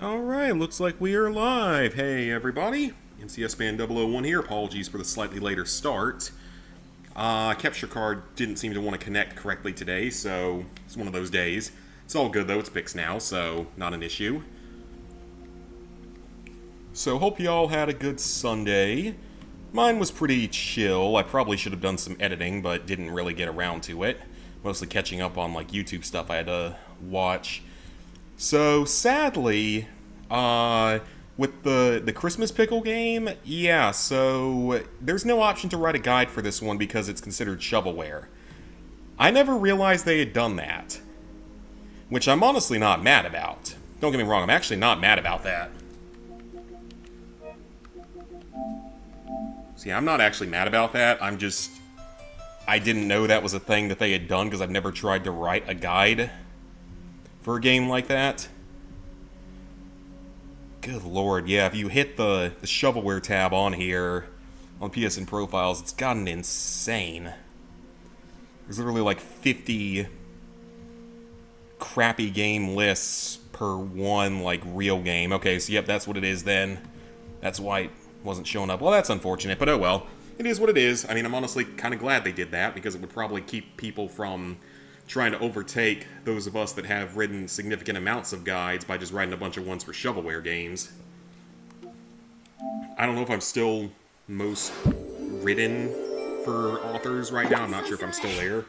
Alright, looks like we are live. Hey everybody, MCSman001 here. Apologies for the slightly later start. Capture card didn't seem to want to connect correctly today, so it's one of those days. It's all good though, it's fixed now, so not an issue. So hope y'all had a good Sunday. Mine was pretty chill. I probably should have done some editing, but didn't really get around to it. Mostly catching up on like YouTube stuff I had to watch. So, sadly, with the Christmas Pickle game, yeah, so there's no option to write a guide for this one because it's considered shovelware. I never realized they had done that, which I'm honestly not mad about. Don't get me wrong, I'm actually not mad about that. See, I'm not actually mad about that, I didn't know that was a thing that they had done because I've never tried to write a guide for a game like that. Good lord, yeah, if you hit the shovelware tab on here, on PSN profiles, it's gotten insane. There's literally like 50 crappy game lists per one, like, real game. Okay, so yep, that's what it is then. That's why it wasn't showing up. Well, that's unfortunate, but oh well. It is what it is. I mean, I'm honestly kind of glad they did that, because it would probably keep people from trying to overtake those of us that have written significant amounts of guides by just writing a bunch of ones for shovelware games. I don't know if I'm still most written for authors right now. I'm not sure if I'm still there.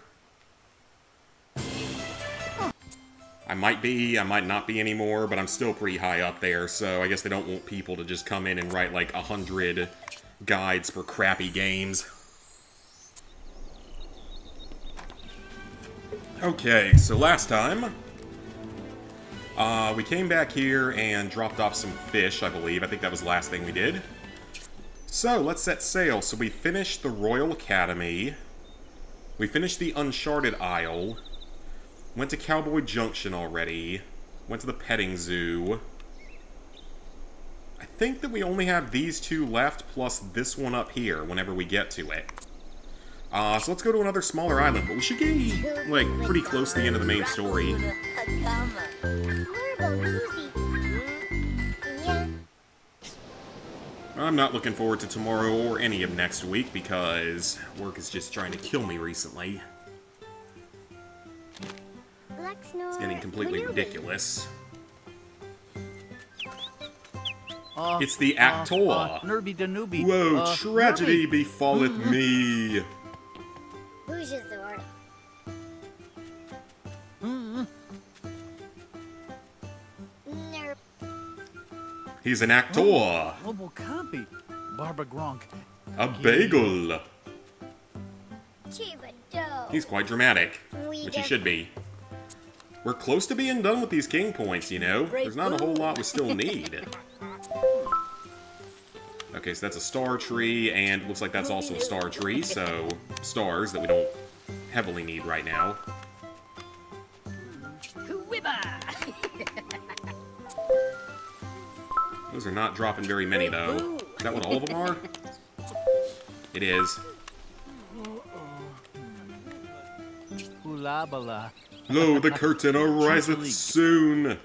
I might be, I might not be anymore, but I'm still pretty high up there, so I guess they don't want people to just come in and write like 100 guides for crappy games. Okay, so last time, we came back here and dropped off some fish, I believe. I think that was the last thing we did. So, let's set sail. So we finished the Royal Academy, we finished the Uncharted Isle, went to Cowboy Junction already, went to the petting zoo. I think that we only have these two left, plus this one up here, whenever we get to it. So let's go to another smaller island, but we should get, like, pretty close to the end of the main story. I'm not looking forward to tomorrow or any of next week, because work is just trying to kill me recently. It's getting completely ridiculous. It's the Actoa! Whoa, tragedy befalleth me! He's an Actoa! A bagel! He's quite dramatic, which he should be. We're close to being done with these king points, you know? There's not a whole lot we still need. Okay, so that's a star tree, and it looks like that's also a star tree, so stars that we don't heavily need right now. Those are not dropping very many, though. Is that what all of them are? It is. Lo, the curtain ariseth soon!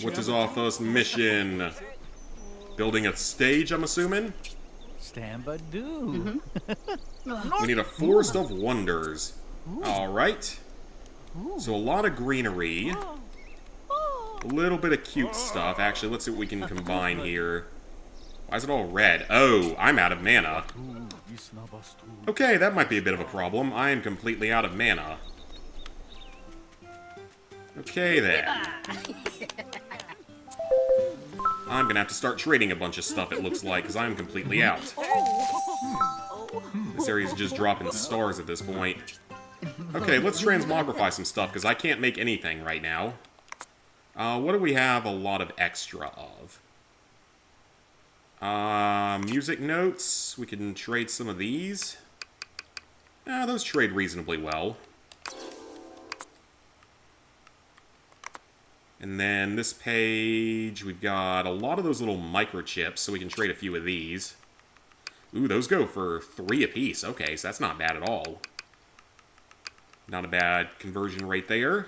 What is our first mission? Building a stage, I'm assuming? We need a Forest of Wonders. Alright. So a lot of greenery. A little bit of cute stuff. Actually, let's see what we can combine here. Why is it all red? Oh, I'm out of mana. Okay, that might be a bit of a problem. I am completely out of mana. Okay, then. I'm gonna have to start trading a bunch of stuff, it looks like, because I'm completely out. This area's just dropping stars at this point. Okay, let's transmogrify some stuff, because I can't make anything right now. What do we have a lot of extra of? Music notes. We can trade some of these. Those trade reasonably well. And then this page, we've got a lot of those little microchips, so we can trade a few of these. Ooh, those go for 3 apiece. Okay, so that's not bad at all. Not a bad conversion rate there.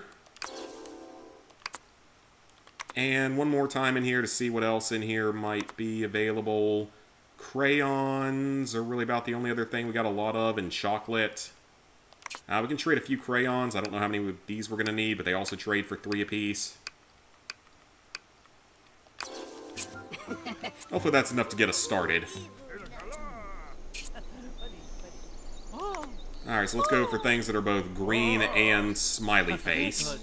And one more time in here to see what else in here might be available. Crayons are really about the only other thing we got a lot of, and chocolate. We can trade a few crayons. I don't know how many of these we're going to need, but they also trade for 3 apiece. Hopefully that's enough to get us started. Alright, so let's go for things that are both green and smiley face.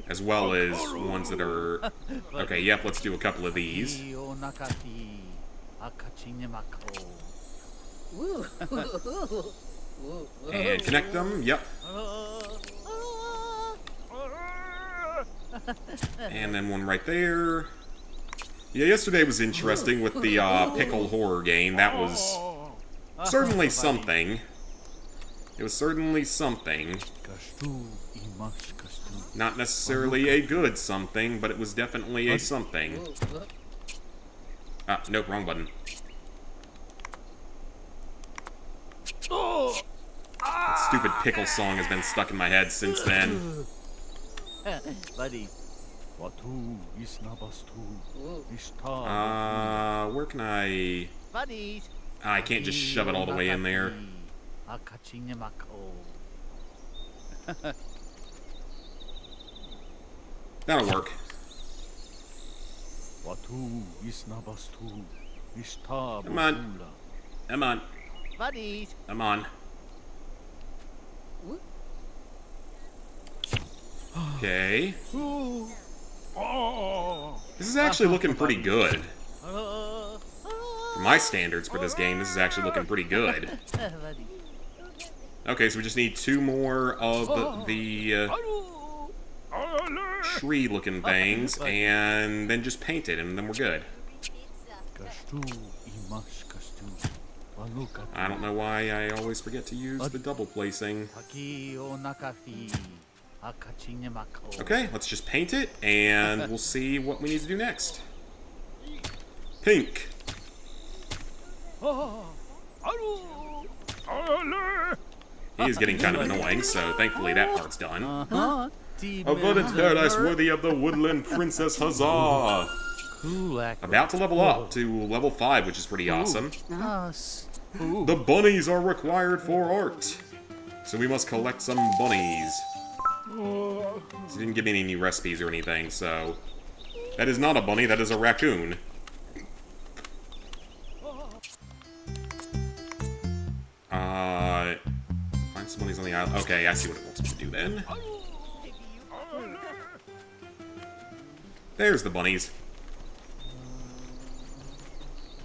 As well as ones that are... Okay, yep, let's do a couple of these. And connect them, yep. And then one right there. Yeah, yesterday was interesting with the pickle horror game. That was certainly something. It was certainly something. Not necessarily a good something, but it was definitely a something. Ah, nope, wrong button. That stupid pickle song has been stuck in my head since then. Where can I... I can't just shove it all the way in there. That'll work. Come on. Come on. Come on. Okay. This is actually looking pretty good. For my standards for this game, this is actually looking pretty good. Okay, so we just need 2 more of the tree-looking things, and then just paint it, and then we're good. I don't know why I always forget to use the double placing. Okay, let's just paint it, and we'll see what we need to do next. Pink. He is getting kind of annoying, so thankfully that part's done. A verdant paradise worthy of the Woodland Princess, huzzah! About to level up to level 5, which is pretty awesome. The bunnies are required for art, so we must collect some bunnies. So he didn't give me any new recipes or anything, so... That is not a bunny, that is a raccoon. Find some bunnies on the island. Okay, I see what it wants me to do then. There's the bunnies.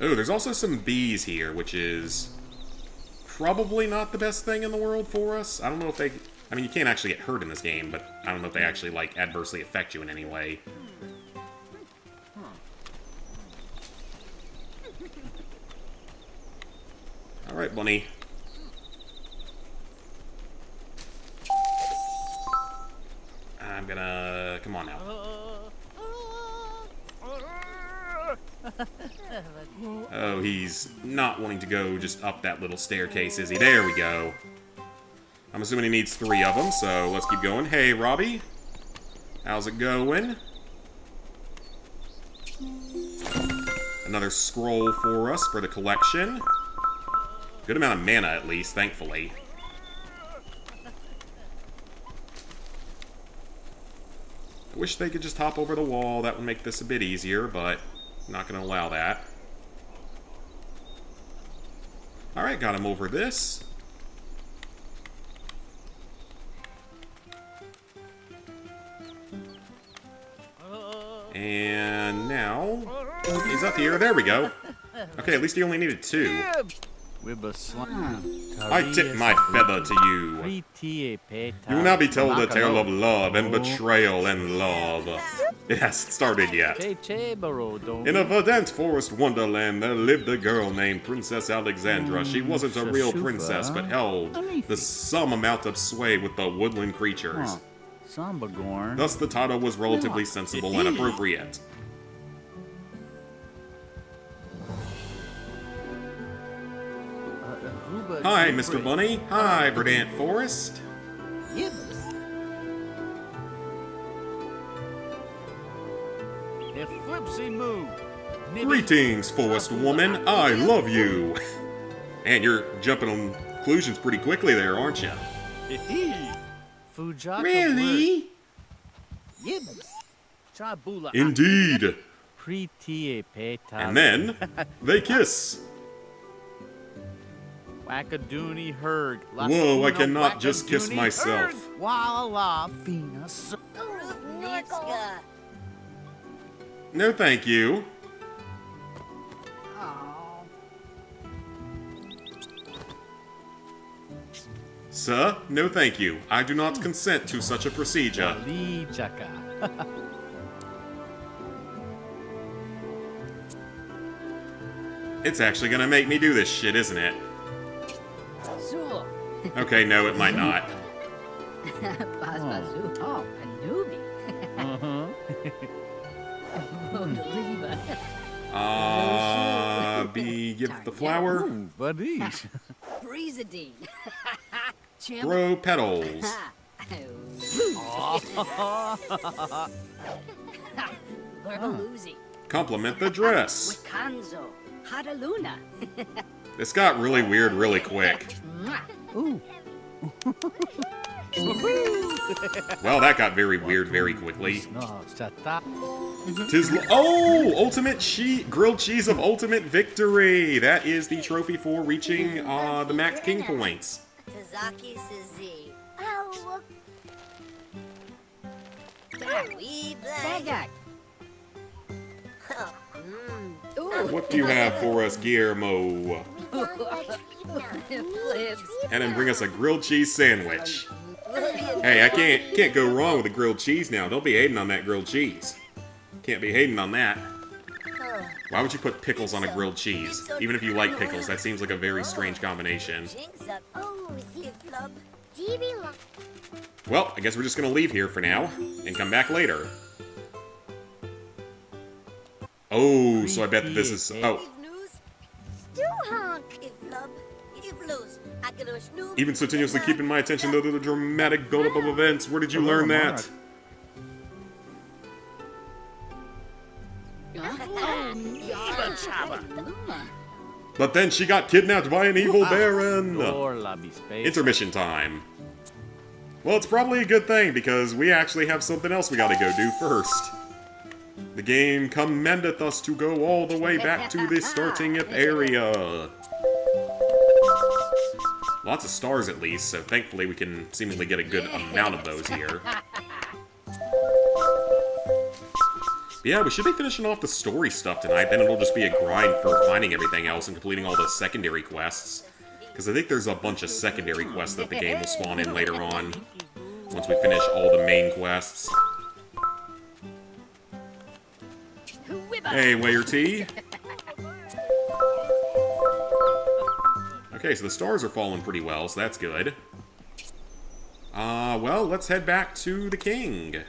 Oh, there's also some bees here, which is probably not the best thing in the world for us. I don't know if they... I mean, you can't actually get hurt in this game, but I don't know if they actually, like, adversely affect you in any way. Alright, bunny. I'm gonna... Come on now. Oh, he's not wanting to go just up that little staircase, is he? There we go. I'm assuming he needs 3 of them, so let's keep going. Hey, Robbie. How's it going? Another scroll for us for the collection. Good amount of mana, at least, thankfully. I wish they could just hop over the wall. That would make this a bit easier, but I'm not going to allow that. Alright, got him over this. And now he's up here. There we go. Okay, at least he only needed 2. I tip my feather to you. You will now be told a tale of love and betrayal and love. It hasn't started yet. In a verdant forest wonderland, there lived a girl named Princess Alexandra. She wasn't a real princess, but held some amount of sway with the woodland creatures. Thus, the title was relatively sensible and appropriate. Hi, Mr. Bunny. Hi, Verdant Forest. Greetings, forest woman. I love you. Man, you're jumping on conclusions pretty quickly there, aren't you? Really? Indeed. And then they kiss. Whoa, I cannot just kiss myself. No, thank you. Sir, no thank you. I do not consent to such a procedure. It's actually gonna make me do this shit, isn't it? Okay, no, it might not. Give the flower. Throw petals. Compliment the dress. This got really weird really quick. Well, that got very weird very quickly. Ultimate grilled cheese of ultimate victory. That is the trophy for reaching the max king points. What do you have for us, Guillermo? And then bring us a grilled cheese sandwich. Hey, I can't go wrong with a grilled cheese now. Don't be hating on that grilled cheese. Can't be hating on that. Why would you put pickles on a grilled cheese? Even if you like pickles, that seems like a very strange combination. Well, I guess we're just gonna leave here for now and come back later. Oh, so I bet that this is... Oh. Even so continuously keeping my attention to the dramatic buildup of events. Where did you learn that? But then she got kidnapped by an evil baron. Intermission time. Well, it's probably a good thing because we actually have something else we gotta go do first. The game commandeth us to go all the way back to the starting area. Lots of stars at least, so thankfully we can seemingly get a good amount of those here. But yeah, we should be finishing off the story stuff tonight, then it'll just be a grind for finding everything else and completing all the secondary quests. Because I think there's a bunch of secondary quests that the game will spawn in later on, once we finish all the main quests. Hey, Wayer T. Okay, so the stars are falling pretty well, so that's good. Well, let's head back to the king.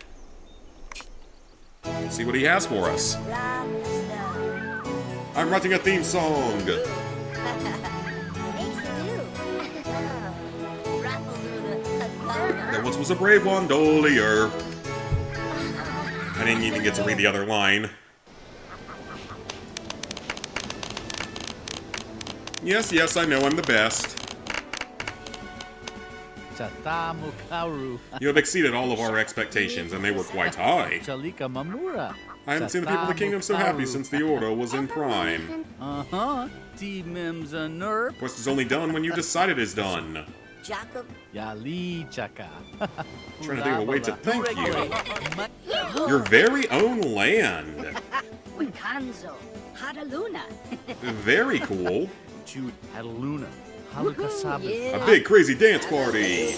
See what he has for us. I'm writing a theme song. There once was a brave one, Dolier. I didn't even get to read the other line. Yes, yes, I know I'm the best. You have exceeded all of our expectations, and they were quite high. I haven't seen the people of the kingdom so happy since the order was in prime. Quest is only done when you decide it is done. Trying to think of a way to thank you. Your very own land. Very cool. A big crazy dance party.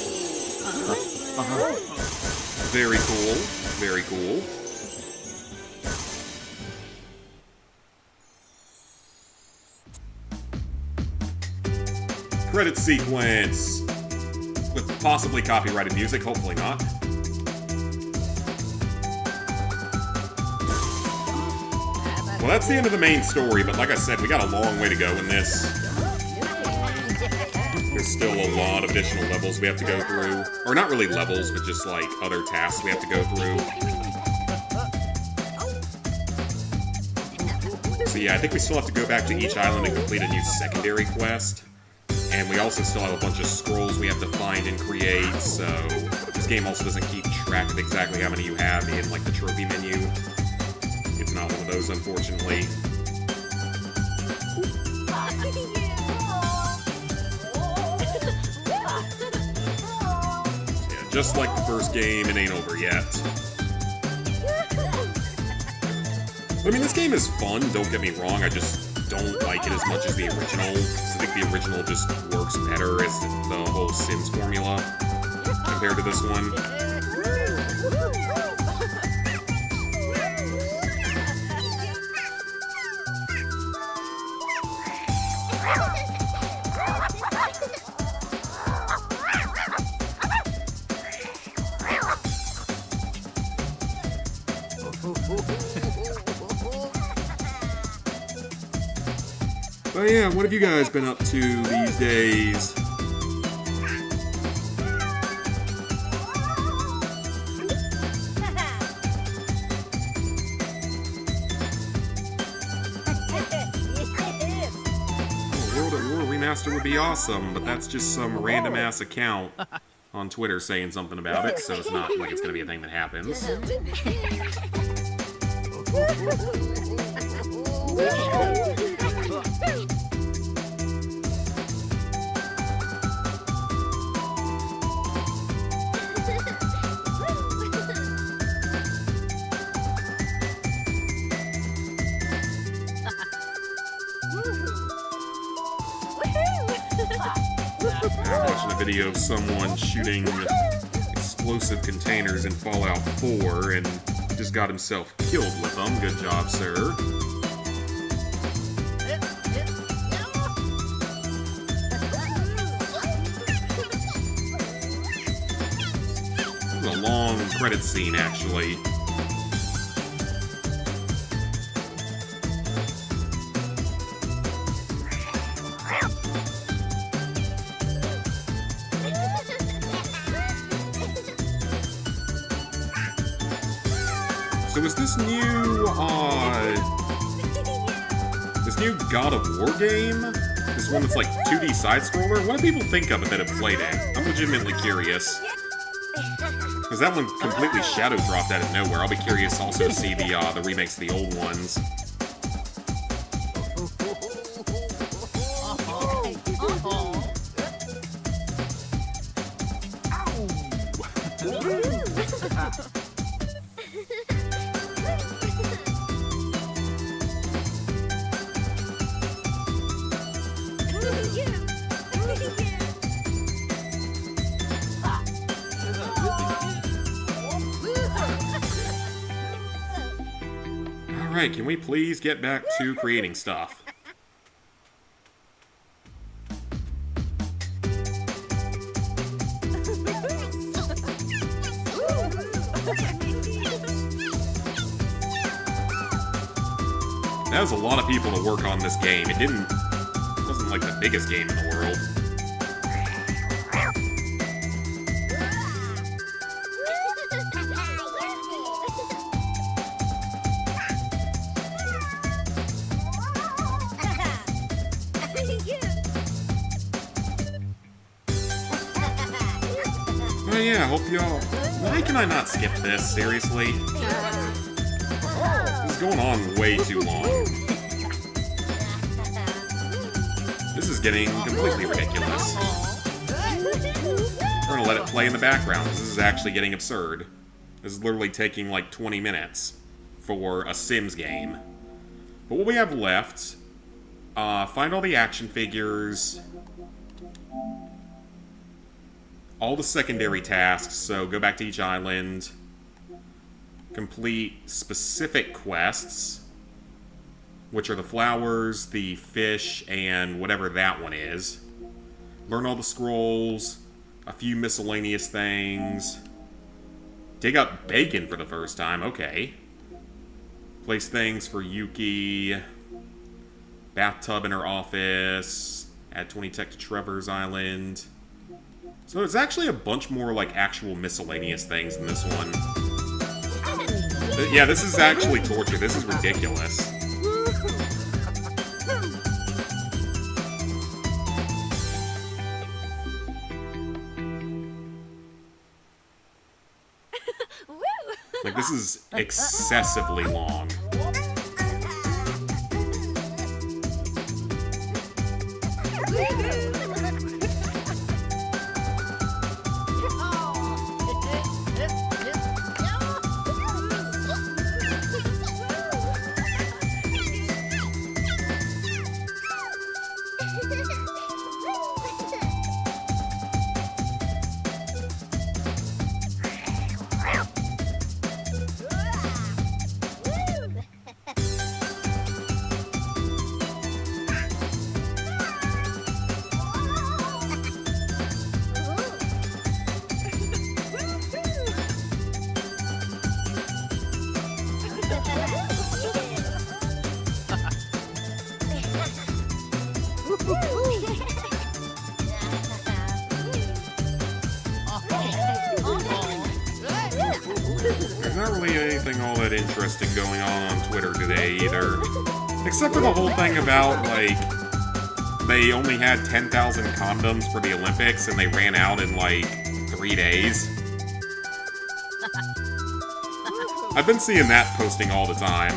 Very cool. Very cool. Credit sequence. With possibly copyrighted music, hopefully not. Well, that's the end of the main story, but like I said, we got a long way to go in this. There's still a lot of additional levels we have to go through. Or not really levels, but just like other tasks we have to go through. yeah, I think we still have to go back to each island and complete a new secondary quest. And we also still have a bunch of scrolls we have to find and create, so this game also doesn't keep track of exactly how many you have in, like, the trophy menu. It's not one of those, unfortunately. Yeah, just like the first game, it ain't over yet. I mean, this game is fun, don't get me wrong, I just don't like it as much as the original. I think the original just works better as the whole Sims formula compared to this one. But yeah, what have you guys been up to these days? World at War Remaster would be awesome, but that's just some random-ass account on Twitter saying something about it, so it's not like it's gonna be a thing that happens. I'm watching a video of someone shooting explosive containers in Fallout 4 and just got himself killed with them. Good job, sir. This is a long credit scene, actually. So is this new God of War game? This one that's like 2D side-scroller? What do people think of it that have played it? I'm legitimately curious. Because that one completely shadow dropped out of nowhere. I'll be curious also to see the remakes of the old ones. Alright, can we please get back to creating stuff? That was a lot of people to work on this game. It wasn't like the biggest game in the world. Oh yeah, I hope y'all... Why can I not skip this? Seriously? This is going on way too long. This is getting completely ridiculous. We're gonna let it play in the background. This is actually getting absurd. This is literally taking like 20 minutes for a Sims game. But what we have left... find all the action figures... all the secondary tasks, so go back to each island, complete specific quests, which are the flowers, the fish, and whatever that one is. Learn all the scrolls, a few miscellaneous things. Dig up bacon for the first time, okay. Place things for Yuki. Bathtub in her office. Add 20 tech to Trevor's island. So it's actually a bunch more, like, actual miscellaneous things in this one. Yeah, this is actually torture. This is ridiculous. Like, this is excessively long. There's not really anything all that interesting going on Twitter today either. Except for the whole thing about, like, they only had 10,000 condoms for the Olympics and they ran out in, like, 3 days. I've been seeing that posting all the time.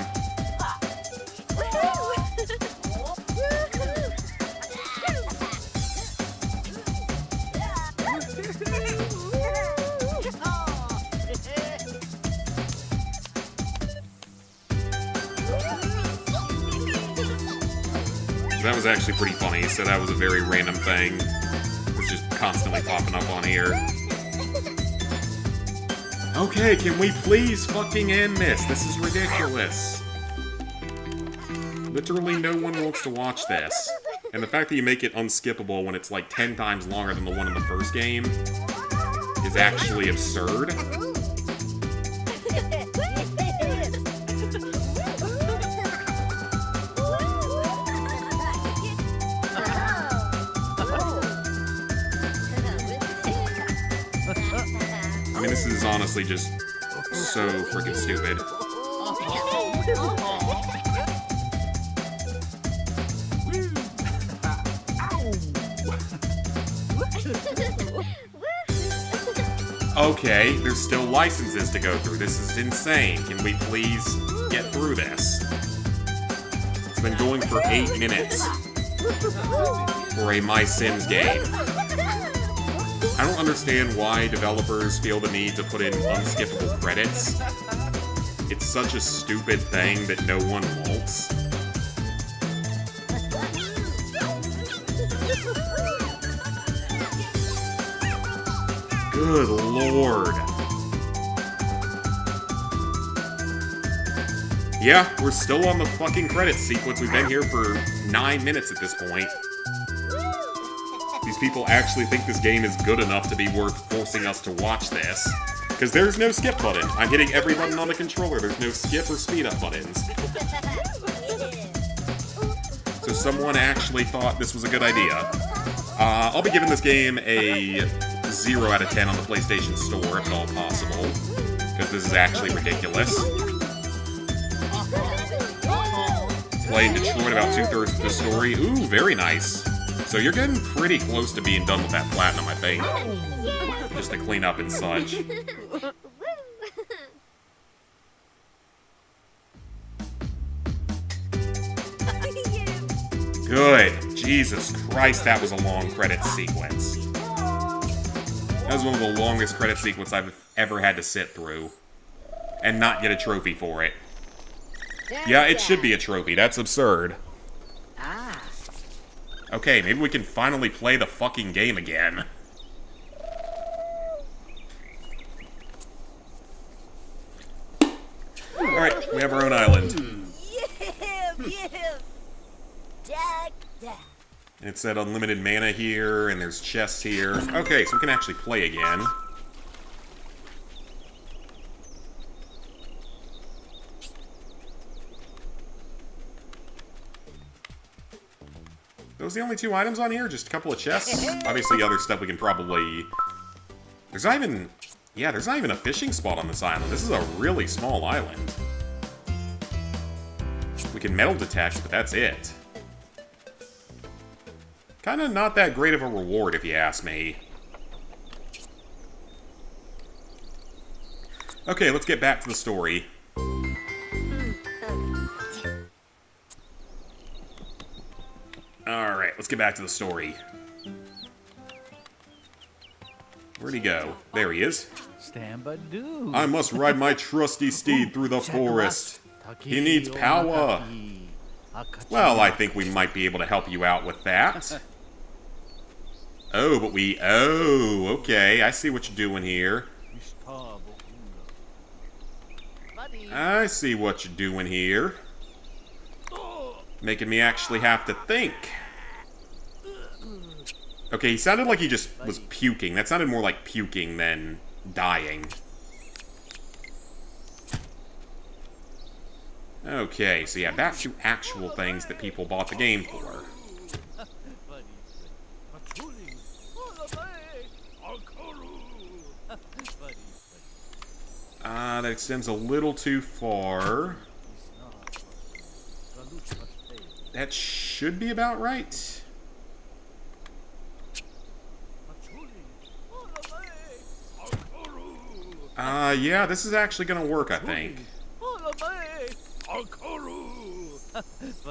That was actually pretty funny, so that was a very random thing. It's just constantly popping up on here. Okay, can we please fucking end this? This is ridiculous. Literally no one wants to watch this. And the fact that you make it unskippable when it's like 10 times longer than the one in the first game is actually absurd. I mean, this is honestly just so freaking stupid. Okay, there's still licenses to go through. This is insane. Can we please get through this? It's been going for 8 minutes for a MySims game. I don't understand why developers feel the need to put in unskippable credits. It's such a stupid thing that no one wants. Good lord. Yeah, we're still on the fucking credits sequence. We've been here for 9 minutes at this point. These people actually think this game is good enough to be worth forcing us to watch this. Because there's no skip button. I'm hitting every button on the controller. There's no skip or speed up buttons. So someone actually thought this was a good idea. I'll be giving this game a 0 out of 10 on the PlayStation Store, if at all possible. Because this is actually ridiculous. Played Detroit about 2/3 of the story. Ooh, very nice. So you're getting pretty close to being done with that platinum, I think. Just to clean up and such. Good. Jesus Christ, that was a long credits sequence. That was one of the longest credit sequences I've ever had to sit through. And not get a trophy for it. Yeah, it should be a trophy. That's absurd. Okay, maybe we can finally play the fucking game again. Alright, we have our own island. It said unlimited mana here, and there's chests here. Okay, so we can actually play again. Those the only 2 items on here? Just a couple of chests? Obviously other stuff we can probably... There's not even... Yeah, there's not even a fishing spot on this island. This is a really small island. We can metal detect, but that's it. Kinda not that great of a reward, if you ask me. Okay, let's get back to the story. Alright, let's get back to the story. Where'd he go? There he is. I must ride my trusty steed through the forest. He needs power. Well, I think we might be able to help you out with that. Oh, but we... Oh, okay. I see what you're doing here. I see what you're doing here. Making me actually have to think. Okay, he sounded like he just was puking. That sounded more like puking than dying. Okay, so yeah, back to actual things that people bought the game for. That extends a little too far. That should be about right. Yeah, this is actually gonna work, I think.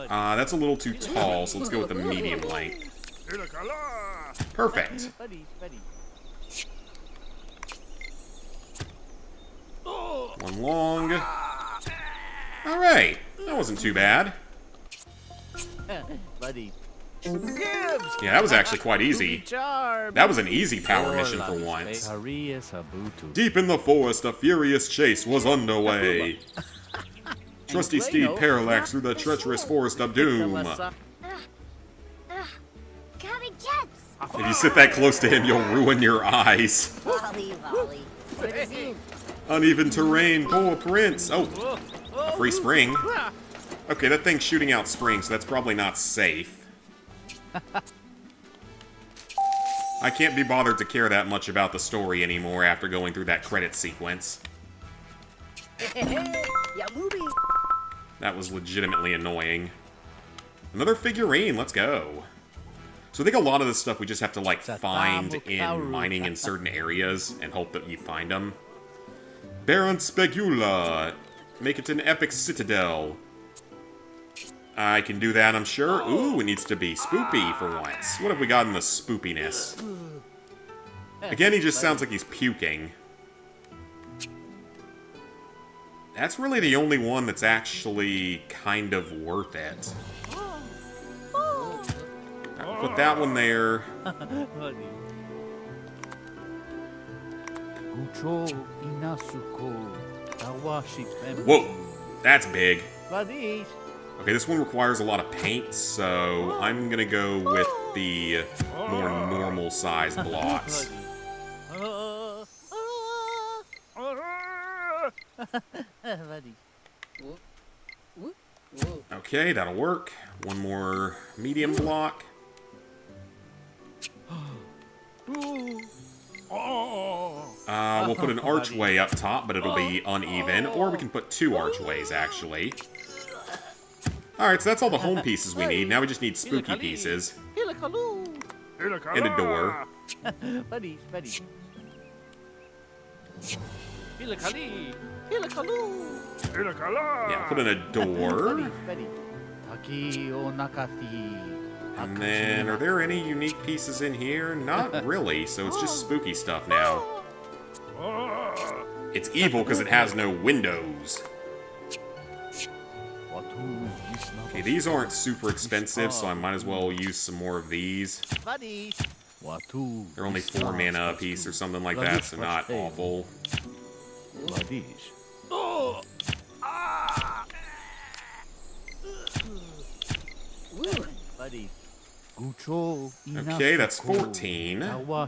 That's a little too tall, so let's go with the medium length. Perfect. One long. Alright, that wasn't too bad. Yeah, that was actually quite easy. That was an easy power mission for once. Deep in the forest, a furious chase was underway. Trusty steed Parallax through the treacherous forest of doom. If you sit that close to him, you'll ruin your eyes. Uneven terrain, poor prince. Oh, free spring. Okay, that thing's shooting out spring, so that's probably not safe. I can't be bothered to care that much about the story anymore after going through that credit sequence. That was legitimately annoying. Another figurine, let's go. So I think a lot of this stuff we just have to, like, find in mining in certain areas and hope that you find them. Baron Spegula. Make it an epic citadel. I can do that, I'm sure. Ooh, it needs to be spoopy for once. What have we got in the spoopiness? Again, he just sounds like he's puking. That's really the only one that's actually kind of worth it. I'll put that one there. Whoa, that's big. Okay, this one requires a lot of paint, so I'm gonna go with the more normal size blocks. Okay, that'll work. One more medium block. We'll put an archway up top, but it'll be uneven, or we can put two archways, actually. Alright, so that's all the home pieces we need. Now we just need spooky pieces. And a door. Yeah, put in a door. And then, are there any unique pieces in here? Not really, so it's just spooky stuff now. It's evil because it has no windows. Okay, these aren't super expensive, so I might as well use some more of these. They're only 4 mana a piece or something like that, so not awful. Okay, that's 14. I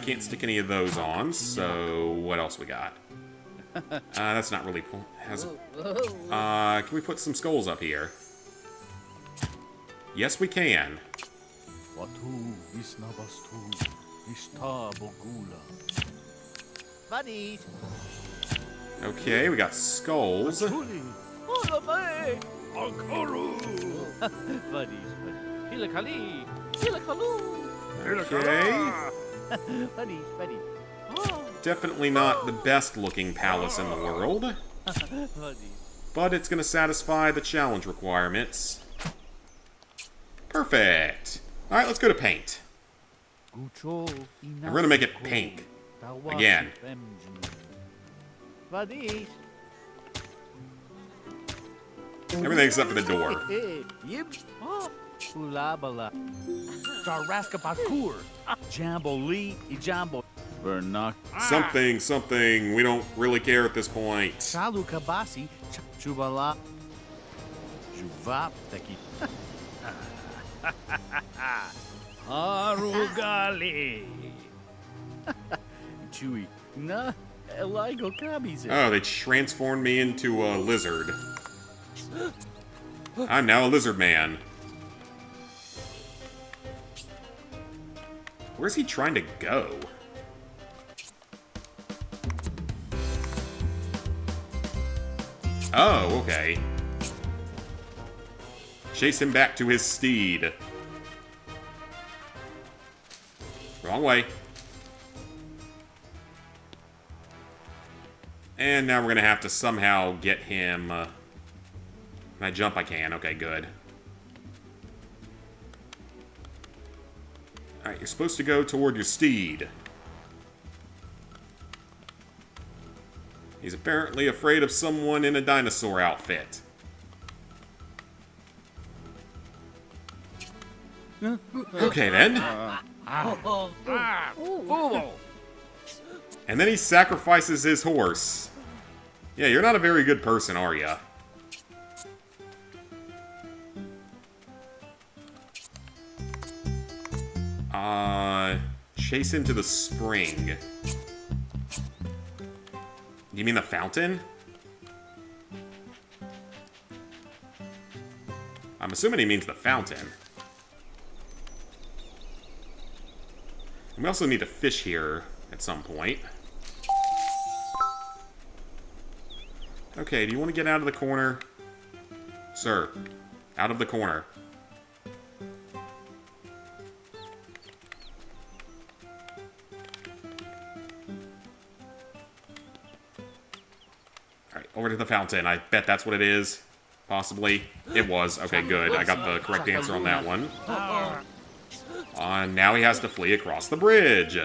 can't stick any of those on, so what else we got? That's not really... can we put some skulls up here? Yes, we can. Okay, we got skulls. Okay. Funny. Definitely not the best looking palace in the world, but it's going to satisfy the challenge requirements. Perfect. Alright, let's go to paint. And we're going to make it pink. Again. Everything except for the door. Something. We don't really care at this point. Oh, they transformed me into a lizard. I'm now a lizard man. Where's he trying to go? Oh, okay. Chase him back to his steed. Wrong way. And now we're gonna have to somehow get him... Can I jump? I can. Okay, good. Alright, you're supposed to go toward your steed. He's apparently afraid of someone in a dinosaur outfit. Okay, then. And then he sacrifices his horse. Yeah, you're not a very good person, are ya? Chase him to the spring. You mean the fountain? I'm assuming he means the fountain. And we also need to fish here at some point. Okay, do you want to get out of the corner? Sir, out of the corner. Alright, over to the fountain. I bet that's what it is. Possibly. It was. Okay, good. I got the correct answer on that one. Now he has to flee across the bridge.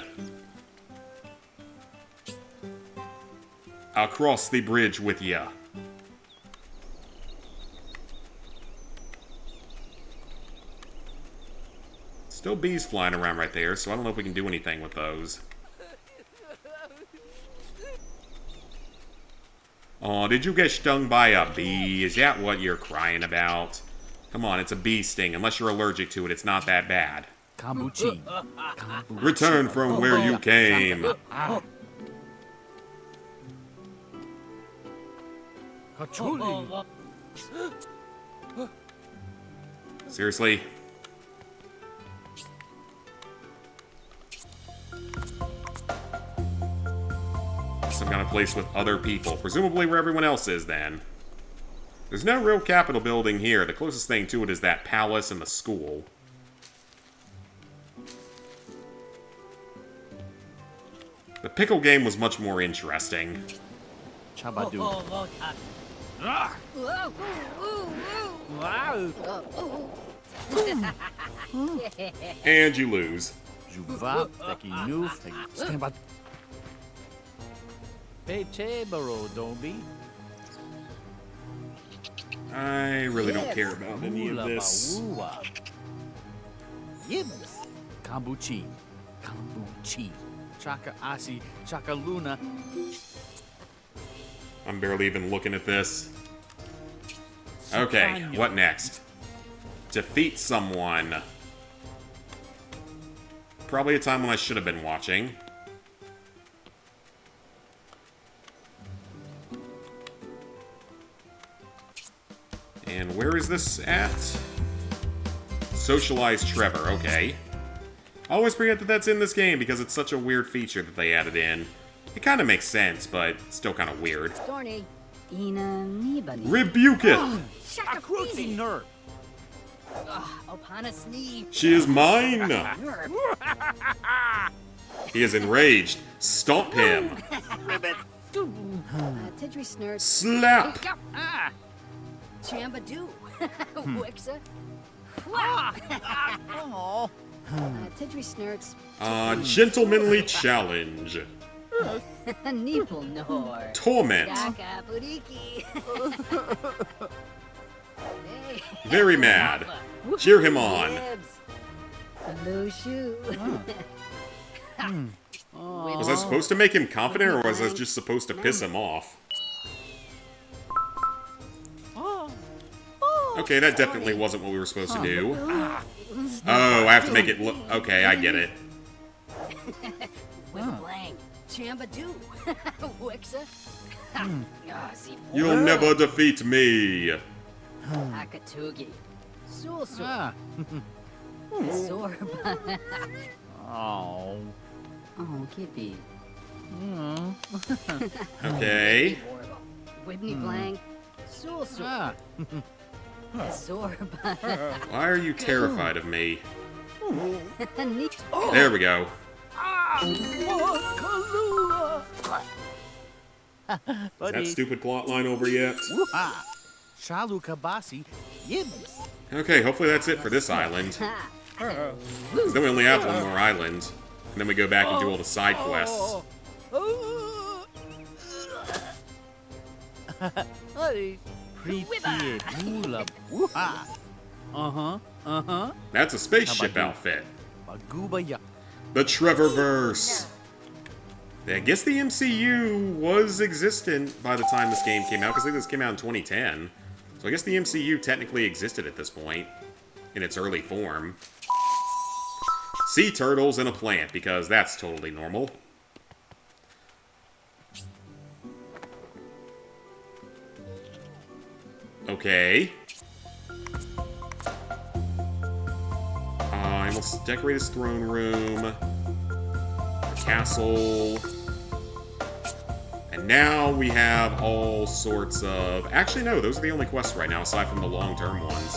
Across the bridge with ya. Still bees flying around right there, so I don't know if we can do anything with those. Oh, did you get stung by a bee? Is that what you're crying about? Come on, it's a bee sting. Unless you're allergic to it, it's not that bad. Return from where you came. Seriously? Some kind of place with other people. Presumably where everyone else is, then. There's no real Capitol building here. The closest thing to it is that palace and the school. The pickle game was much more interesting. And you lose. I really don't care about any of this. Kambuchi. Chaka Asi, Chaka Luna. I'm barely even looking at this. Okay, what next? Defeat someone. Probably a time when I should have been watching. And where is this at? Socialize Trevor, okay. I always forget that that's in this game because it's such a weird feature that they added in. It kind of makes sense, but it's still kind of weird. Rebuke it! She is mine! He is enraged. Stomp him. Tidry snurts. Slap. Chambadoo. Wixa. Oh. Tidry snurts. Gentlemanly challenge. Nipelnor. Torment. Daka Buriki. Hey. Very mad. Cheer him on. Hello, shoe. Was I supposed to make him confident, or was I just supposed to piss him off? Okay, that definitely wasn't what we were supposed to do. Oh, I have to make it look... Okay, I get it. Blang. Chambadoo. Wixa. You'll never defeat me. Akatugi. Sulsu. Ah. Sorba. Oh. Oh, Kippy. Okay. Whitney Blang. Sulsu. Ah. Sorba. Why are you terrified of me? Neat. There we go. Is that stupid plot line over yet? Shalu Kabasi. Yibs. Okay, hopefully that's it for this island. 'Cause then we only have one more island. And then we go back and do all the side quests. Pretty bula. Uh-huh. That's a spaceship outfit. Bagubaya. The Trevorverse. I guess the MCU was existent by the time this game came out, because I think this came out in 2010. So I guess the MCU technically existed at this point, in its early form. Sea turtles and a plant, because that's totally normal. Okay. And let's decorate his throne room. The castle. And now we have all sorts of... Actually, no, those are the only quests right now, aside from the long-term ones.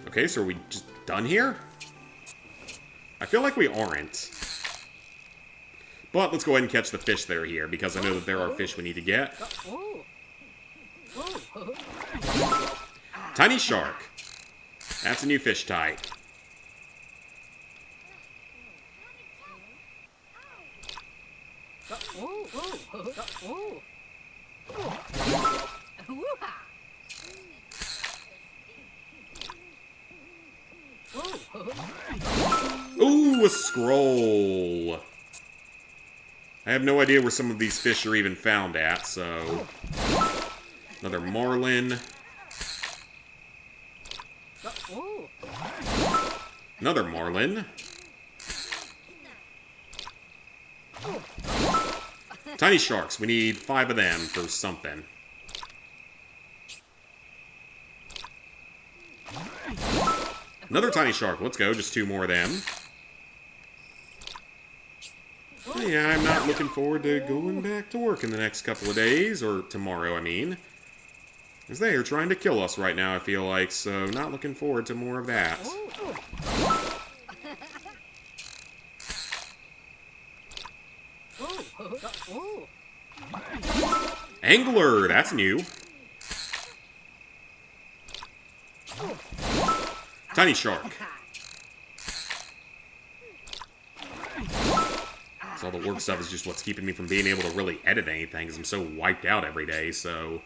Okay, so are we just done here? I feel like we aren't. But let's go ahead and catch the fish that are here, because I know that there are fish we need to get. Tiny shark. That's a new fish type. Ooh, a scroll. I have no idea where some of these fish are even found at, so... Another marlin. Another marlin. Tiny sharks. We need 5 of them for something. Another tiny shark. Let's go. Just 2 more of them. Yeah, I'm not looking forward to going back to work in the next couple of days. Or tomorrow, I mean. Because they are trying to kill us right now, I feel like. So, not looking forward to more of that. Angler! That's new. Tiny shark. So all the work stuff is just what's keeping me from being able to really edit anything, because I'm so wiped out every day, so...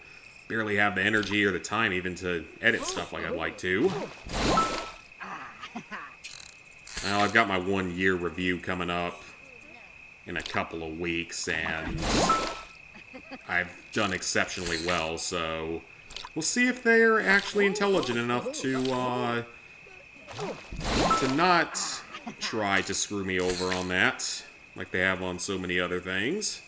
Barely have the energy or the time even to edit stuff like I'd like to. Well, I've got my 1-year review coming up in a couple of weeks, and I've done exceptionally well, so we'll see if they're actually intelligent enough to not try to screw me over on that, like they have on so many other things.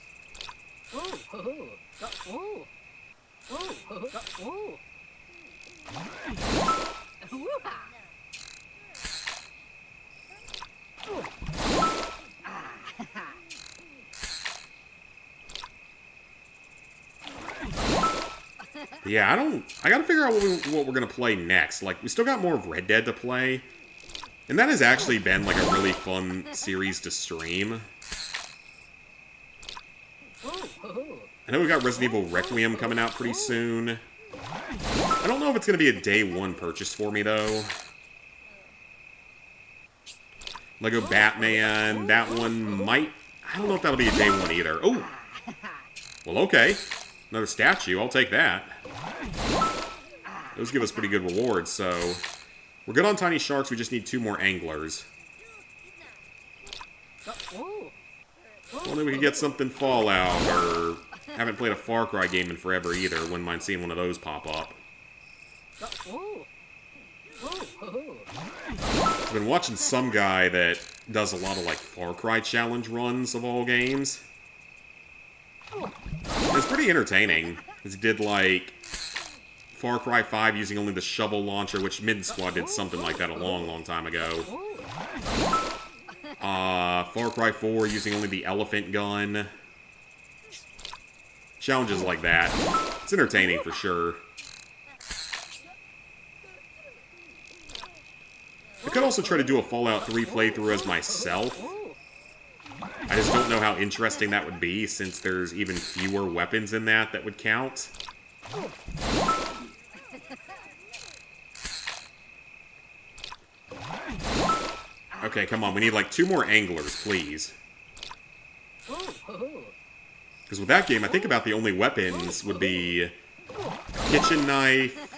Yeah, I gotta figure out what we're gonna play next. Like, we still got more of Red Dead to play. And that has actually been, like, a really fun series to stream. I know we got Resident Evil Requiem coming out pretty soon. I don't know if it's gonna be a day one purchase for me, though. Lego Batman, that one might... I don't know if that'll be a day one either. Oh! Well, okay. Another statue, I'll take that. Those give us pretty good rewards, so... We're good on tiny sharks, we just need 2 more anglers. Only we could get something Fallout, or... Haven't played a Far Cry game in forever either, wouldn't mind seeing one of those pop up. I've been watching some guy that does a lot of, like, Far Cry challenge runs of all games. It's pretty entertaining, because he did, like, Far Cry 5 using only the shovel launcher, which Mid Squad did something like that a long, long time ago. Far Cry 4 using only the elephant gun. Challenges like that. It's entertaining for sure. I could also try to do a Fallout 3 playthrough as myself. I just don't know how interesting that would be, since there's even fewer weapons in that would count. Okay, come on, we need like 2 more anglers, please. Because with that game, I think about the only weapons would be a kitchen knife,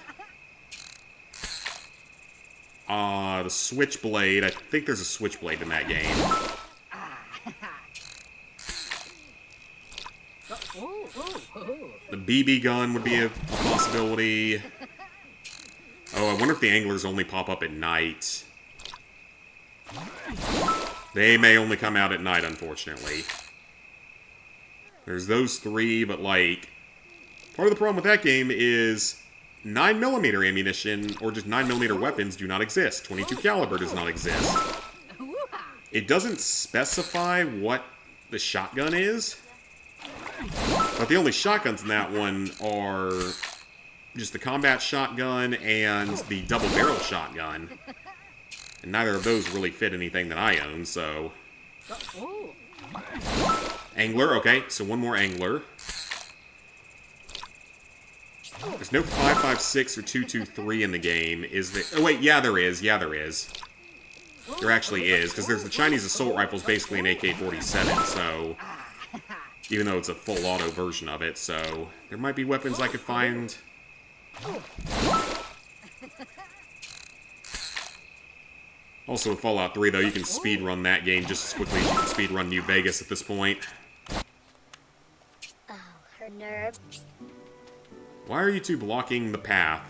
the switchblade. I think there's a switchblade in that game. The BB gun would be a possibility. Oh, I wonder if the anglers only pop up at night. They may only come out at night, unfortunately. There's those 3, but, like, part of the problem with that game is 9mm ammunition, or just 9mm weapons, do not exist. 22 caliber does not exist. It doesn't specify what the shotgun is, but the only shotguns in that one are just the combat shotgun and the double-barrel shotgun. And neither of those really fit anything that I own, so... Angler, okay, so 1 more angler. There's no 5.56 or 2.23 in the game, is there? Oh wait, yeah there is, There actually is, because there's the Chinese assault rifles, basically an AK-47, so... Even though it's a full auto version of it, so... There might be weapons I could find... Also, with Fallout 3, though, you can speedrun that game just as quickly as you can speedrun New Vegas at this point. Oh, her nerve. Why are you 2 blocking the path?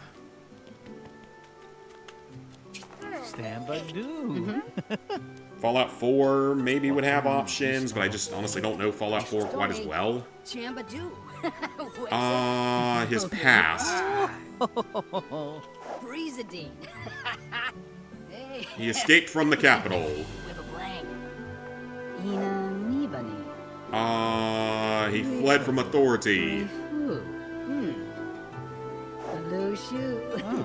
Stand by do. Fallout 4 maybe would have options, but I just honestly don't know Fallout 4 quite as well. Chambadoo. His past. Breezadine. Hey. He escaped from the capital. With a blank. Ina Nibani. He fled from authority. Hello, shoe.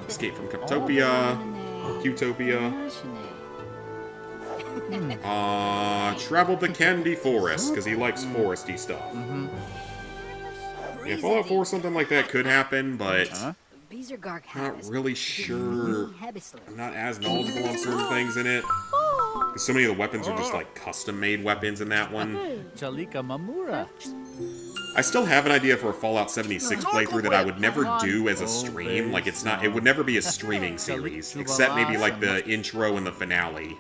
Escaped from Captopia. Qtopia. Traveled the Candy Forest, because he likes foresty stuff. Yeah, Fallout 4, something like that could happen, but not really sure. I'm not as knowledgeable on certain things in it. Because so many of the weapons are just like custom-made weapons in that one. Chalika Mamura. I still have an idea for a Fallout 76 playthrough that I would never do as a stream. Like, it's not, it would never be a streaming series, except maybe like the intro and the finale.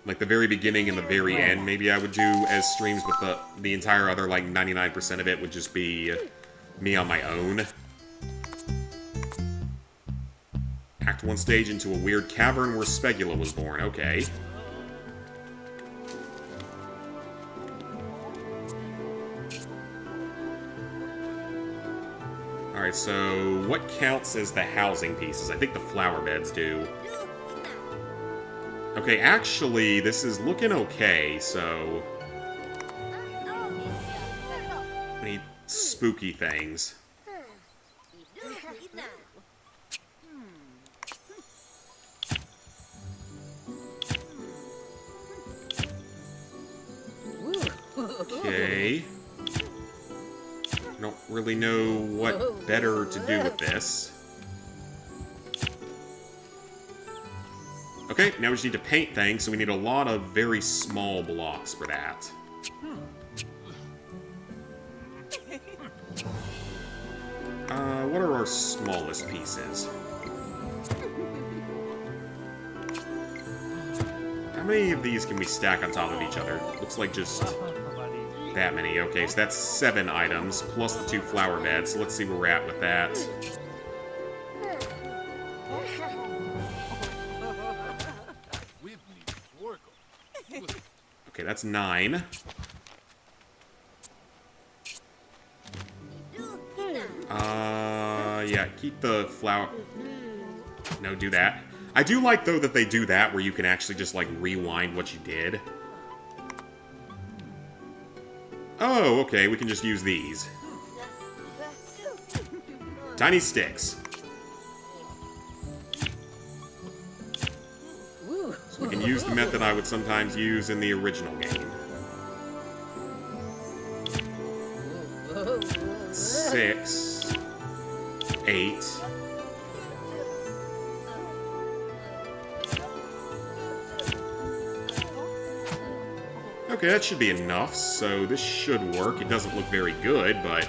Like the very beginning and the very end, maybe I would do as streams, but the entire other, like, 99% of it would just be me on my own. Act 1 stage into a weird cavern where Spegula was born. Okay. Alright, so what counts as the housing pieces? I think the flower beds do. Okay, actually, this is looking okay, so... I need spooky things. Okay. I don't really know what better to do with this. Okay, now we just need to paint things, so we need a lot of very small blocks for that. What are our smallest pieces? How many of these can we stack on top of each other? Looks like just that many. Okay, so that's 7 items, plus the 2 flower beds. So let's see where we're at with that. Okay, that's 9. Yeah, keep the flower... No, do that. I do like, though, that they do that, where you can actually just, like, rewind what you did. Oh, okay, we can just use these. Tiny sticks. So we can use the method I would sometimes use in the original game. 6. 8. Okay, that should be enough, so this should work. It doesn't look very good, but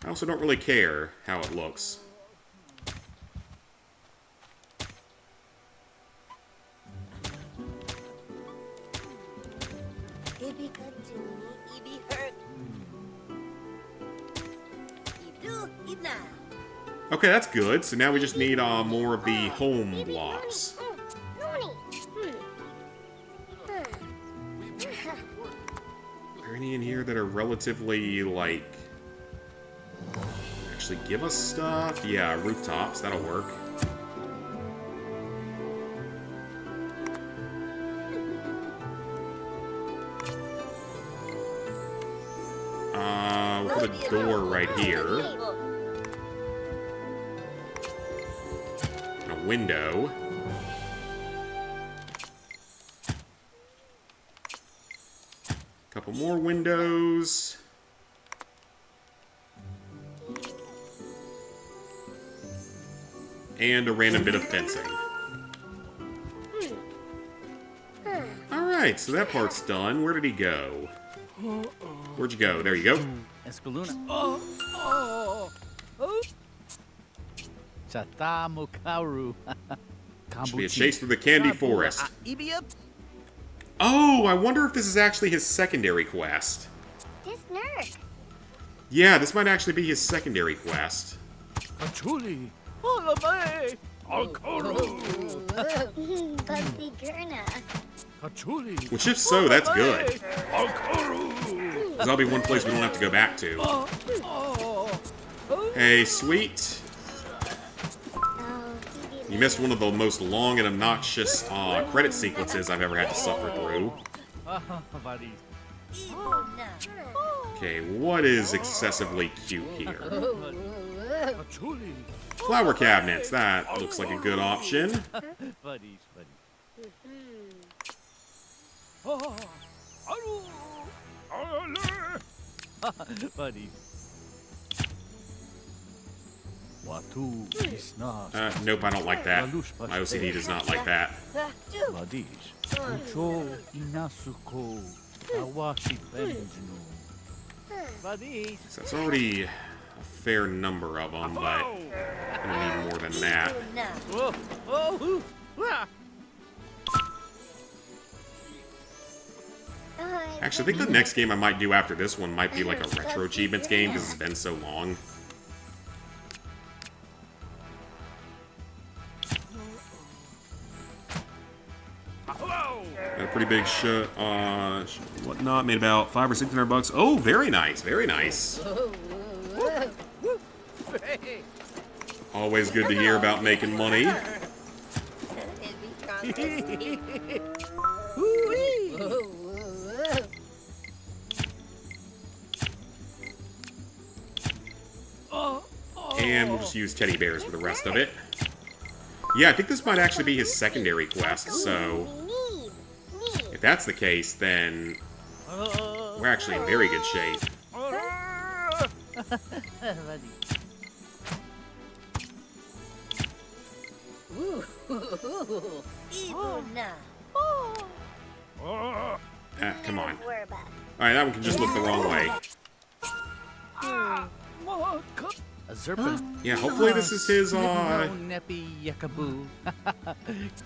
I also don't really care how it looks. Okay, that's good. So now we just need more of the home blocks. Are there any in here that are relatively, like... actually give us stuff? Yeah, rooftops. That'll work. We'll put a door right here. And a window. Couple more windows. And a random bit of fencing. Alright, so that part's done. Where did he go? Where'd you go? There you go. Escaluna. Chatamo Kauru. Should be a chase through the candy forest. Oh, I wonder if this is actually his secondary quest. This nerd. Yeah, this might actually be his secondary quest. Achuli. Olame. Alkaru. Bugsy Gurna. Achuli. Which, if so, that's good. Alkaru. Because that'll be one place we don't have to go back to. Hey, sweet. You missed one of the most long and obnoxious credit sequences I've ever had to suffer through. Okay, what is excessively cute here? Flower cabinets, that looks like a good option. Nope, I don't like that. My OCD does not like that. So that's already a fair number of them, but I'm gonna need more than that. Actually, I think the next game I might do after this one might be like a retro achievements game, because it's been so long. Got a pretty big whatnot, made about $500 or $600. Oh, very nice, very nice. Always good to hear about making money. And we'll just use teddy bears for the rest of it. Yeah, I think this might actually be his secondary quest, so... If that's the case, then... we're actually in very good shape. Come on. Alright, that one can just look the wrong way. A serpent. Yeah, hopefully this is his, Neppy yakaboo.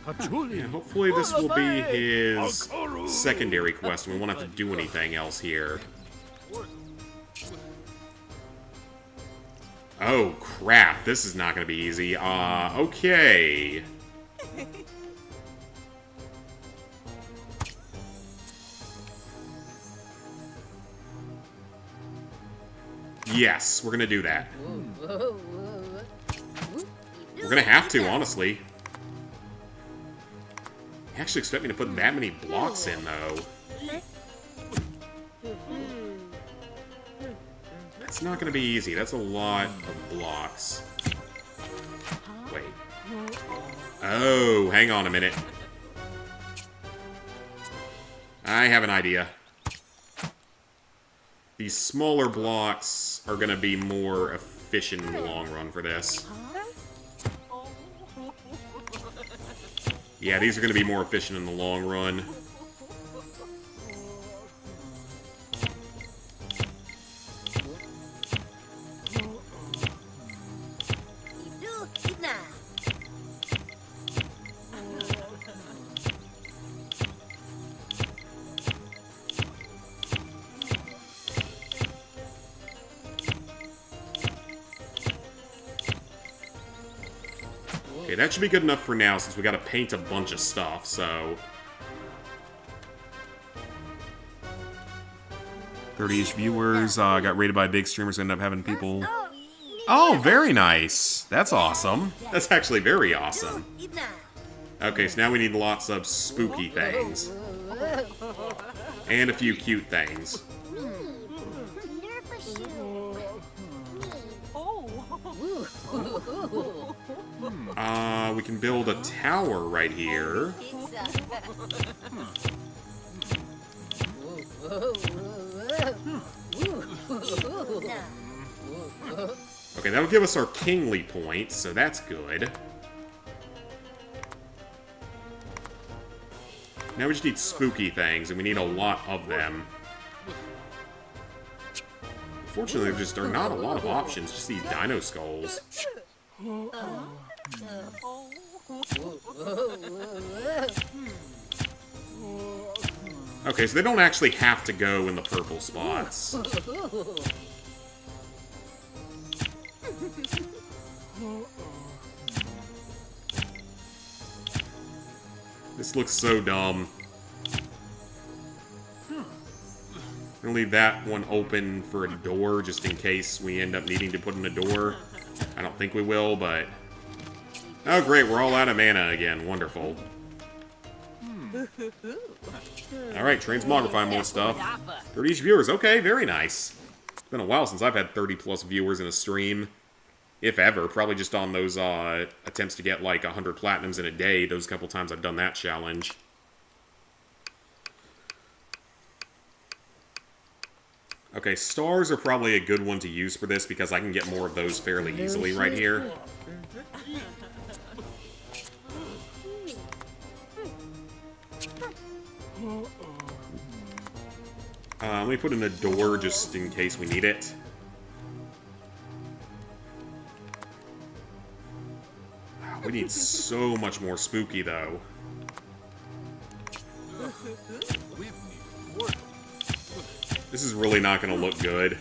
Patchouli. yeah, hopefully this will be his secondary quest, and we won't have to do anything else here. Oh, crap. This is not going to be easy. Okay. Yes, we're going to do that. We're going to have to, honestly. You actually expect me to put that many blocks in, though. That's not going to be easy. That's a lot of blocks. Wait. Oh, hang on a minute. I have an idea. These smaller blocks are going to be more efficient in the long run for this. Yeah, these are going to be more efficient in the long run. Okay, that should be good enough for now, since we gotta paint a bunch of stuff, so... 30-ish viewers, got rated by big streamers, ended up having people... Oh, very nice! That's awesome. That's actually very awesome. Okay, so now we need lots of spooky things. And a few cute things. We can build a tower right here. Okay, that'll give us our kingly points, so that's good. Now we just need spooky things, and we need a lot of them. Unfortunately, there just are not a lot of options, just these dino skulls. Okay, so they don't actually have to go in the purple spots. This looks so dumb. I'm gonna leave that one open for a door, just in case we end up needing to put in a door. I don't think we will, but... Oh, great, we're all out of mana again. Wonderful. Alright, transmogrify more stuff. 30-ish viewers. Okay, very nice. It's been a while since I've had 30-plus viewers in a stream. If ever. Probably just on those attempts to get, like, 100 platinums in a day. Those couple times I've done that challenge. Okay, stars are probably a good one to use for this, because I can get more of those fairly easily right here. Let me put in a door just in case we need it. We need so much more spooky, though. This is really not going to look good.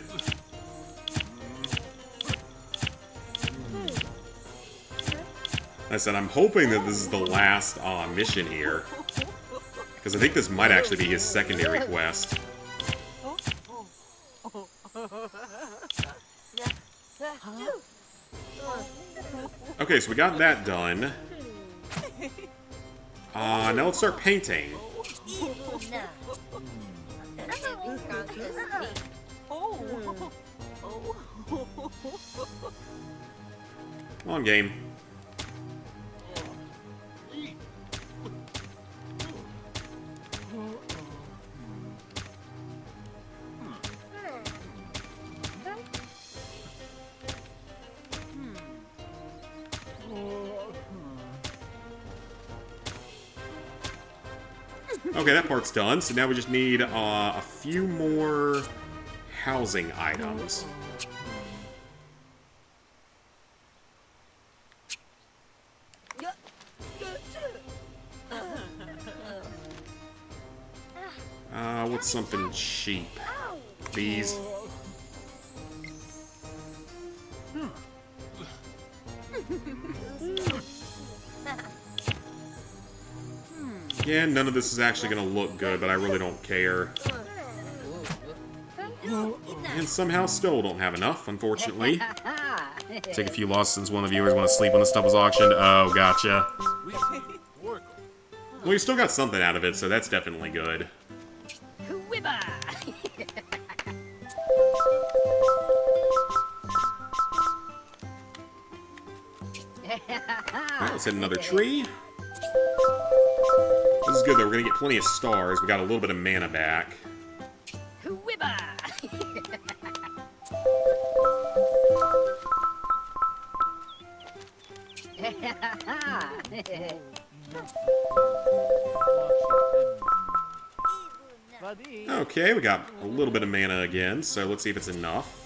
Like I said, I'm hoping that this is the last mission here. Because I think this might actually be his secondary quest. Okay, so we got that done. Now let's start painting. Come on, game. Okay, that part's done. So now we just need a few more housing items. What's something cheap? These. Yeah, none of this is actually going to look good, but I really don't care. And somehow still don't have enough, unfortunately. Take a few losses since one of the viewers want to sleep when the stuff was auctioned. Oh, gotcha. Well, you still got something out of it, so that's definitely good. Alright, let's hit another tree. This is good, though. We're going to get plenty of stars. We got a little bit of mana back. Okay, we got a little bit of mana again, so let's see if it's enough.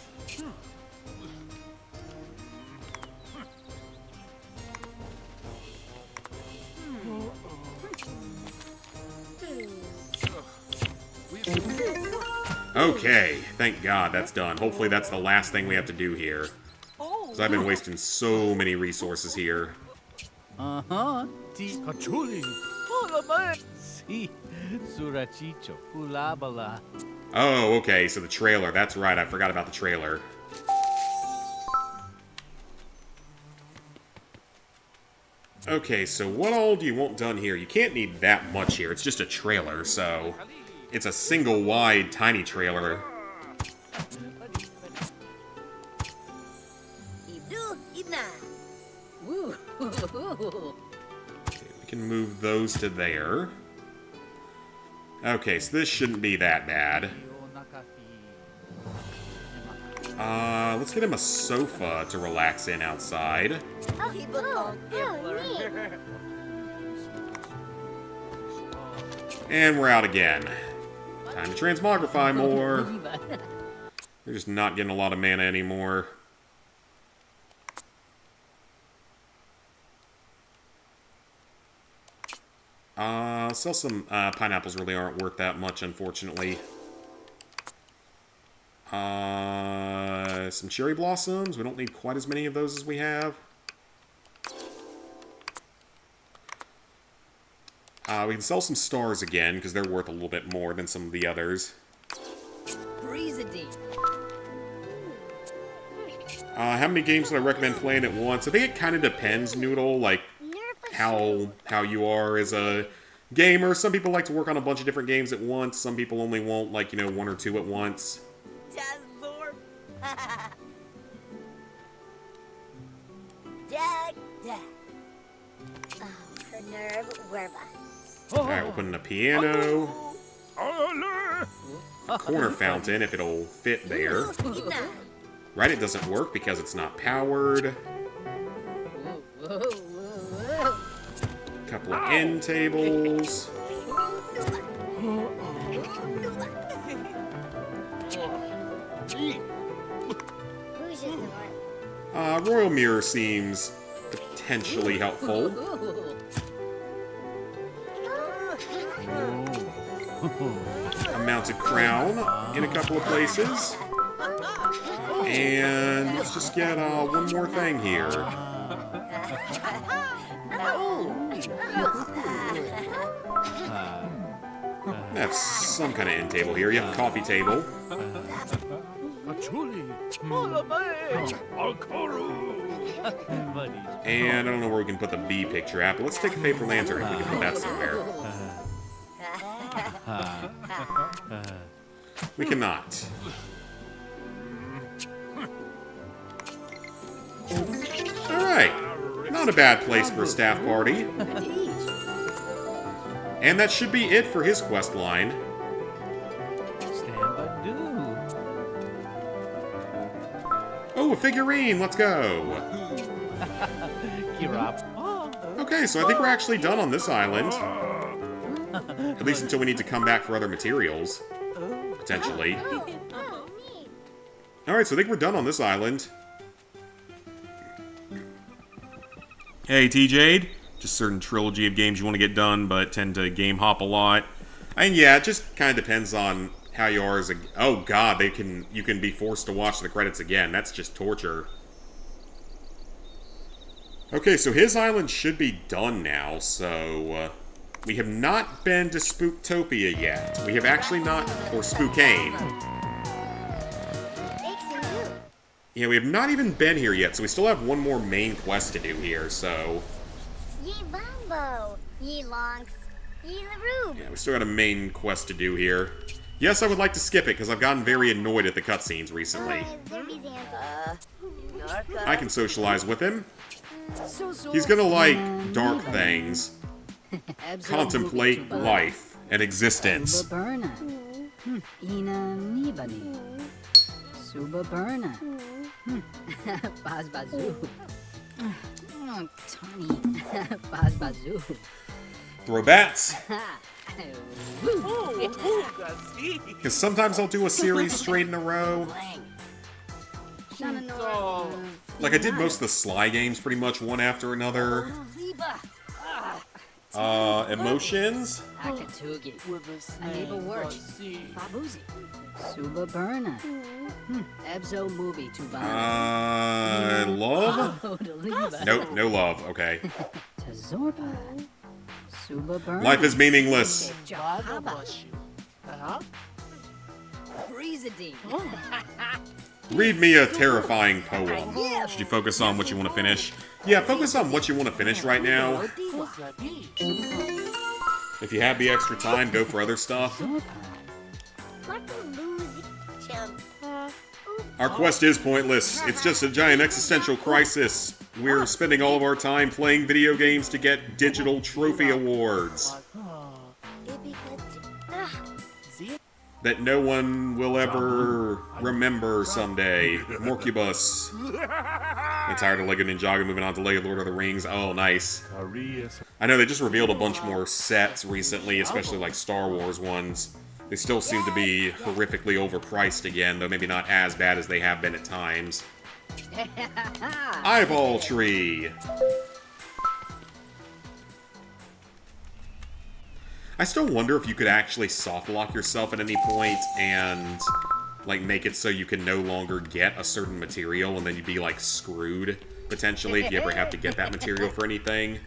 Okay, thank God that's done. Hopefully that's the last thing we have to do here. Because I've been wasting so many resources here. Uh-huh. Kachuli. Si. Surachicho. Ulabala. Oh, okay, so the trailer. That's right, I forgot about the trailer. Okay, so what all do you want done here? You can't need that much here. It's just a trailer, so... It's a single wide tiny trailer. Okay, we can move those to there. Okay, so this shouldn't be that bad. Let's get him a sofa to relax in outside. And we're out again. Time to transmogrify more. We're just not getting a lot of mana anymore. Sell some pineapples really aren't worth that much, unfortunately. Some cherry blossoms. We don't need quite as many of those as we have. We can sell some stars again, because they're worth a little bit more than some of the others. How many games would I recommend playing at once? I think it kind of depends, Noodle, like, how you are as a gamer. Some people like to work on a bunch of different games at once. Some people only want, like, you know, one or two at once. Alright, we'll put in a piano. Corner fountain, if it'll fit there. Right, it doesn't work because it's not powered. Couple of end tables. Royal Mirror seems potentially helpful. A mounted crown in a couple of places. And let's just get one more thing here. That's some kind of end table here. You have a coffee table. And I don't know where we can put the bee picture at, but let's take a paper lantern and we can put that somewhere. We cannot. Alright. not a bad place for a staff party. And that should be it for his quest line. Stand but do. Oh, a figurine! Let's go! Kirap. Okay, so I think we're actually done on this island. At least until we need to come back for other materials. Potentially. Oh, neat. Alright, so I think we're done on this island. Hey, TJ. Just certain trilogy of games you want to get done, but tend to game hop a lot. And yeah, it just kind of depends on how you are as a... Oh god, you can be forced to watch the credits again. That's just torture. Okay, so his island should be done now, so... we have not been to Spooktopia yet. We have actually not... Or Spookane. Fixing you. Yeah, we have not even been here yet, so we still have one more main quest to do here, so... Ye Bumbo. Ye Lonks. Ye LaRube. Yeah, we still got a main quest to do here. Yes, I would like to skip it, because I've gotten very annoyed at the cutscenes recently. I can socialize with him. He's gonna like dark things. Contemplate life and existence. Subaberna. Ina Nibani. Subaberna. Bazbazoo. Tony. Bazbazoo. Throw bats. Because sometimes I'll do a series straight in a row. Like I did most of the Sly games pretty much one after another. Emotions? Akatugi. Aniba Worch. Fabuzi. Subaberna. Ebzo movie Tubana. Love? Oh, Deliva. Nope, no love. Okay. Tazorba. Subaberna. Life is meaningless. Jahaba. Breezadine. Read me a terrifying poem. Should you focus on what you want to finish? Yeah, focus on what you want to finish right now. If you have the extra time, go for other stuff. Our quest is pointless. It's just a giant existential crisis. We're spending all of our time playing video games to get digital trophy awards that no one will ever remember someday. Morcubus. I'm tired of LEGO Ninjago, moving on to LEGO Lord of the Rings. Oh, nice. I know they just revealed a bunch more sets recently, especially like Star Wars ones. They still seem to be horrifically overpriced again, though maybe not as bad as they have been at times. Eyeball Tree! I still wonder if you could actually soft lock yourself at any point and like make it so you can no longer get a certain material and then you'd be like screwed potentially if you ever have to get that material for anything.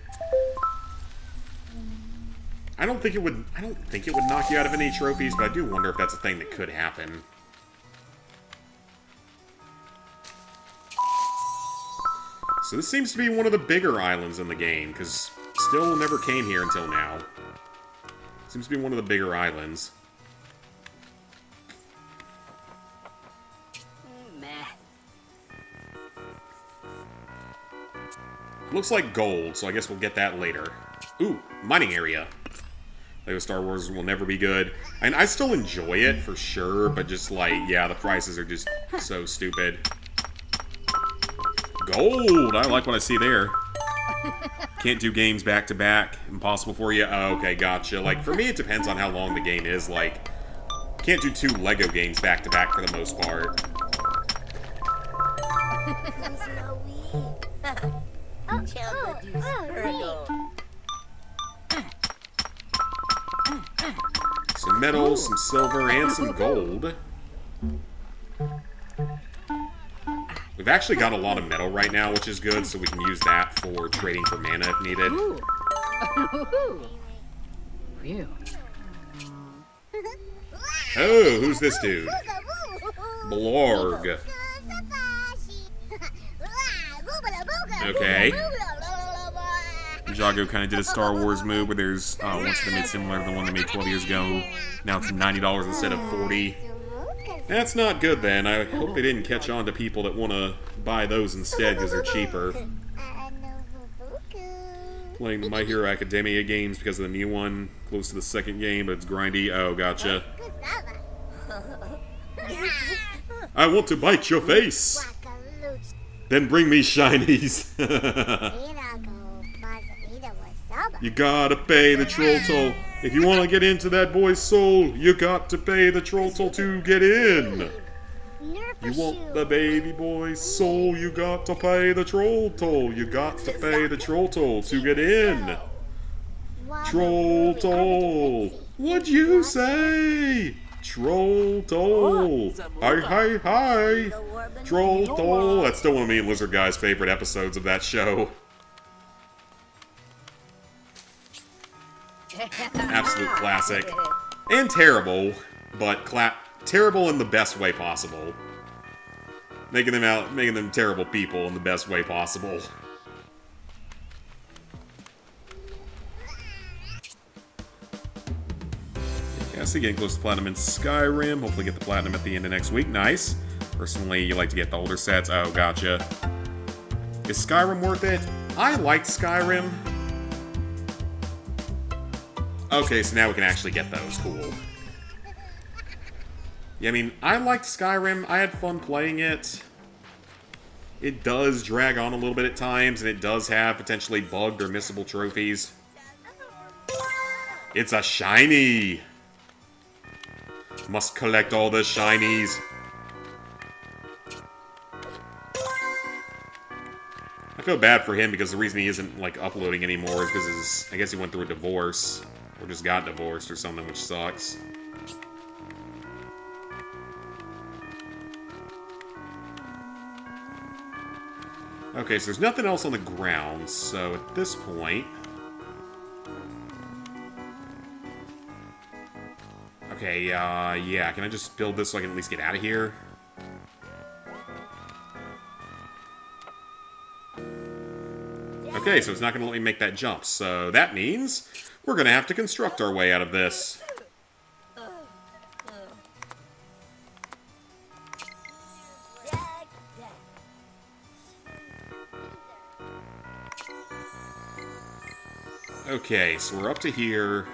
I don't think it would knock you out of any trophies, but I do wonder if that's a thing that could happen. So this seems to be one of the bigger islands in the game, because still never came here until now. Seems to be one of the bigger islands. Looks like gold, so I guess we'll get that later. Ooh, mining area. LEGO Star Wars will never be good. And I still enjoy it, for sure, but just like, yeah, the prices are just so stupid. Gold! I like what I see there. Can't do games back-to-back. Impossible for you? Oh, okay, gotcha. Like, for me, it depends on how long the game is. Like, can't do 2 LEGO games back-to-back for the most part. Some metal, some silver, and some gold. We've actually got a lot of metal right now, which is good, so we can use that for trading for mana if needed. Phew. Oh, who's this dude? Blorg. Okay. Jago kind of did a Star Wars move where there's one that they made similar to the one they made 12 years ago. Now it's $90 instead of $40. That's not good then. I hope they didn't catch on to people that want to buy those instead because they're cheaper. Playing My Hero Academia games because of the new one. Close to the second game, but it's grindy. Oh, gotcha. I want to bite your face! Then bring me shinies. You gotta pay the troll toll. If you want to get into that boy's soul, you got to pay the troll toll to get in. You want the baby boy's soul, you got to pay the troll toll. You got to pay the troll toll to get in. Troll toll. What'd you say? Troll toll. Hi, hi, hi. Troll toll. That's still one of me and Lizard Guy's favorite episodes of that show. Absolute classic. And terrible, but terrible in the best way possible. Making them terrible people in the best way possible. Yeah, so getting close to platinum in Skyrim. Hopefully get the platinum at the end of next week. Nice. Personally, you like to get the older sets. Oh, gotcha. Is Skyrim worth it? I liked Skyrim. Okay, so now we can actually get those. Cool. Yeah, I mean, I liked Skyrim. I had fun playing it. It does drag on a little bit at times, and it does have potentially bugged or missable trophies. It's a shiny! Must collect all the shinies. I feel bad for him because the reason he isn't, like, uploading anymore is because I guess he went through a divorce. Or just got divorced or something, which sucks. Okay, so there's nothing else on the ground, so at this point... Okay, yeah, can I just build this so I can at least get out of here? Okay, so it's not going to let me make that jump, so that means we're going to have to construct our way out of this. Okay, so we're up to here.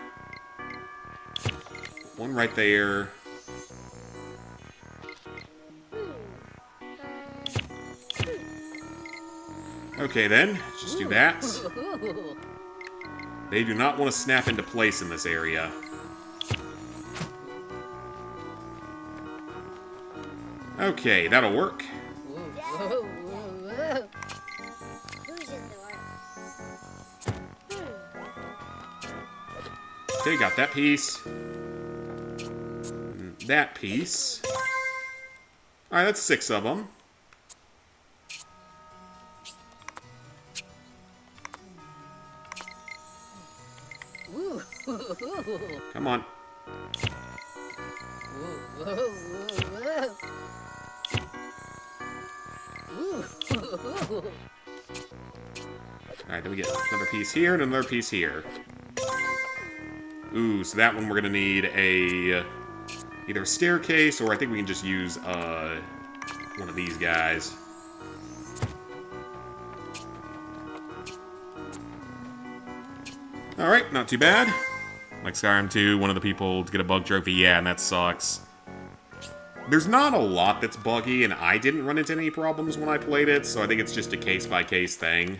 One right there. Okay then, just do that. They do not want to snap into place in this area. Okay, that'll work. Okay, got that piece. And that piece. Alright, that's 6 of them. Come on. Alright, then we get another piece here and another piece here. Ooh, so that one we're gonna need either a staircase, or I think we can just use one of these guys. Alright, not too bad. Like Skyrim 2, one of the people to get a bug trophy, yeah, and that sucks. There's not a lot that's buggy, and I didn't run into any problems when I played it, so I think it's just a case-by-case thing.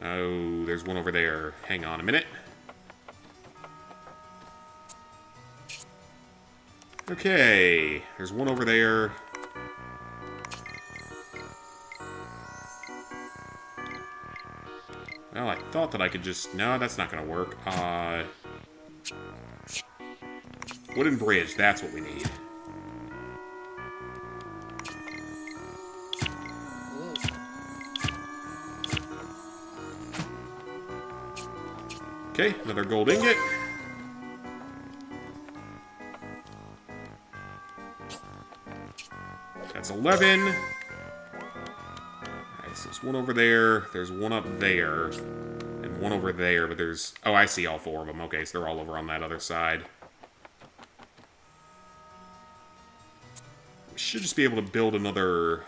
Oh, there's one over there. Hang on a minute. Okay, there's one over there. Well, I thought that I could just... No, that's not gonna work. Wooden bridge, that's what we need. Okay, another gold ingot. That's 11. Alright, so there's one over there, there's one up there, and one over there, but there's... Oh, I see all 4 of them. Okay, so they're all over on that other side. We should just be able to build another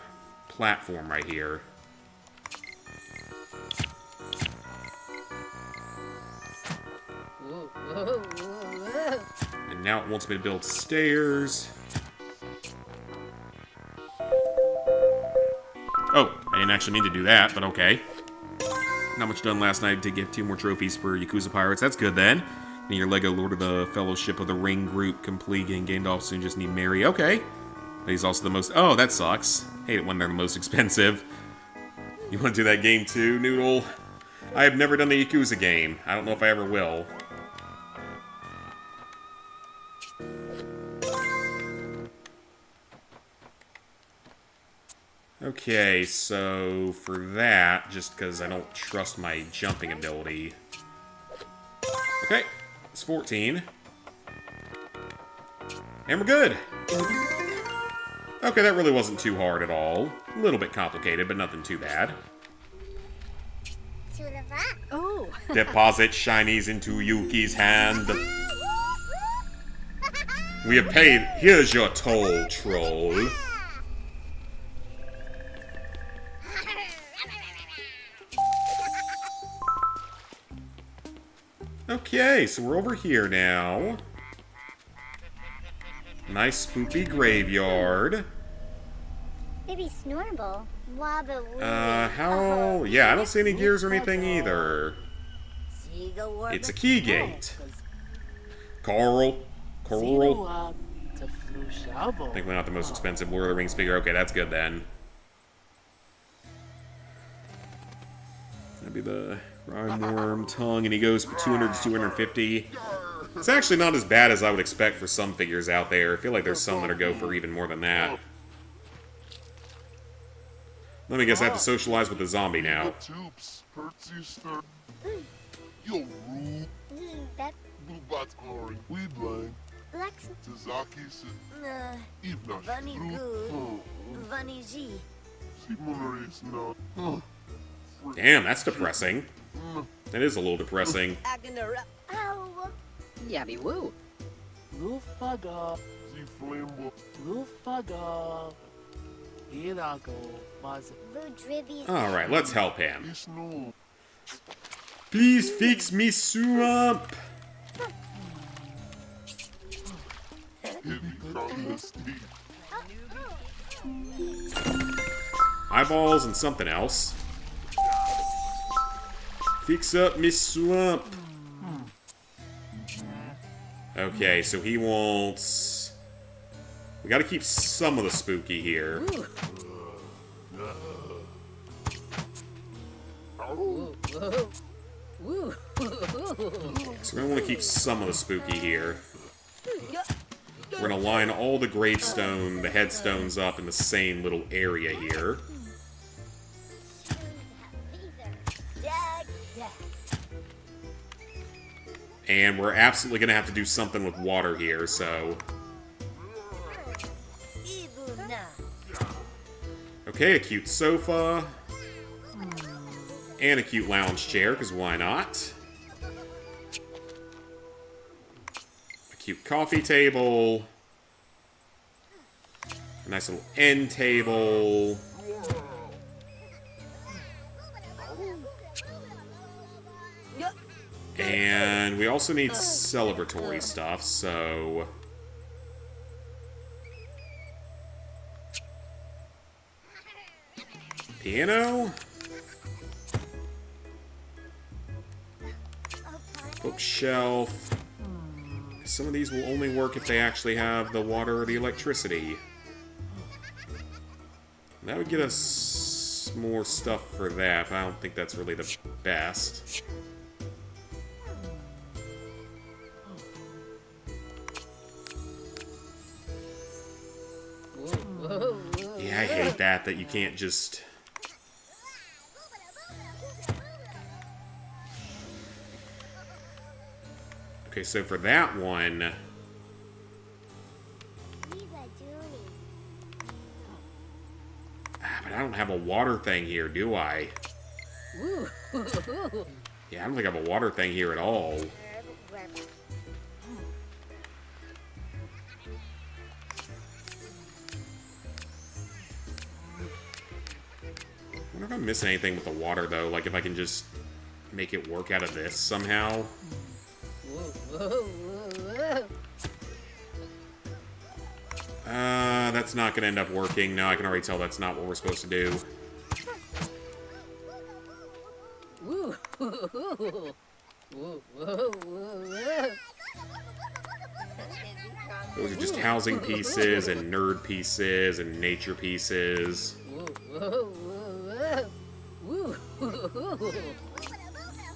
platform right here. Whoa, whoa. And now it wants me to build stairs. Oh, I didn't actually mean to do that, but okay. Not much done last night to get 2 more trophies for Yakuza Pirates. That's good then. Need your Lego Lord of the Fellowship of the Ring group complete. Getting Gandalf soon, just need Mary. Okay. But he's also the most... Oh, that sucks. Hate it when they're the most expensive. You want to do that game too, Noodle? I have never done the Yakuza game. I don't know if I ever will. Okay, so for that, just because I don't trust my jumping ability. Okay, it's 14. And we're good! Okay, that really wasn't too hard at all. A little bit complicated, but nothing too bad. To the back. Oh. Deposit shinies into Yuki's hand. We have paid. Here's your toll, troll. Okay, so we're over here now. Nice spoopy graveyard. Maybe Snorble. Wabba How... Yeah, I don't see any gears or anything either. It's a key gate. Coral. I think we're not the most expensive Lord of the Rings figure. Okay, that's good then. That'd be the Rhyme Worm tongue, and he goes for 200 to 250. It's actually not as bad as I would expect for some figures out there. I feel like there's some that go for even more than that. Let me guess, I have to socialize with the zombie now. That Woodland. Lex. Tazakis. Bunny Goo. Bunny G. Damn, that's depressing. That is a little depressing. Ow. Yabby woo. Lufaga. Lufaga. Alright, let's help him. Please fix me swamp. Eyeballs and something else. Fix up me swamp. Okay, so he wants... We gotta keep some of the spooky here. Woo. Woo. So we're gonna want to keep some of the spooky here. We're gonna line all the gravestone, the headstones up in the same little area here. And we're absolutely gonna have to do something with water here, so... Okay, a cute sofa. And a cute lounge chair, because why not? A cute coffee table. A nice little end table. And we also need celebratory stuff, so... Piano? Bookshelf. Some of these will only work if they actually have the water or the electricity. That would get us more stuff for that, but I don't think that's really the best. Yeah, I hate that you can't just... Okay, so for that one... But I don't have a water thing here, do I? Yeah, I don't think I have a water thing here at all. I wonder if I'm missing anything with the water, though. Like, if I can just make it work out of this somehow. That's not gonna end up working. No, I can already tell that's not what we're supposed to do. Woo. Woo. Woo. Woo. Those are just housing pieces, and nerd pieces, and nature pieces. We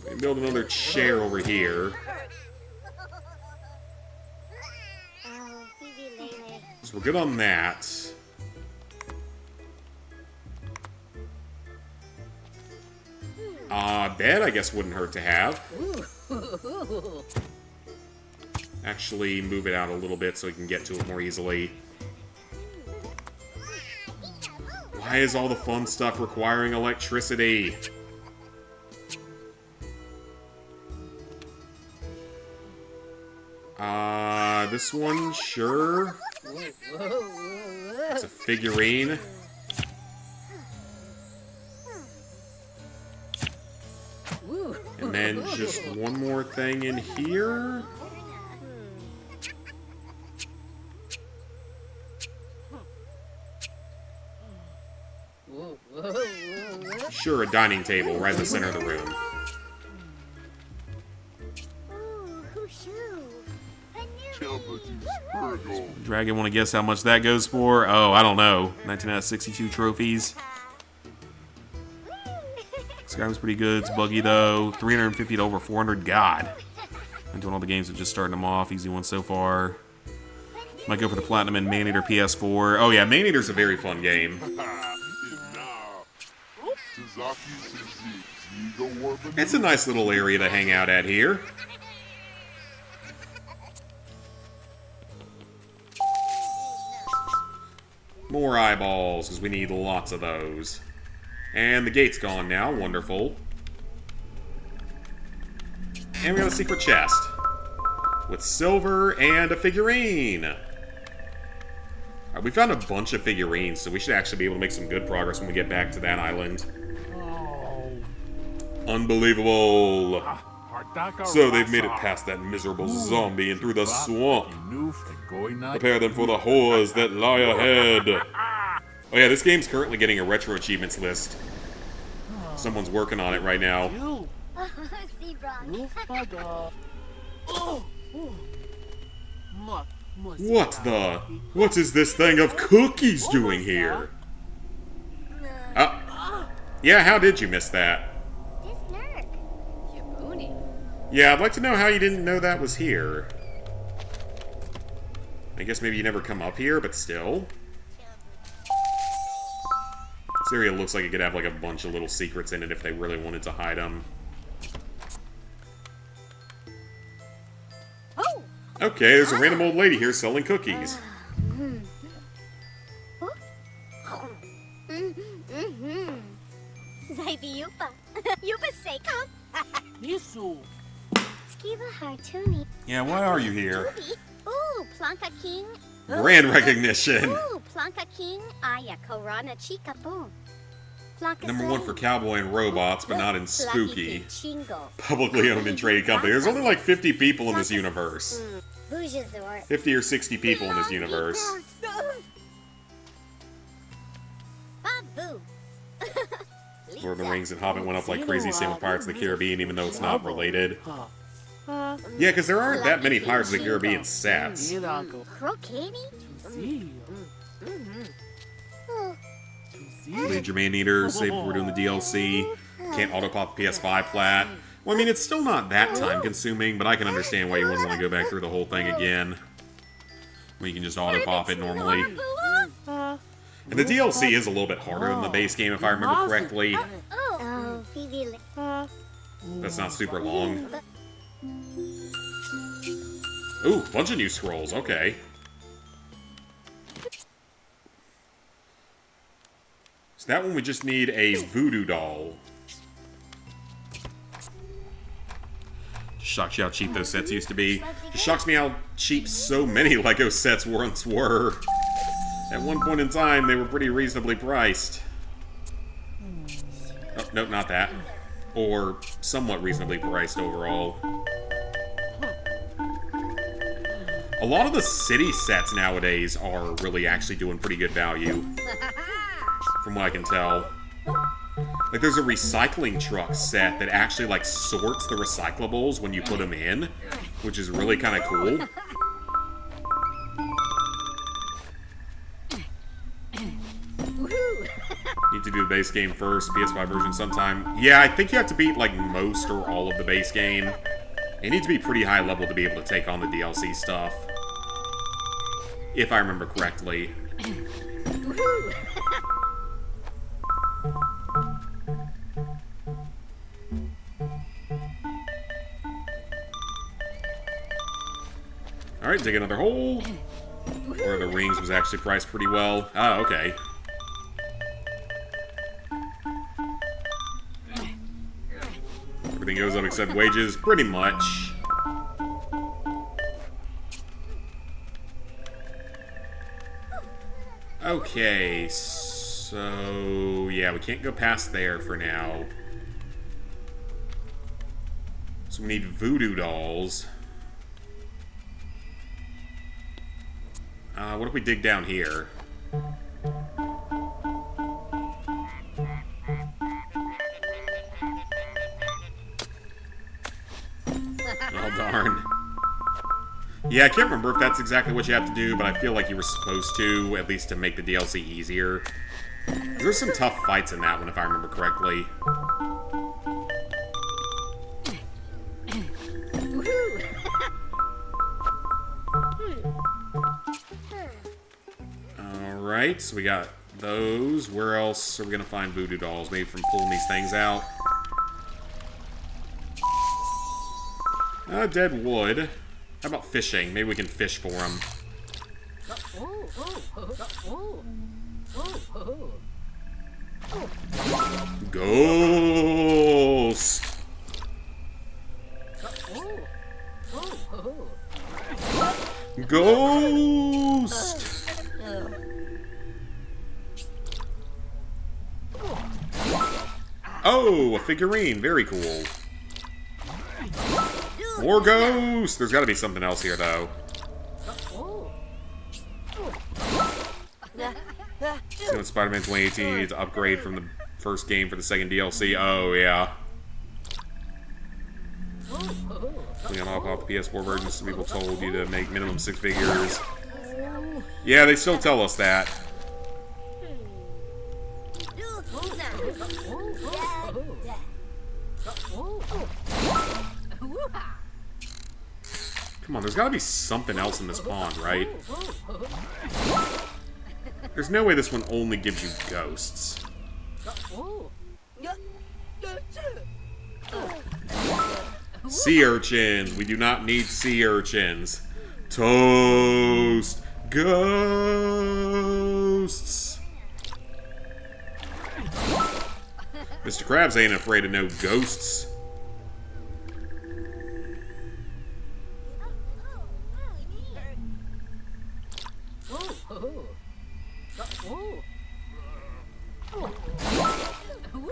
can build another chair over here. Oh, Phoebe Lele. So we're good on that. Bed, I guess, wouldn't hurt to have. Actually, move it out a little bit so we can get to it more easily. Why is all the fun stuff requiring electricity? This one, sure. It's a figurine. And then just one more thing in here. Sure, a dining table right in the center of the room. Ooh, whoosoo. Chelbaty's Virgo. Dragon, want to guess how much that goes for? Oh, I don't know. 19 out of 62 trophies. Skyrim's pretty good. It's buggy, though. 350 to over 400. God. I'm doing all the games that just starting them off. Easy one so far. Might go for the Platinum and Maneater PS4. Oh, yeah, Maneater's a very fun game. It's a nice little area to hang out at here. More eyeballs, because we need lots of those. And the gate's gone now. Wonderful. And we got a secret chest. With silver and a figurine. Alright, we found a bunch of figurines, so we should actually be able to make some good progress when we get back to that island. Unbelievable. So they've made it past that miserable zombie and through the swamp. Prepare them for the horrors that lie ahead. Oh yeah, this game's currently getting a retro achievements list. Someone's working on it right now. See, Brock. What the? What is this thing of cookies doing here? Yeah, how did you miss that? This nerk. Yabuni. Yeah, I'd like to know how you didn't know that was here. I guess maybe you never come up here, but still. This area looks like it could have like a bunch of little secrets in it if they really wanted to hide them. Oh! Okay, there's a random old lady here selling cookies. Zaibi Yupa. Yupa say come. Nisu. Skiva Hartuni. Yeah, why are you here? Ooh, Planka King. Brand recognition. Ooh, Planka King. Aya Corona Chica Boom. Planka Number one for cowboy and robots, but not in spooky. Chingo. Publicly owned and traded company. There's only like 50 people in this universe. Boujazor. 50 or 60 people in this universe. Babu. Lord of the Rings and Hobbit went up like crazy, same with Pirates of the Caribbean, even though it's not related. Yeah, because there aren't that many Pirates of the Caribbean sets. Croquetti? Major Maneater, save before doing the DLC. Can't auto-pop the PS5 plat. Well, I mean, it's still not that time-consuming, but I can understand why you wouldn't want to go back through the whole thing again. When you can just auto-pop it normally. And the DLC is a little bit harder than the base game, if I remember correctly. Oh, Phoebe. That's not super long. Ooh, bunch of new scrolls, okay. So that one we just need a voodoo doll. Shocks you how cheap those sets used to be. Just shocks me how cheap so many LEGO sets once were. At one point in time, they were pretty reasonably priced. Oh, nope, not that. Or somewhat reasonably priced overall. A lot of the city sets nowadays are really actually doing pretty good value, from what I can tell. Like, there's a recycling truck set that actually, like, sorts the recyclables when you put them in, which is really kind of cool. Need to do the base game first, PS5 version sometime. Yeah, I think you have to beat, like, most or all of the base game. You need to be pretty high level to be able to take on the DLC stuff. If I remember correctly. Alright, dig another hole. Or the rings was actually priced pretty well. Oh, okay. Everything goes up except wages, pretty much. Okay, so... yeah, we can't go past there for now. So we need voodoo dolls. What if we dig down here? Oh, darn. Yeah, I can't remember if that's exactly what you have to do, but I feel like you were supposed to, at least to make the DLC easier. There's some tough fights in that one, if I remember correctly. Alright, so we got those. Where else are we going to find voodoo dolls? Maybe from pulling these things out? Dead wood. How about fishing? Maybe we can fish for them. Ghost! Ghost! Oh, a figurine. Very cool. More ghosts! There's gotta be something else here, though. You know, in Spider-Man 2018, you need to upgrade from the first game for the second DLC. Oh, yeah. Clean off the PS4 version, some people told you to make minimum 6 figures. Yeah, they still tell us that. Come on, there's gotta be something else in this pond, right? There's no way this one only gives you ghosts. Sea urchins! We do not need sea urchins. Toast! Ghosts! Mr. Krabs ain't afraid of no ghosts.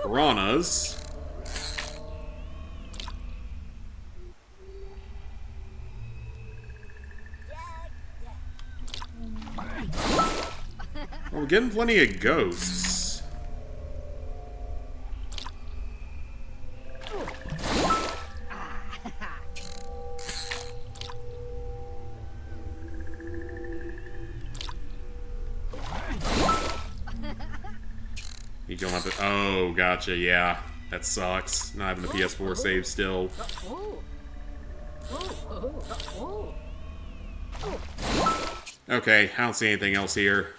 Piranhas. Well, we're getting plenty of ghosts. You don't have to... oh, gotcha, yeah. That sucks. Not having the PS4 save still. Okay, I don't see anything else here.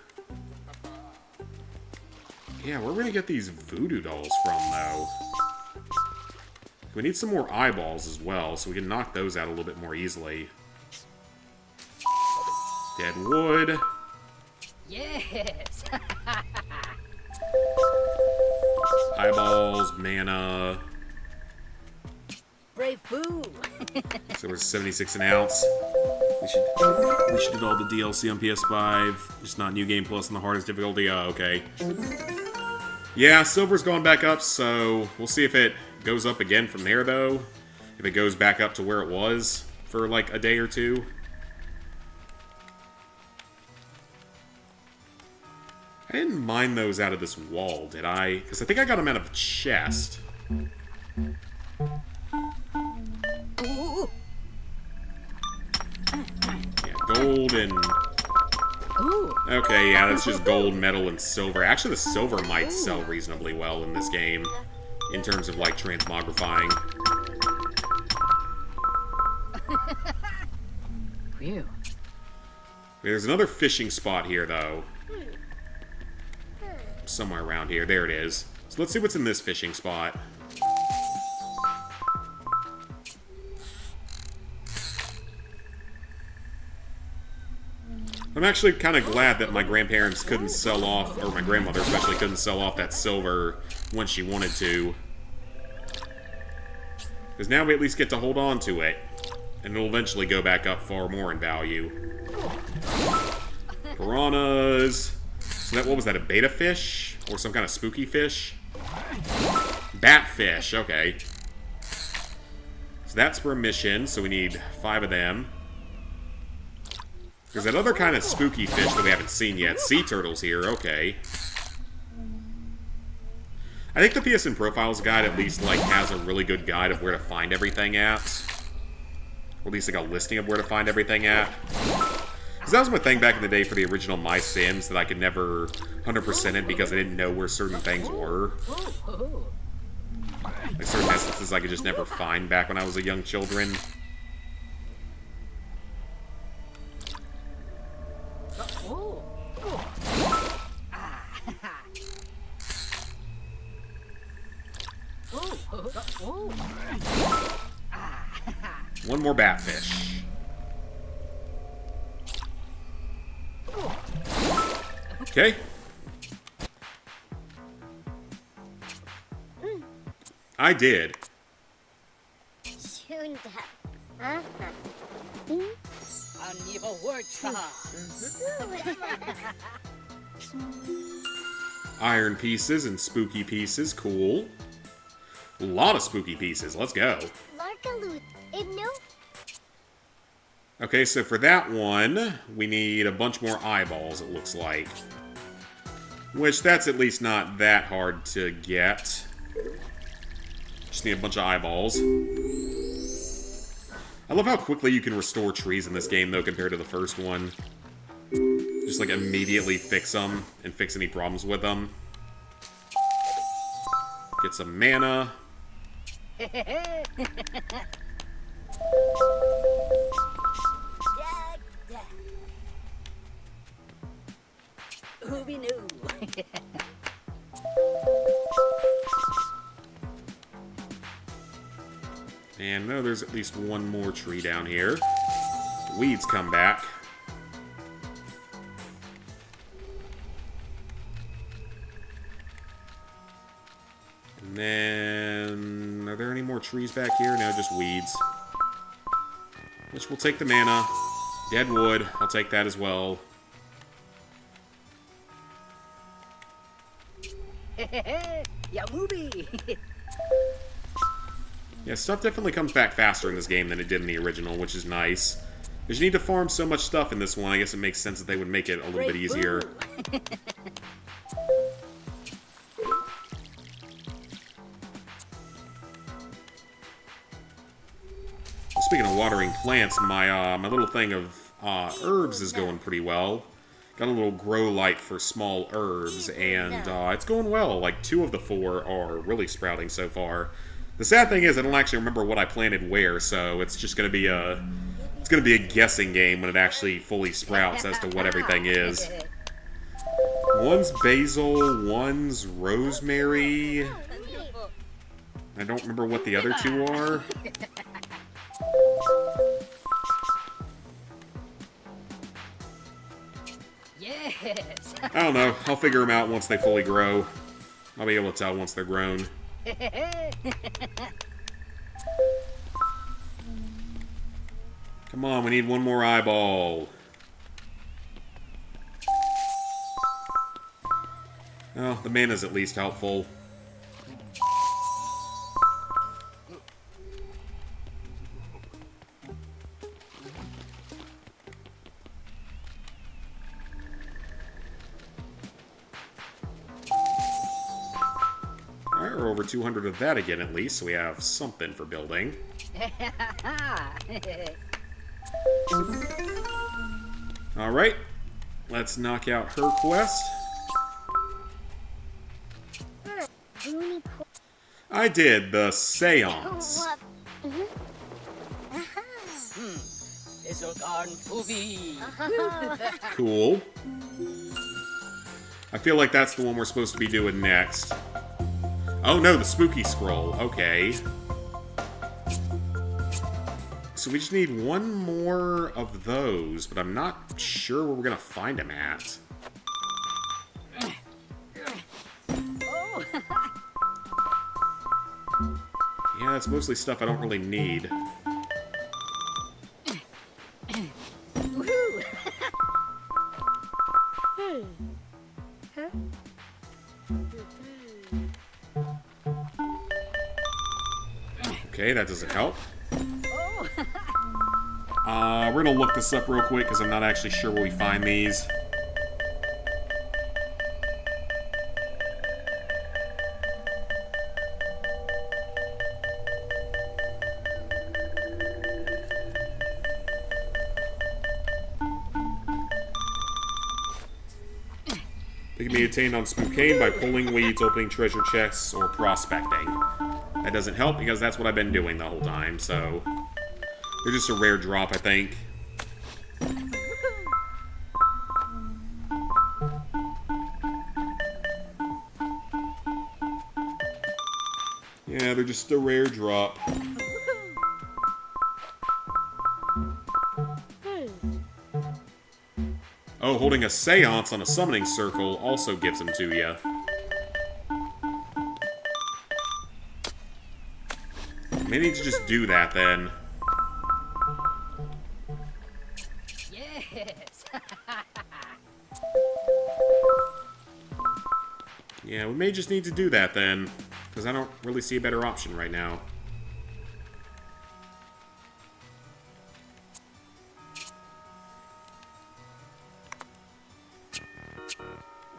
Yeah, where are we gonna get these voodoo dolls from, though? We need some more eyeballs as well, so we can knock those out a little bit more easily. Dead wood. Yes. Eyeballs, mana. Brave foo. So we're 76 an ounce. We should do all the DLC on PS5, just not New Game Plus on the hardest difficulty. Oh, okay. Yeah, silver's going back up, so we'll see if it goes up again from there, though. If it goes back up to where it was for like a day or two. I didn't mine those out of this wall, did I? Because I think I got them out of a chest. Ooh. Yeah, gold and... Ooh. Okay, yeah, that's just gold, metal, and silver. Actually, the silver might sell reasonably well in this game, in terms of, like, transmogrifying. Phew. There's another fishing spot here, though. Somewhere around here. There it is. So let's see what's in this fishing spot. I'm actually kind of glad that my grandparents couldn't sell off, or my grandmother especially couldn't sell off that silver when she wanted to. Because now we at least get to hold on to it. And it'll eventually go back up far more in value. Piranhas. So that, what was that, a beta fish? Or some kind of spooky fish? Batfish, okay. So that's for a mission, so we need 5 of them. There's that other kind of spooky fish that we haven't seen yet. Sea turtles here, okay. I think the PSN Profiles guide at least, like, has a really good guide of where to find everything at. Or at least, like, a listing of where to find everything at. Because that was my thing back in the day for the original MySims, that I could never 100% it because I didn't know where certain things were. Like, certain essences I could just never find back when I was a young children. One more batfish. Okay. I did. Iron pieces and spooky pieces, cool. A lot of spooky pieces, let's go. Okay, so for that one, we need a bunch more eyeballs, it looks like. Which, that's at least not that hard to get. Just need a bunch of eyeballs. I love how quickly you can restore trees in this game, though, compared to the first one. Just, like, immediately fix them and fix any problems with them. Get some mana. Who be new? And no, there's at least one more tree down here. Weeds come back. And then... are there any more trees back here? No, just weeds. Which will take the mana. Dead wood, I'll take that as well. Ya movie. Yeah, stuff definitely comes back faster in this game than it did in the original, which is nice. Because you need to farm so much stuff in this one, I guess it makes sense that they would make it a little bit easier. Speaking of watering plants, my little thing of herbs is going pretty well. Got a little grow light for small herbs, and it's going well. Like, 2 of the 4 are really sprouting so far. The sad thing is, I don't actually remember what I planted where, so it's just gonna be a guessing game when it actually fully sprouts as to what everything is. One's basil, one's rosemary. I don't remember what the other 2 are. Yes. I don't know. I'll figure them out once they fully grow. I'll be able to tell once they're grown. Come on, we need one more eyeball. Oh, the mana's at least helpful. shovelware, or over 200 of that again at least, so we have something for building. Alright, let's knock out her quest. I did the seance. Cool. I feel like that's the one we're supposed to be doing next. Oh no, the spooky scroll. Okay. So we just need one more of those, but I'm not sure where we're gonna find them at. Yeah, that's mostly stuff I don't really need. Okay, that doesn't help. We're gonna look this up real quick because I'm not actually sure where we find these. They can be attained on Spookane by pulling weeds, opening treasure chests, or prospecting. That doesn't help because that's what I've been doing the whole time, so... They're just a rare drop, I think. Yeah, they're just a rare drop. Oh, holding a seance on a summoning circle also gives them to you. Maybe need to just do that then. Yes. Yeah, we may just need to do that then, because I don't really see a better option right now.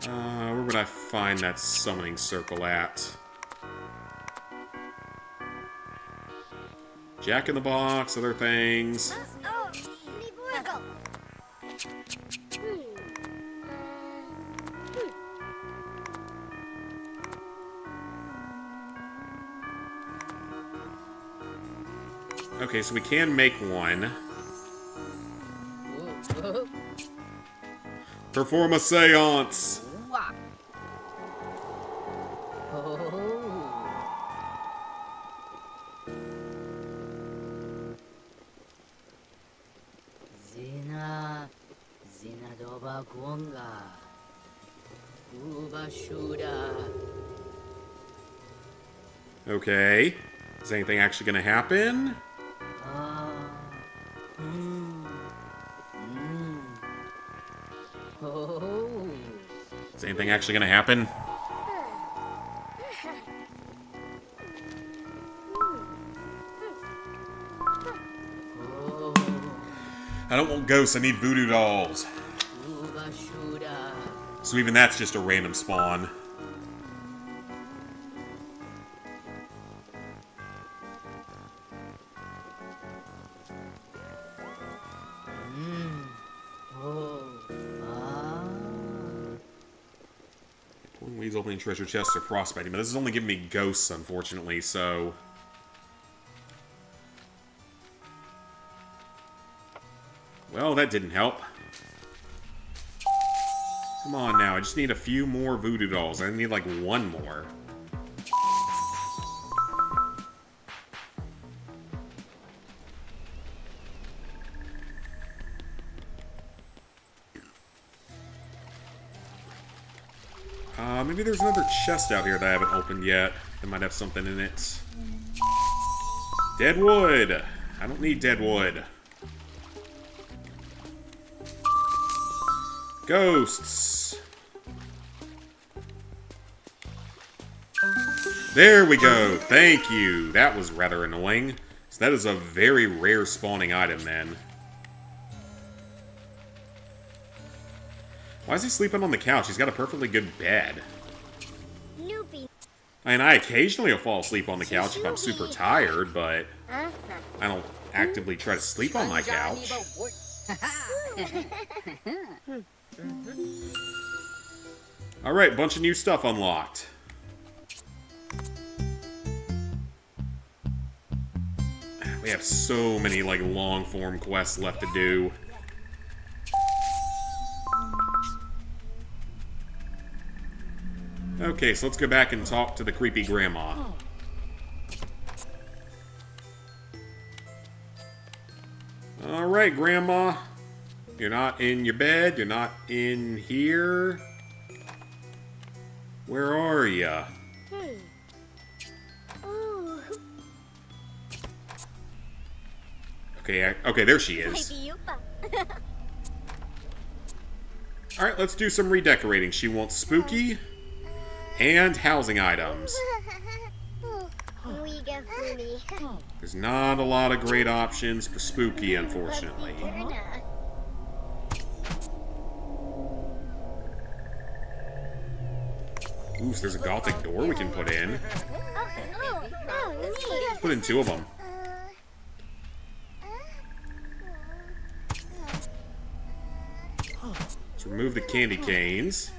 Where would I find that summoning circle at? Jack in the Box, other things. Okay, so we can make one. Perform a seance! Okay. Is anything actually gonna happen? Is anything actually gonna happen? I don't want ghosts, I need voodoo dolls. So even that's just a random spawn. Pulling weeds, opening treasure chests, or prospecting. But this is only giving me ghosts, unfortunately, so... Well, that didn't help. Come on now, I just need a few more voodoo dolls. I need like one more. Maybe there's another chest out here that I haven't opened yet. That might have something in it. Dead wood! I don't need dead wood. Ghosts! There we go! Thank you! That was rather annoying. So that is a very rare spawning item then. Why is he sleeping on the couch? He's got a perfectly good bed. I mean, I occasionally will fall asleep on the couch if I'm super tired, but I don't actively try to sleep on my couch. Alright, bunch of new stuff unlocked. We have so many, like, long-form quests left to do. Okay, so let's go back and talk to the creepy grandma. Alright, grandma. You're not in your bed. You're not in here. Where are ya? Okay, okay, there she is. Alright, let's do some redecorating. She wants spooky and housing items. There's not a lot of great options for spooky, unfortunately. Ooh, so there's a gothic door we can put in. Let's put in 2 of them. Let's remove the candy canes.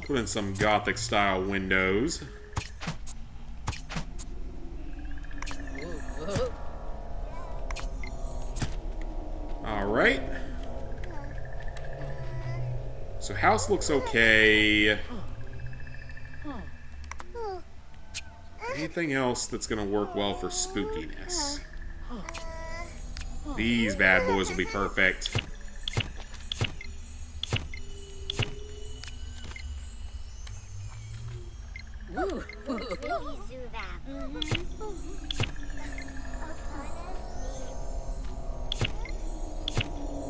Put in some gothic style windows. Alright. So house looks okay. Anything else that's gonna work well for spookiness? These bad boys will be perfect.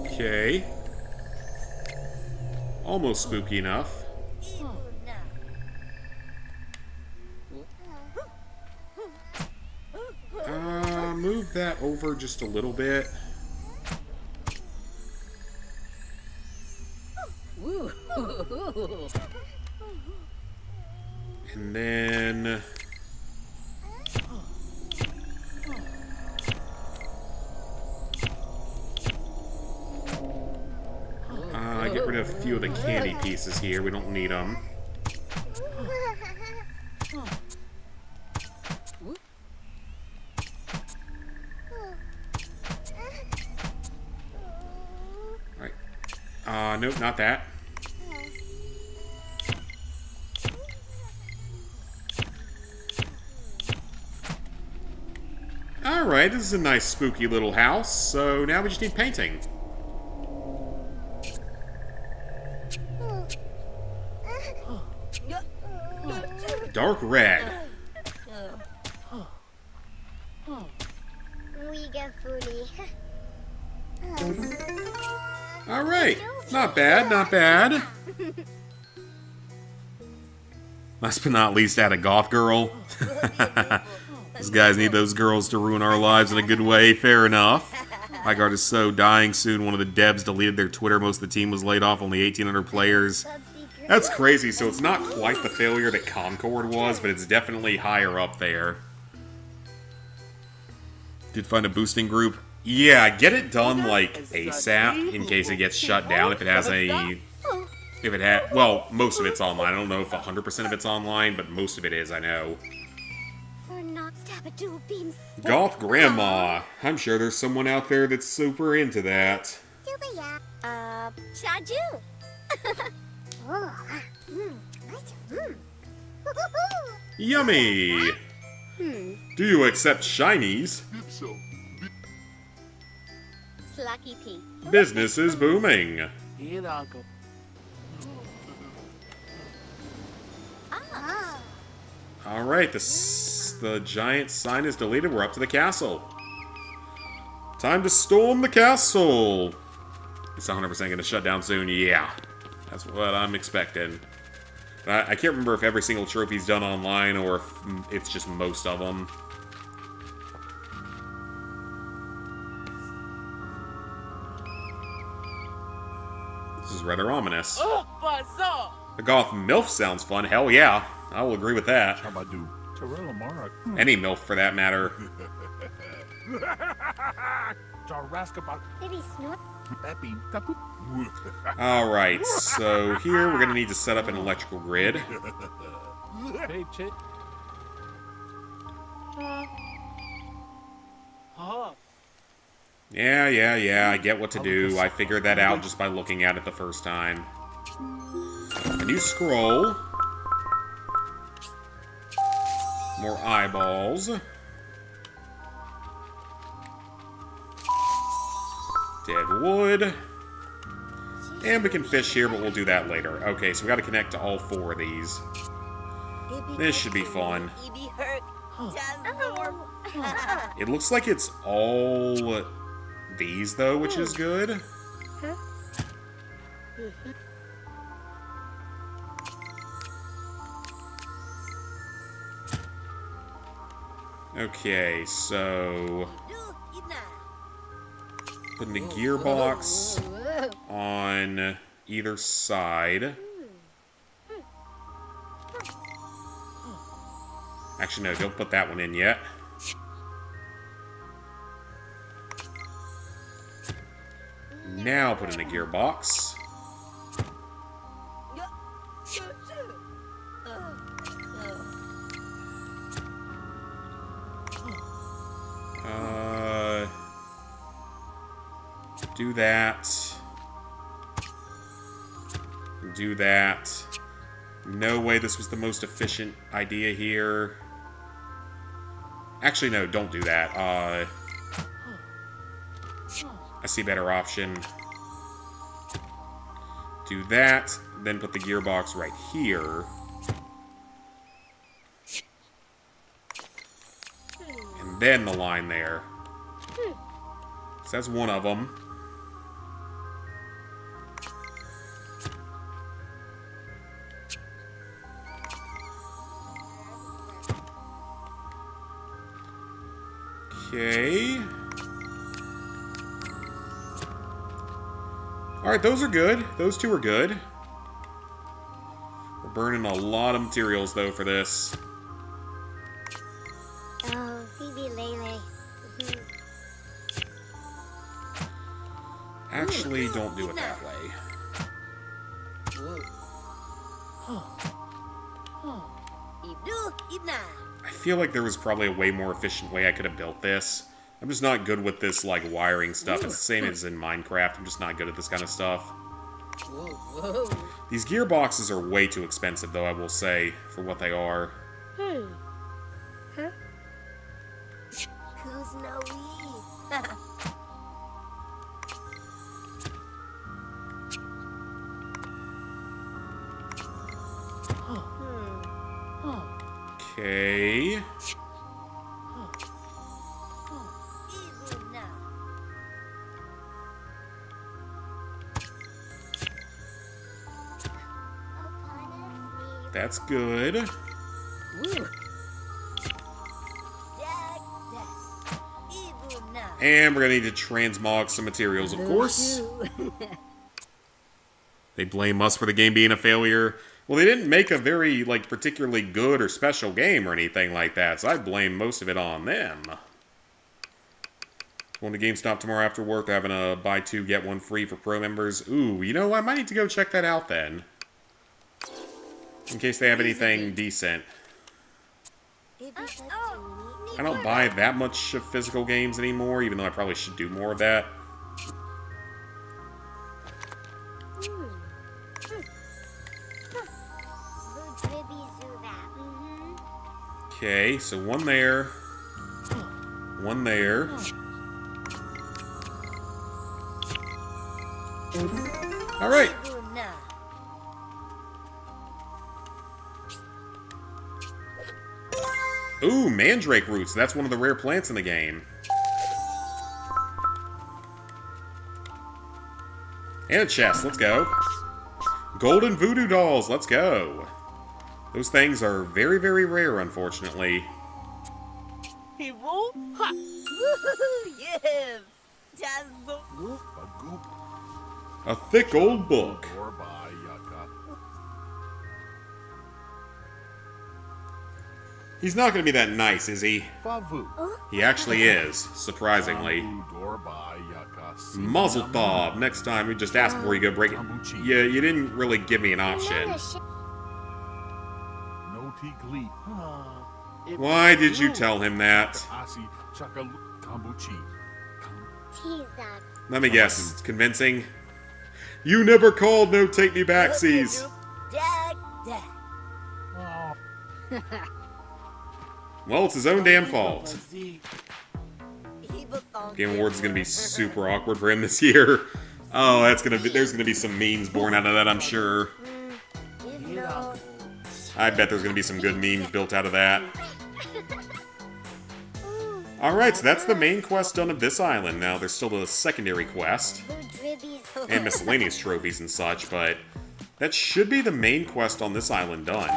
Okay. Almost spooky enough. Move that over just a little bit. And then... get rid of a few of the candy pieces here. We don't need them. Alright. Nope, not that. Alright, this is a nice spooky little house, so now we just need painting. Dark red. Alright, not bad, not bad. Last but not least, add a goth girl. These guys need those girls to ruin our lives in a good way, fair enough. My guard is so dying soon. One of the devs deleted their Twitter. Most of the team was laid off, only 1,800 players. That's crazy, so it's not quite the failure that Concord was, but it's definitely higher up there. Did find a boosting group? Yeah, get it done, like, ASAP, in case it gets shut down, if it has a... If it had... Well, most of it's online. I don't know if 100% of it's online, but most of it is, I know. Goth Grandma. I'm sure there's someone out there that's super into that. Yummy! Do you accept shinies? Business is booming. Alright, the giant sign is deleted. We're up to the castle. Time to storm the castle. It's 100% going to shut down soon. Yeah, that's what I'm expecting. I can't remember if every single trophy's done online or if it's just most of them. This is rather ominous. Oh, bazaar! A goth MILF sounds fun. Hell yeah. I will agree with that. Chabadu. Tarella Mara. Any MILF for that matter. Jaraskabat. Baby snort. Epi. Tapu. Alright, so here we're going to need to set up an electrical grid. Hey, chit. Huh. Yeah, I get what to do. I figured that out just by looking at it the first time. A new scroll. More eyeballs. Dead wood. And we can fish here, but we'll do that later. Okay, so we gotta connect to all 4 of these. This should be fun. It looks like it's all these, though, which is good. Okay, so... putting the gearbox Whoa. on either side. Actually, no, don't put that one in yet. Now put in a gearbox. Do that. Do that. No way this was the most efficient idea here. Actually, no, don't do that. I see a better option. Do that, then put the gearbox right here. And then the line there. So that's one of them. Okay. Alright, those are good. Those 2 are good. We're burning a lot of materials, though, for this. Oh, Phoebe Lele. Actually, don't do it that way. I feel like there was probably a way more efficient way I could have built this. I'm just not good with this, like, wiring stuff. It's the same as in Minecraft. I'm just not good at this kind of stuff. Whoa. These gearboxes are way too expensive, though, I will say, for what they are. Huh? Who's no we? Okay. That's good. Ooh. And we're gonna need to transmog some materials, of course. They blame us for the game being a failure. Well, they didn't make a very, like, particularly good or special game or anything like that, so I blame most of it on them. Going to GameStop tomorrow after work. They're having a buy 2, get 1 free for pro members. Ooh, you know, I might need to go check that out then. In case they have anything decent. I don't buy that much of physical games anymore, even though I probably should do more of that. Okay, so 1 there. 1 there. Alright. Ooh, mandrake roots. That's one of the rare plants in the game. And a chest. Let's go. Golden voodoo dolls. Let's go. Those things are very, very rare, unfortunately. Yes. A thick old book. He's not going to be that nice, is he? Favu. He actually is, surprisingly. Dorba Yakasi. Muzzle thaw. Next time, you just ask before you go break it. Yeah, you didn't really give me an option. No Tigli. Why did you tell him that? Asi Chakalu Kambuchi. Tizak. Let me guess, it's convincing? You never called no take me backsies. Dag, dag. Oh, Well, it's his own damn fault. Game Awards is gonna be super awkward for him this year. Oh, there's gonna be some memes born out of that, I'm sure. I bet there's gonna be some good memes built out of that. Alright, so that's the main quest done of this island. Now, there's still the secondary quest, and miscellaneous trophies and such, but that should be the main quest on this island done.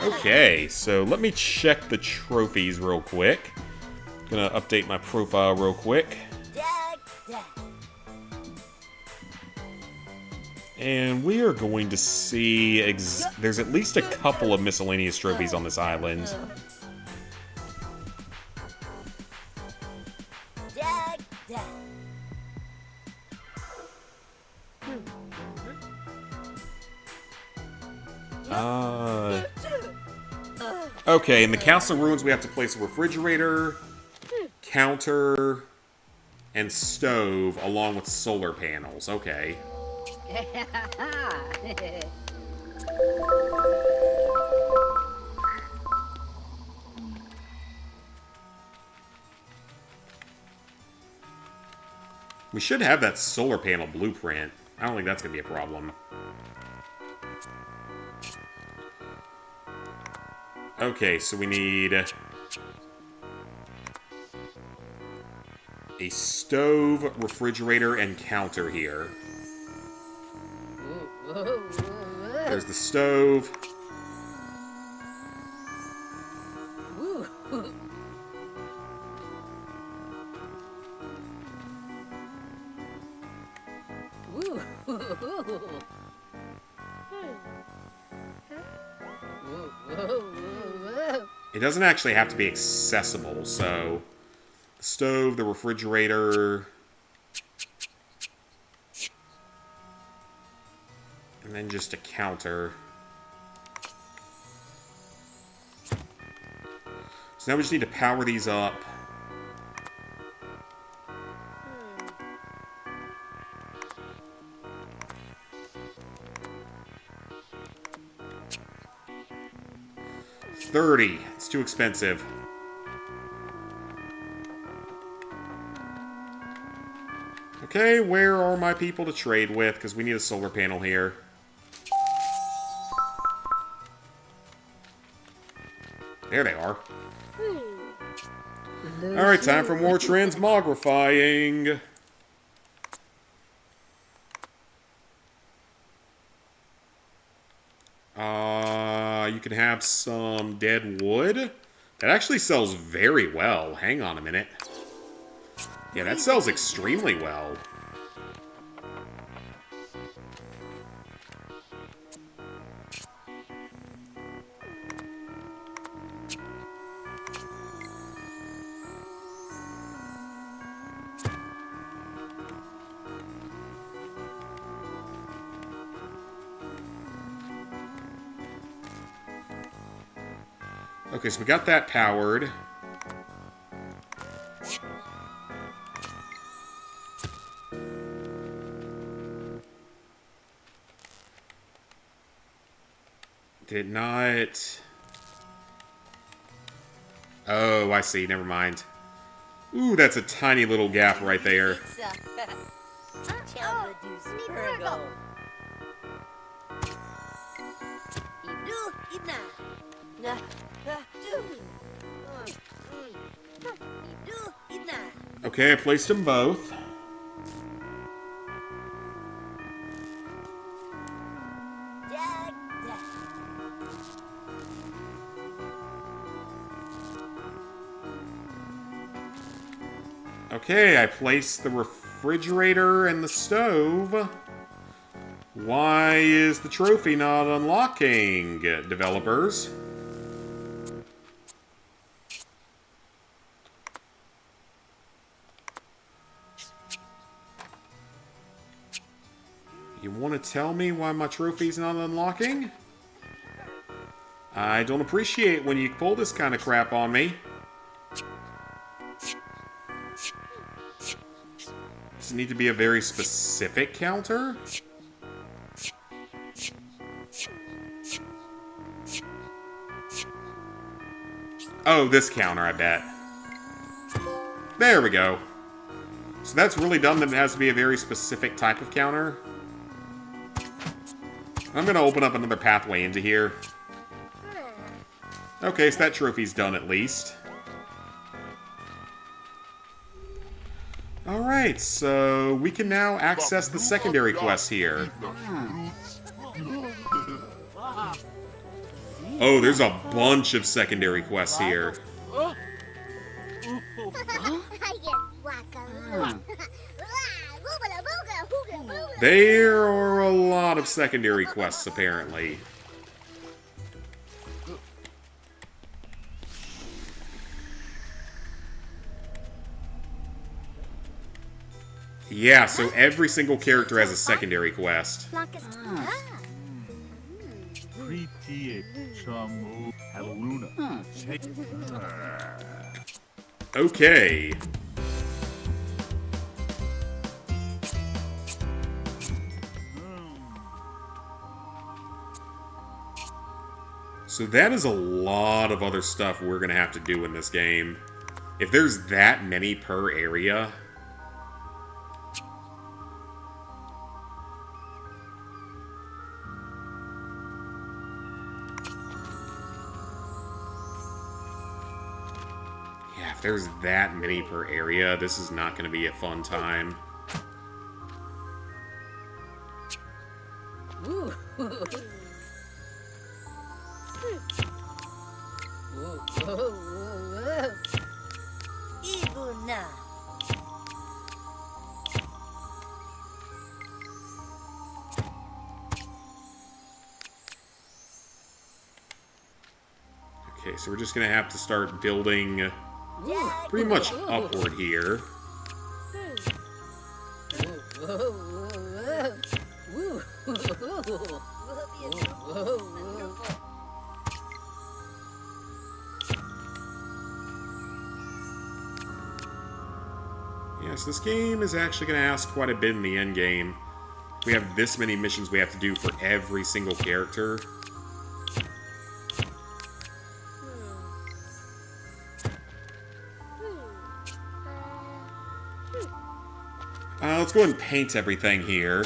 Okay, so let me check the trophies real quick. Gonna update my profile real quick. And we are going to see there's at least a couple of miscellaneous trophies on this island. Okay, in the Castle Ruins we have to place a refrigerator, counter, and stove along with solar panels. Okay. We should have that solar panel blueprint. I don't think that's going to be a problem. Okay, so we need a stove, refrigerator, and counter here. There's the stove. It doesn't actually have to be accessible, so the stove, the refrigerator, and then just a counter. So now we just need to power these up. $30. It's too expensive. Okay, where are my people to trade with? Because we need a solar panel here. There they are. Alright, time for more transmogrifying. You can have some dead wood. That actually sells very well. Hang on a minute. Yeah, that sells extremely well. Okay, so we got that powered. Did not... Oh, I see. Never mind. Ooh, that's a tiny little gap right there. Okay, I placed them both. Okay, I placed the refrigerator and the stove. Why is the trophy not unlocking, developers? You want to tell me why my trophy's not unlocking? I don't appreciate when you pull this kind of crap on me. Does it need to be a very specific counter? Oh, this counter, I bet. There we go. So that's really dumb that it has to be a very specific type of counter. I'm going to open up another pathway into here. Okay, so that trophy's done at least. Alright, so we can now access the secondary quests here. Oh, there's a bunch of secondary quests here. There are a lot of secondary quests, apparently. Yeah, so every single character has a secondary quest. Pretty chamu haluna. Okay. So that is a lot of other stuff we're going to have to do in this game. If there's that many per area... Yeah, if there's that many per area, this is not going to be a fun time. Woo. Whoa, whoa, whoa. Ibuna. Okay, so we're just going to have to start building pretty much upward here. Yes, this game is actually going to ask quite a bit in the end game. We have this many missions we have to do for every single character. Let's go ahead and paint everything here.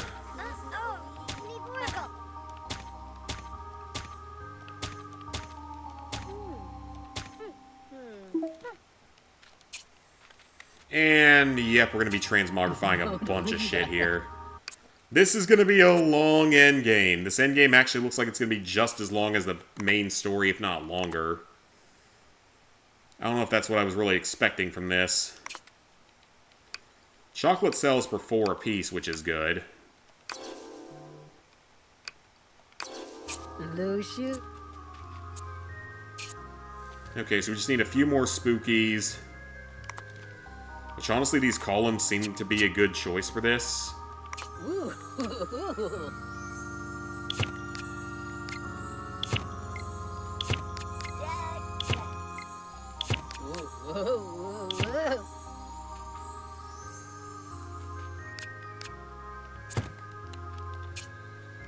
And, yep, we're going to be transmogrifying a bunch of shit here. This is going to be a long end game. This end game actually looks like it's going to be just as long as the main story, if not longer. I don't know if that's what I was really expecting from this. Chocolate sells for 4 apiece, which is good. Lucius. Okay, so we just need a few more spookies. Which, honestly, these columns seem to be a good choice for this. Woo.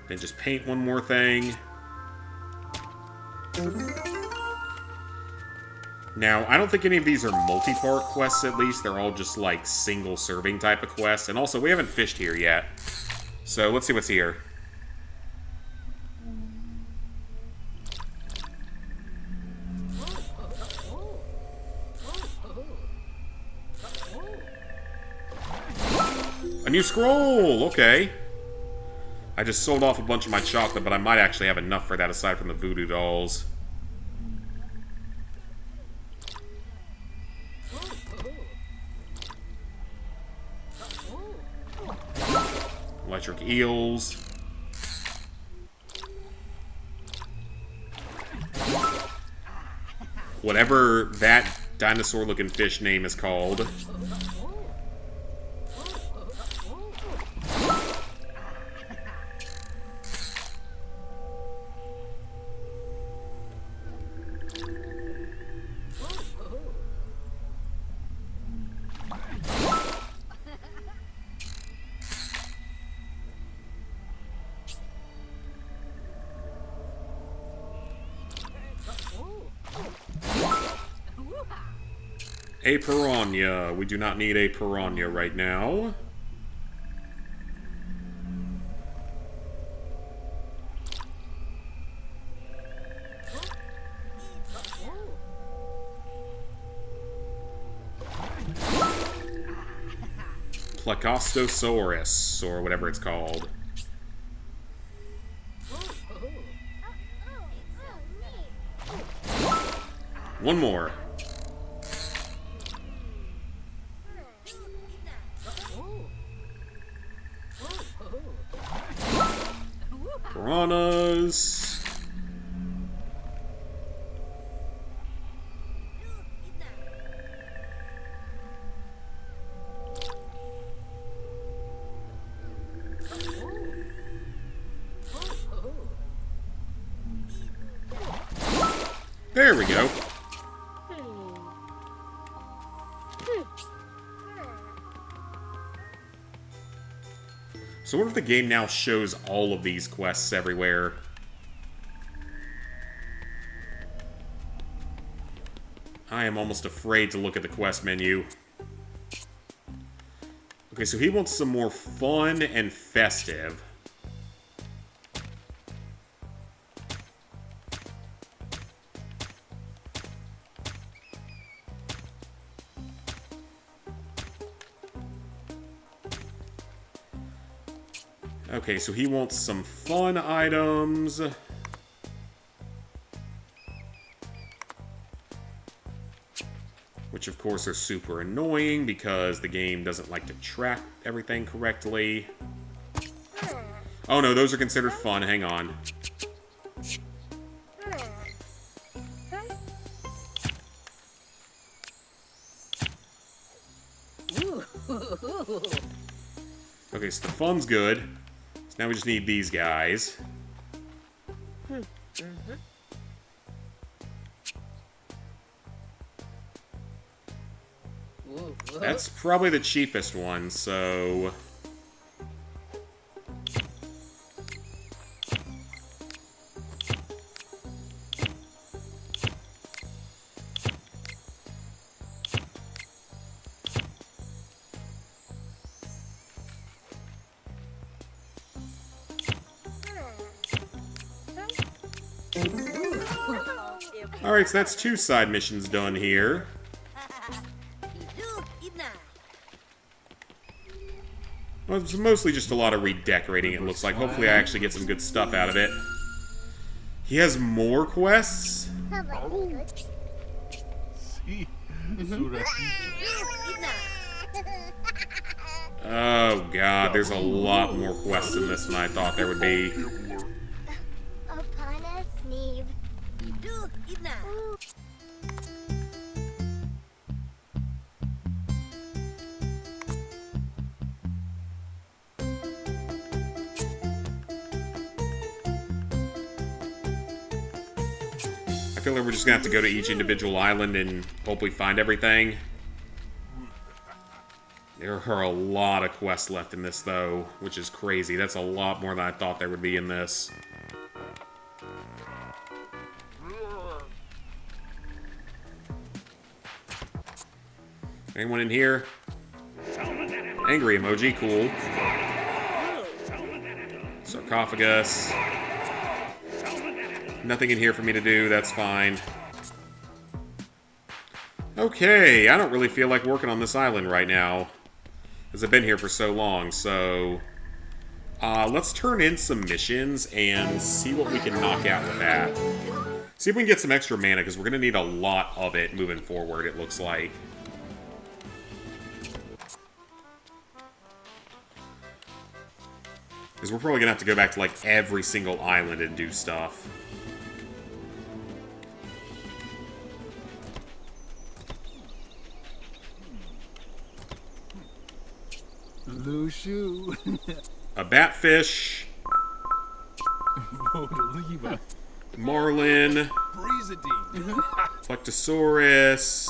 Then just paint one more thing. Now, I don't think any of these are multi-part quests, at least. They're all just, like, single-serving type of quests. And also, we haven't fished here yet. So, let's see what's here. A new scroll! Okay. I just sold off a bunch of my chocolate, but I might actually have enough for that aside from the voodoo dolls. Electric eels. Whatever that dinosaur-looking fish name is called. A piranha. We do not need a piranha right now. Plecostosaurus, or whatever it's called. One more. Piranhas. There we go. So what if the game now shows all of these quests everywhere? I am almost afraid to look at the quest menu. Okay, so he wants some more fun and festive. Okay, so he wants some fun items. Which, of course, are super annoying because the game doesn't like to track everything correctly. Oh no, those are considered fun. Hang on. Okay, so the fun's good. So now we just need these guys. That's probably the cheapest one, so... Alright, so that's 2 side missions done here. Well, it's mostly just a lot of redecorating, it looks like. Hopefully I actually get some good stuff out of it. He has more quests? See? Oh god, there's a lot more quests in this than I thought there would be. I feel like we're just gonna have to go to each individual island and hopefully find everything. There are a lot of quests left in this, though, which is crazy. That's a lot more than I thought there would be in this. Anyone in here? Angry emoji, cool. Sarcophagus. Nothing in here for me to do, that's fine. Okay, I don't really feel like working on this island right now, because I've been here for so long, so... let's turn in some missions and see what we can knock out with that. See if we can get some extra mana, because we're going to need a lot of it moving forward, it looks like. Because we're probably going to have to go back to, like, every single island and do stuff. Wushu. A batfish, Bodaliva. marlin, Breezadine. Plectosaurus,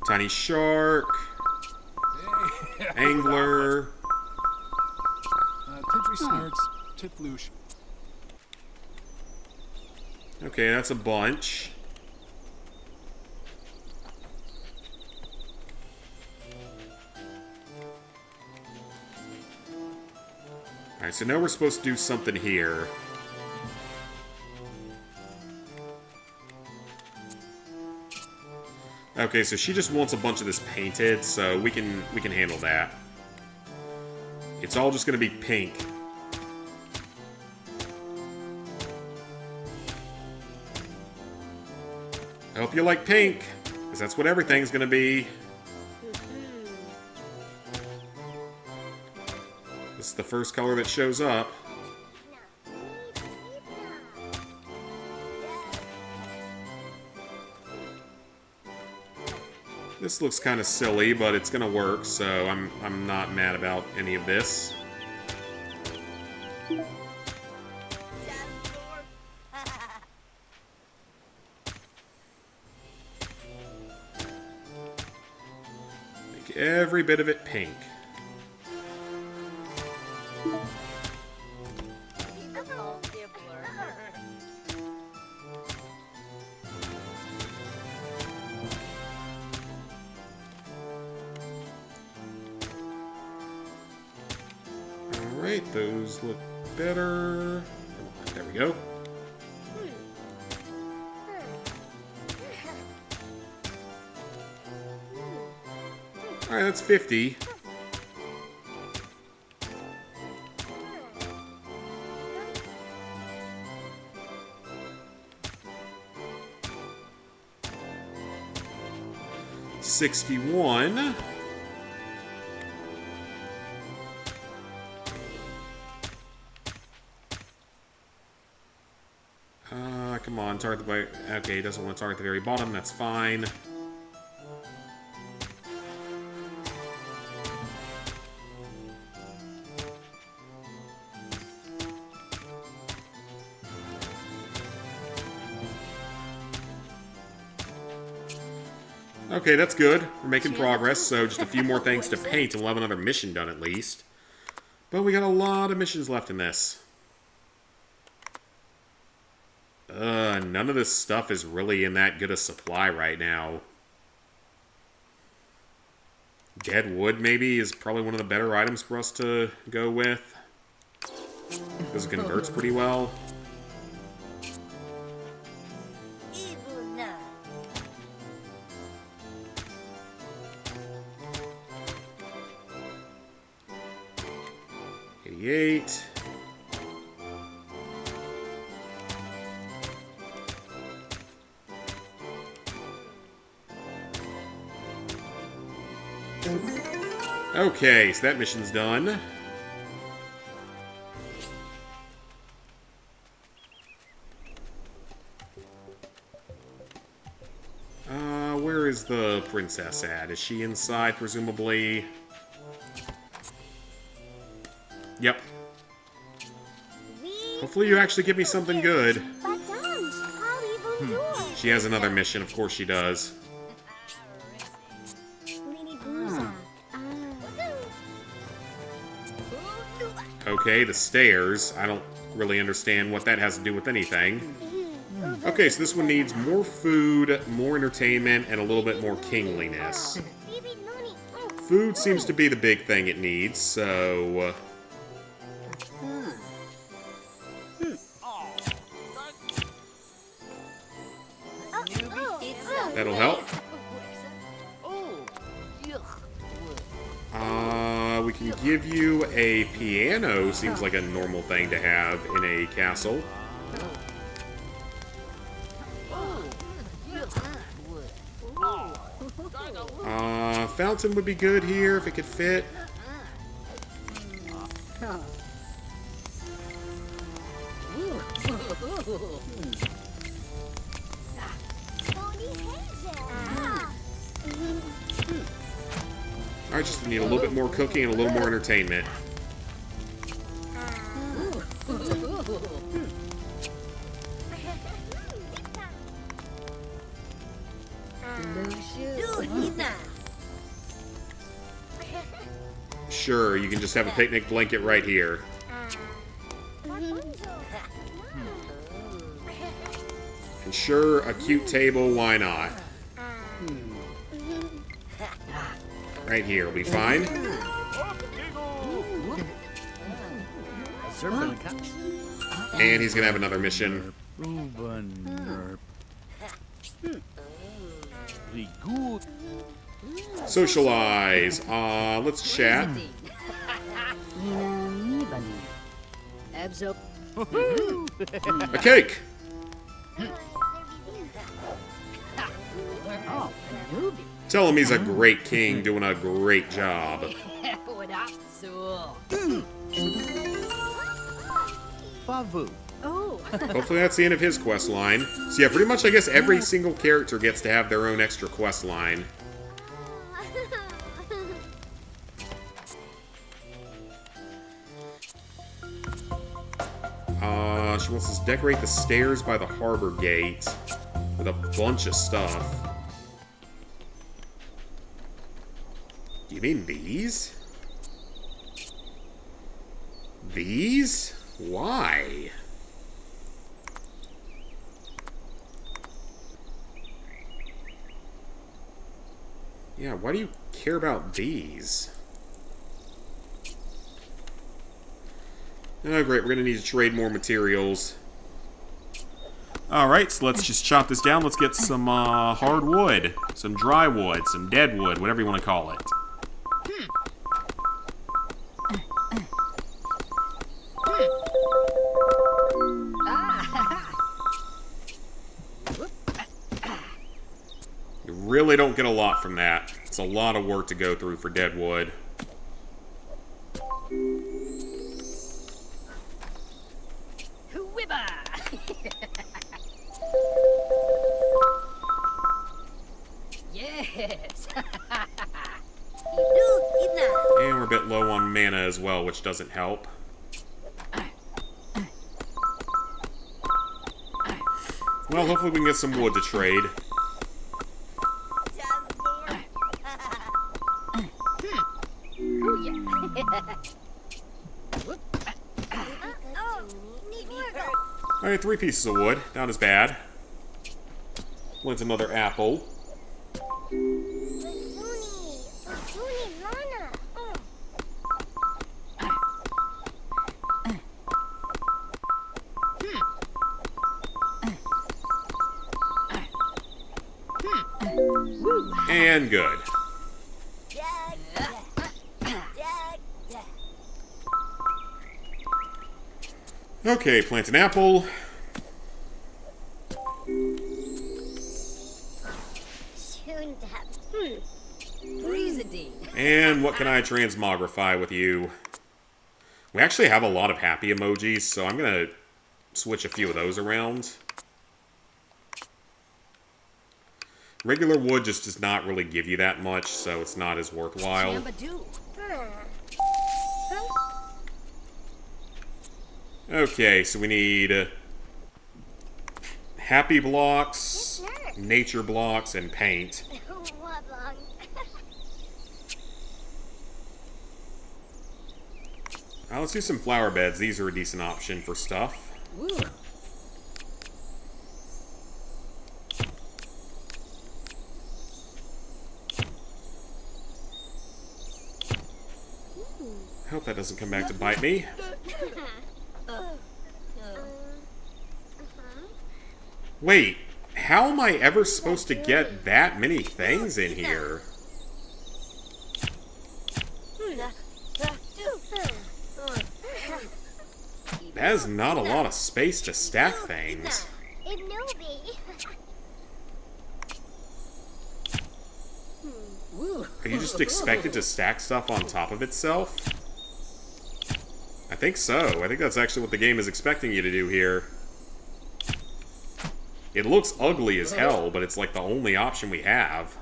tiny shark, angler. Tintry Snurts. Tifloosh. Okay, that's a bunch. Alright, so now we're supposed to do something here. Okay, so she just wants a bunch of this painted, so we can handle that. It's all just gonna be pink. I hope you like pink, because that's what everything's gonna be. This is the first color that shows up. This looks kind of silly, but it's gonna work, so I'm not mad about any of this. Make every bit of it pink. Alright, those look better. There we go. Alright, that's 50. $61. Come on, target the very... Okay, he doesn't want to target the very bottom, that's fine. Okay, that's good. We're making progress, so just a few more things to paint and we'll have another mission done at least. But we got a lot of missions left in this. None of this stuff is really in that good a supply right now. Dead wood, maybe, is probably one of the better items for us to go with. Because it converts pretty well. $88. Okay, so that mission's done. Where is the princess at? Is she inside, presumably? Yep. Hopefully you actually give me something good. She has another mission, of course she does. Okay, the stairs. I don't really understand what that has to do with anything. Okay, so this one needs more food, more entertainment, and a little bit more kingliness. Food seems to be the big thing it needs, so... That'll help. We can give you a piano. Seems like a normal thing to have in a castle. Fountain would be good here if it could fit. Alright, just need a little bit more cooking and a little more entertainment. Sure, you can just have a picnic blanket right here. And sure, a cute table, why not? Right here will be fine. And he's gonna have another mission. Socialize. Let's chat. A cake! Tell him he's a great king doing a great job. Hopefully that's the end of his quest line. So yeah, pretty much I guess every single character gets to have their own extra quest line. She wants us to decorate the stairs by the harbor gate with a bunch of stuff. You mean these? These? Why? Yeah, why do you care about these? Oh, great. We're going to need to trade more materials. Alright, so let's just chop this down. Let's get some hardwood, some dry wood, some dead wood, whatever you want to call it. You really don't get a lot from that. It's a lot of work to go through for dead wood. Yes. And we're a bit low on mana as well, which doesn't help. Well, hopefully we can get some wood to trade. Alright, 3 pieces of wood. Not as bad. Wants another apple. And good. Okay, plant an apple. And what can I transmogrify with you? We actually have a lot of happy emojis, so I'm going to switch a few of those around. Regular wood just does not really give you that much, so it's not as worthwhile. Okay, so we need happy blocks, nature blocks, and paint. Let's do some flower beds. These are a decent option for stuff. I hope that doesn't come back to bite me. Wait, how am I ever supposed to get that many things in here? That is not a lot of space to stack things. Are you just expected to stack stuff on top of itself? I think so. I think that's actually what the game is expecting you to do here. It looks ugly as hell, but it's like the only option we have.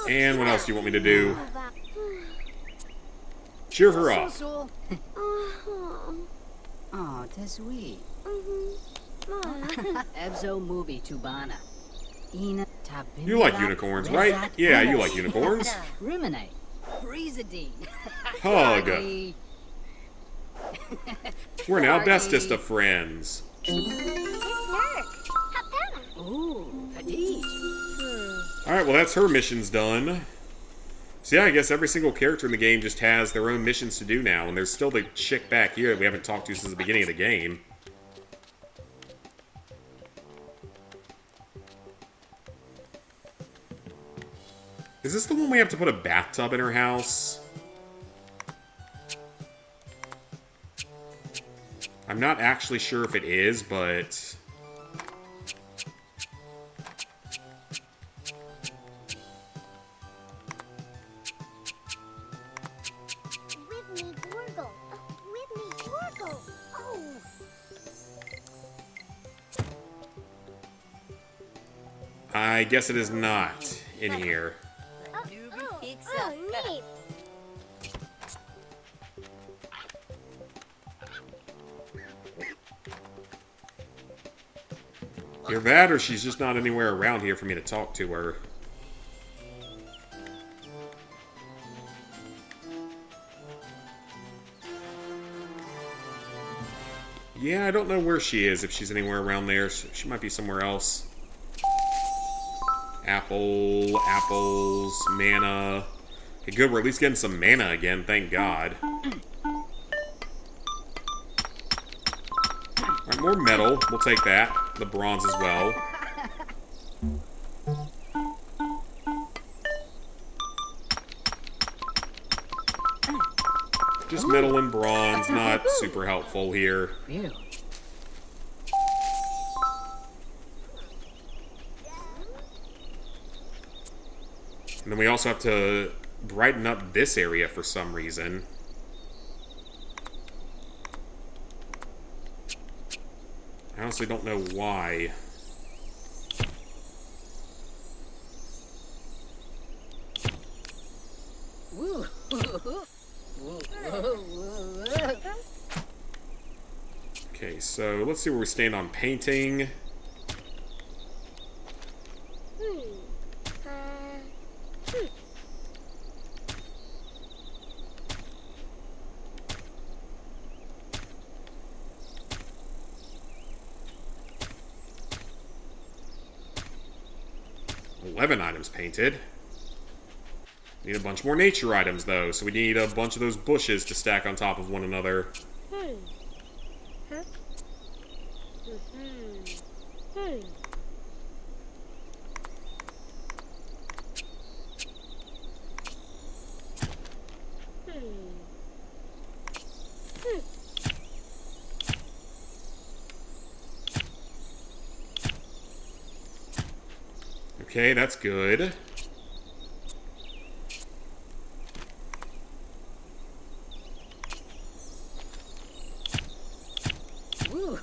And what else do you want me to do? Cheer her up. Oh, taswi. Ebzo movie tubana. Ina tabin. You like unicorns, right? Yeah, you like unicorns. Ruminate. Breezadine. Hug. We're now bestest of friends. Ooh, Fadij. Alright, well that's her missions done. So yeah, I guess every single character in the game just has their own missions to do now, and there's still the chick back here that we haven't talked to since the beginning of the game. Is this the one we have to put a bathtub in her house? I'm not actually sure if it is, but... I guess it is not in here. Neat. Either that, or she's just not anywhere around here for me to talk to her. Yeah, I don't know where she is, if she's anywhere around there. She might be somewhere else. Apple, apples, mana. Okay, good, we're at least getting some mana again, thank God. Alright, more metal. We'll take that. The bronze as well. Just metal and bronze, not super helpful here. Phew. And then we also have to brighten up this area for some reason. I honestly don't know why. Woo. Okay, so let's see where we stand on painting. Items painted. Need a bunch more nature items, though, so we need a bunch of those bushes to stack on top of one another. Okay, that's good. Woo.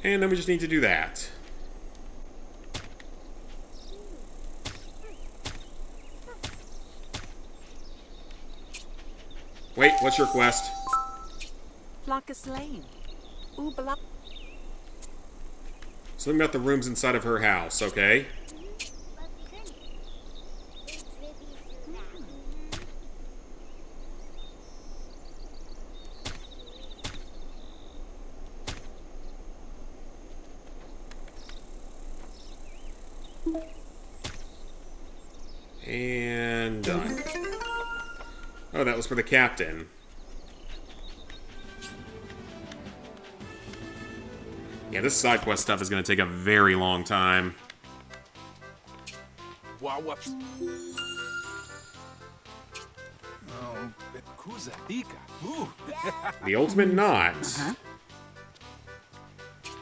And then we just need to do that. Wait, what's your quest? Flockus Lane. Oobala. Something about the rooms inside of her house, okay? And done. Oh, that was for the captain. Yeah, this side quest stuff is going to take a very long time. Wow, whoops. Oh, Kuzadika. Ooh. The ultimate knot.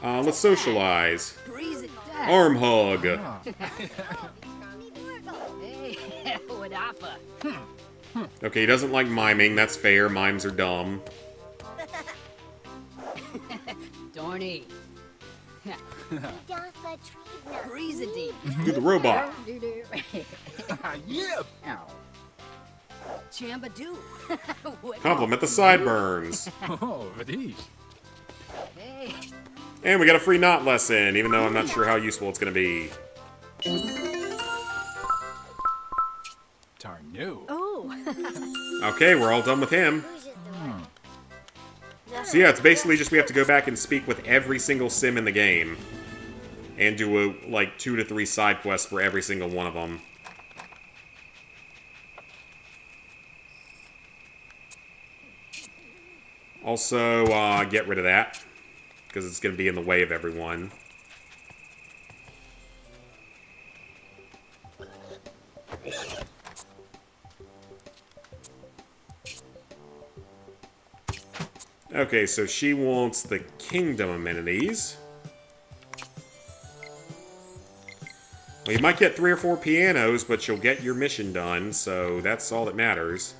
Let's socialize. Breeze it down. Arm hug. Hey, Wadafa. Okay, he doesn't like miming. That's fair. Mimes are dumb. Horny. Dafa Trina. Breezady. Do the robot. Yeah. Ow. Chambadoo. Compliment the sideburns. Oh, Vadish. Hey. And we got a free knot lesson, even though I'm not sure how useful it's going to be. Tarnu. Oh. Okay, we're all done with him. So yeah, it's basically just we have to go back and speak with every single sim in the game. And do, like, 2 to 3 side quests for every single one of them. Also, get rid of that. Because it's going to be in the way of everyone. Okay, so she wants the kingdom amenities. Well, you might get 3 or 4 pianos, but you'll get your mission done, so that's all that matters.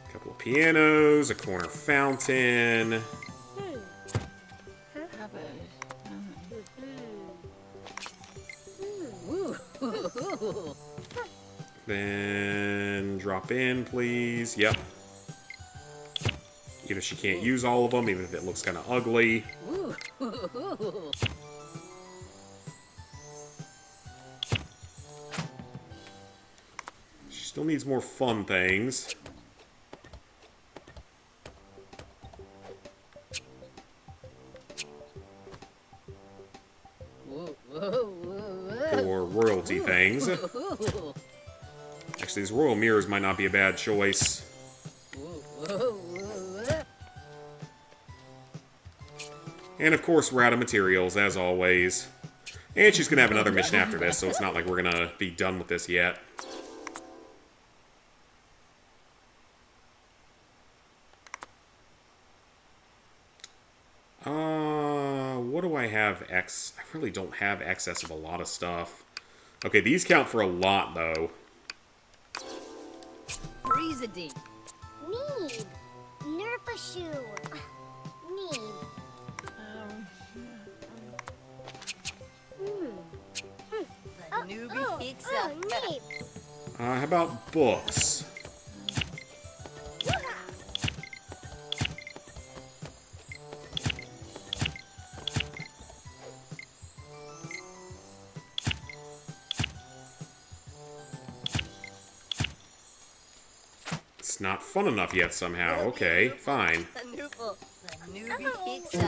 A couple of pianos, a corner fountain. Then drop in, please. Yep. Even if she can't use all of them, even if it looks kind of ugly. She still needs more fun things. Or royalty things. Actually, these royal mirrors might not be a bad choice. And of course, we're out of materials, as always. And she's gonna have another mission after this, so it's not like we're gonna be done with this yet. What do I have I really don't have excess of a lot of stuff. Okay, these count for a lot, though. Breezady. Need. Nerfa shoe. Need. Newbie pizza. Need. How about books? It's not fun enough yet somehow. Okay, fine. Newbie pizza.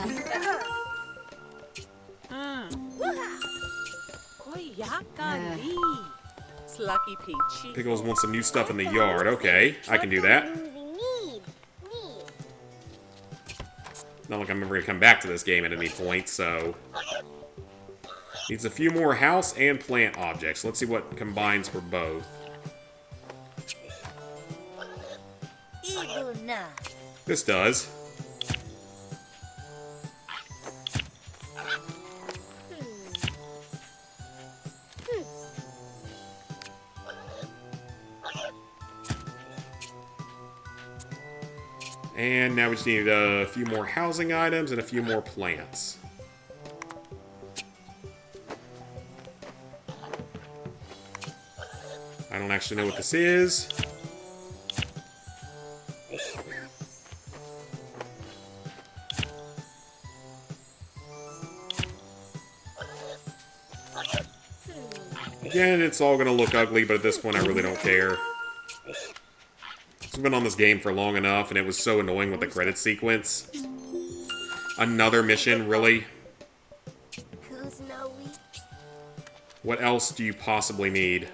Koyakali. Slucky peachy. Pickles wants some new stuff in the yard. Okay, I can do that. Need. Not like I'm ever going to come back to this game at any point, so... Needs a few more house and plant objects. Let's see what combines for both. This does. And now we just need a few more housing items and a few more plants. I don't actually know what this is. Again, it's all going to look ugly, but at this point I really don't care. I've been on this game for long enough, and it was so annoying with the credit sequence. Another mission, really? What else do you possibly need?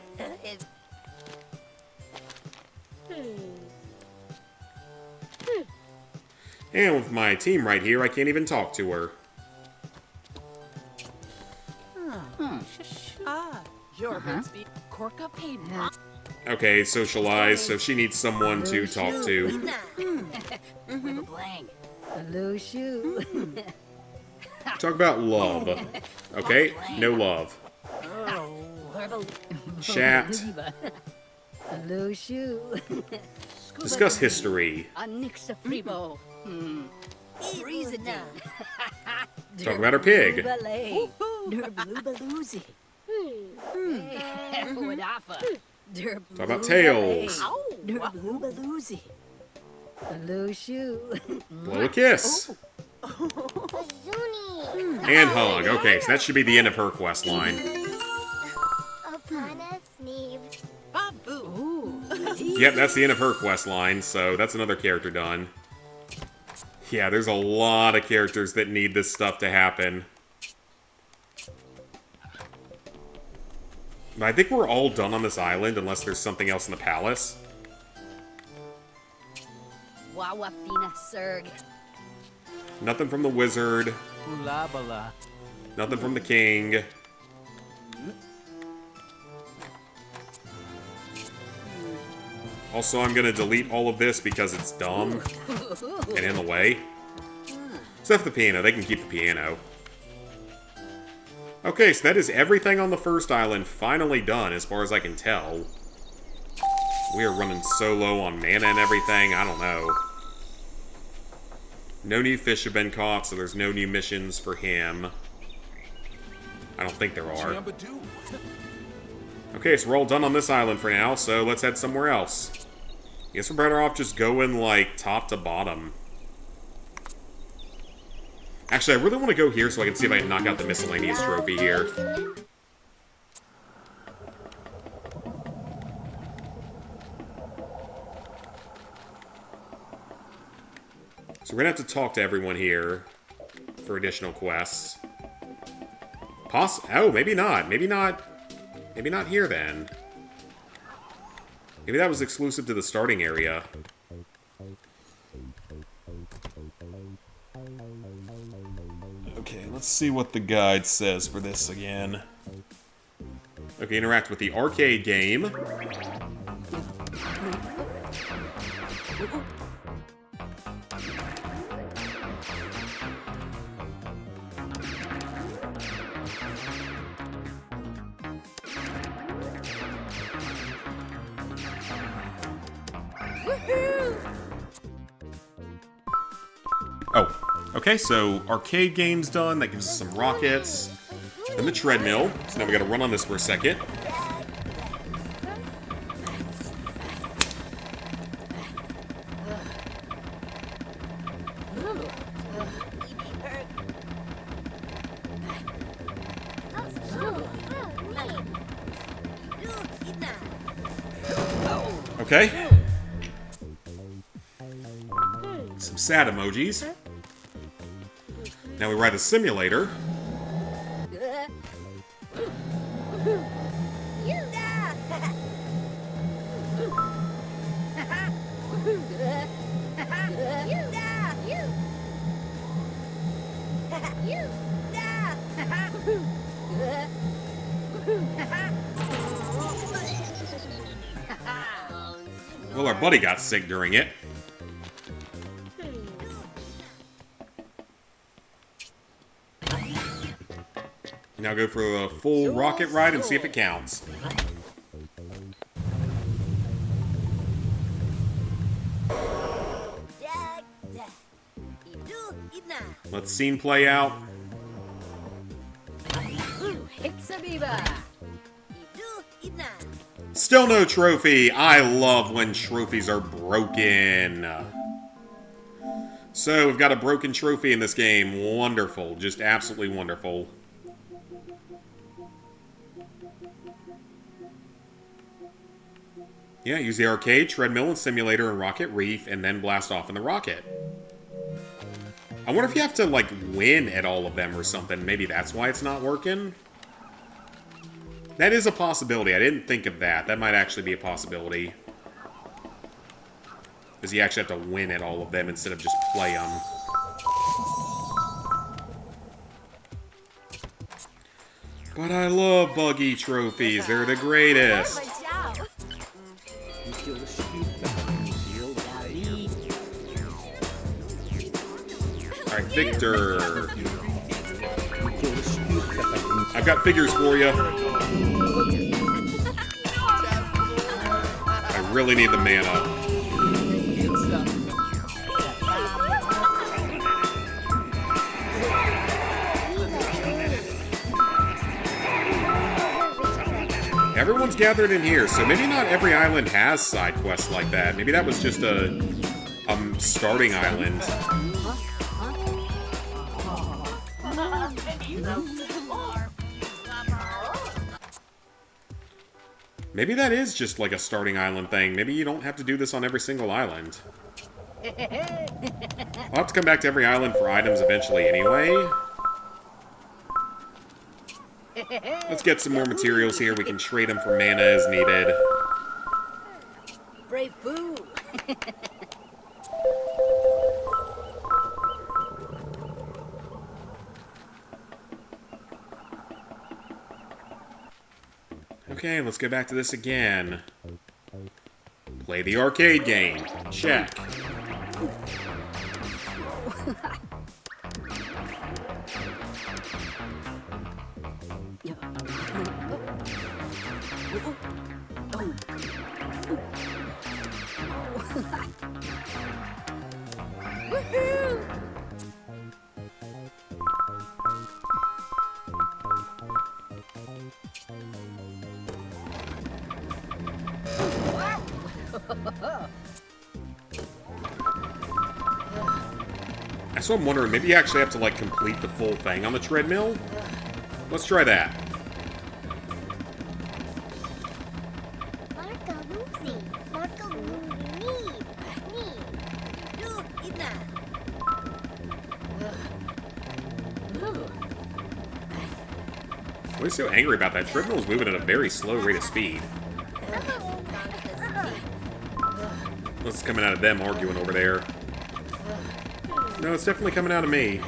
And with my team right here, I can't even talk to her. Your speak. Corka paid. Okay, socialize, so she needs someone to talk to. Blang. Hello, shoe. Talk about love. Okay, no love. Chat. Lushu. Discuss history. Anixa fribo. Freezing. Talk about her pig. Derbloobaloozy. Wadafa. Talk about tails. Derbloobaloozy. Lushu. Blow a kiss. Zuni. And hug. Okay, so that should be the end of her quest line. Opana Sneeve. Babu. Yep, that's the end of her quest line, so that's another character done. Yeah, there's a lot of characters that need this stuff to happen. But I think we're all done on this island, unless there's something else in the palace. Wawafina Serg. Nothing from the wizard. Ulabala. Nothing from the king. Also, I'm gonna delete all of this because it's dumb and in the way. Except for the piano. They can keep the piano. Okay, so that is everything on the first island finally done, as far as I can tell. We are running so low on mana and everything, I don't know. No new fish have been caught, so there's no new missions for him. I don't think there are. Okay, so we're all done on this island for now, so let's head somewhere else. I guess we're better off just going, like, top to bottom. Actually, I really want to go here so I can see if I can knock out the Miscellaneous trophy here. So we're gonna have to talk to everyone here for additional quests. Oh, maybe not. Maybe not. Maybe not here then. Maybe that was exclusive to the starting area. Okay, let's see what the guide says for this again. Okay, interact with the arcade game. Oh, okay, so arcade game's done. That gives us some rockets. And the treadmill. So now we gotta run on this for a second. Okay. Some sad emojis. Now we ride the simulator. Well, our buddy got sick during it. Now go for a full rocket ride and see if it counts. Let the scene play out. Still no trophy. I love when trophies are broken. So, we've got a broken trophy in this game. Wonderful. Just absolutely wonderful. Yeah, use the arcade, treadmill, and simulator and Rocket Reef, and then blast off in the rocket. I wonder if you have to, like, win at all of them or something. Maybe that's why it's not working? That is a possibility. I didn't think of that. That might actually be a possibility. Because you actually have to win at all of them instead of just play them. But I love buggy trophies. They're the greatest. Alright, Victor. I've got figures for you. really need the mana. Everyone's gathered in here, so maybe not every island has side quests like that. Maybe that was just a starting island. Maybe that is just like a starting island thing. Maybe you don't have to do this on every single island. I'll have to come back to every island for items eventually anyway. Let's get some more materials here. We can trade them for mana as needed. Brave foo. Okay, let's go back to this again. Play the arcade game. Check. So I'm wondering, maybe you actually have to, like, complete the full thing on the treadmill? Let's try that. Why are you so angry about that? Treadmill's moving at a very slow rate of speed. What's coming out of them arguing over there? No, it's definitely coming out of me.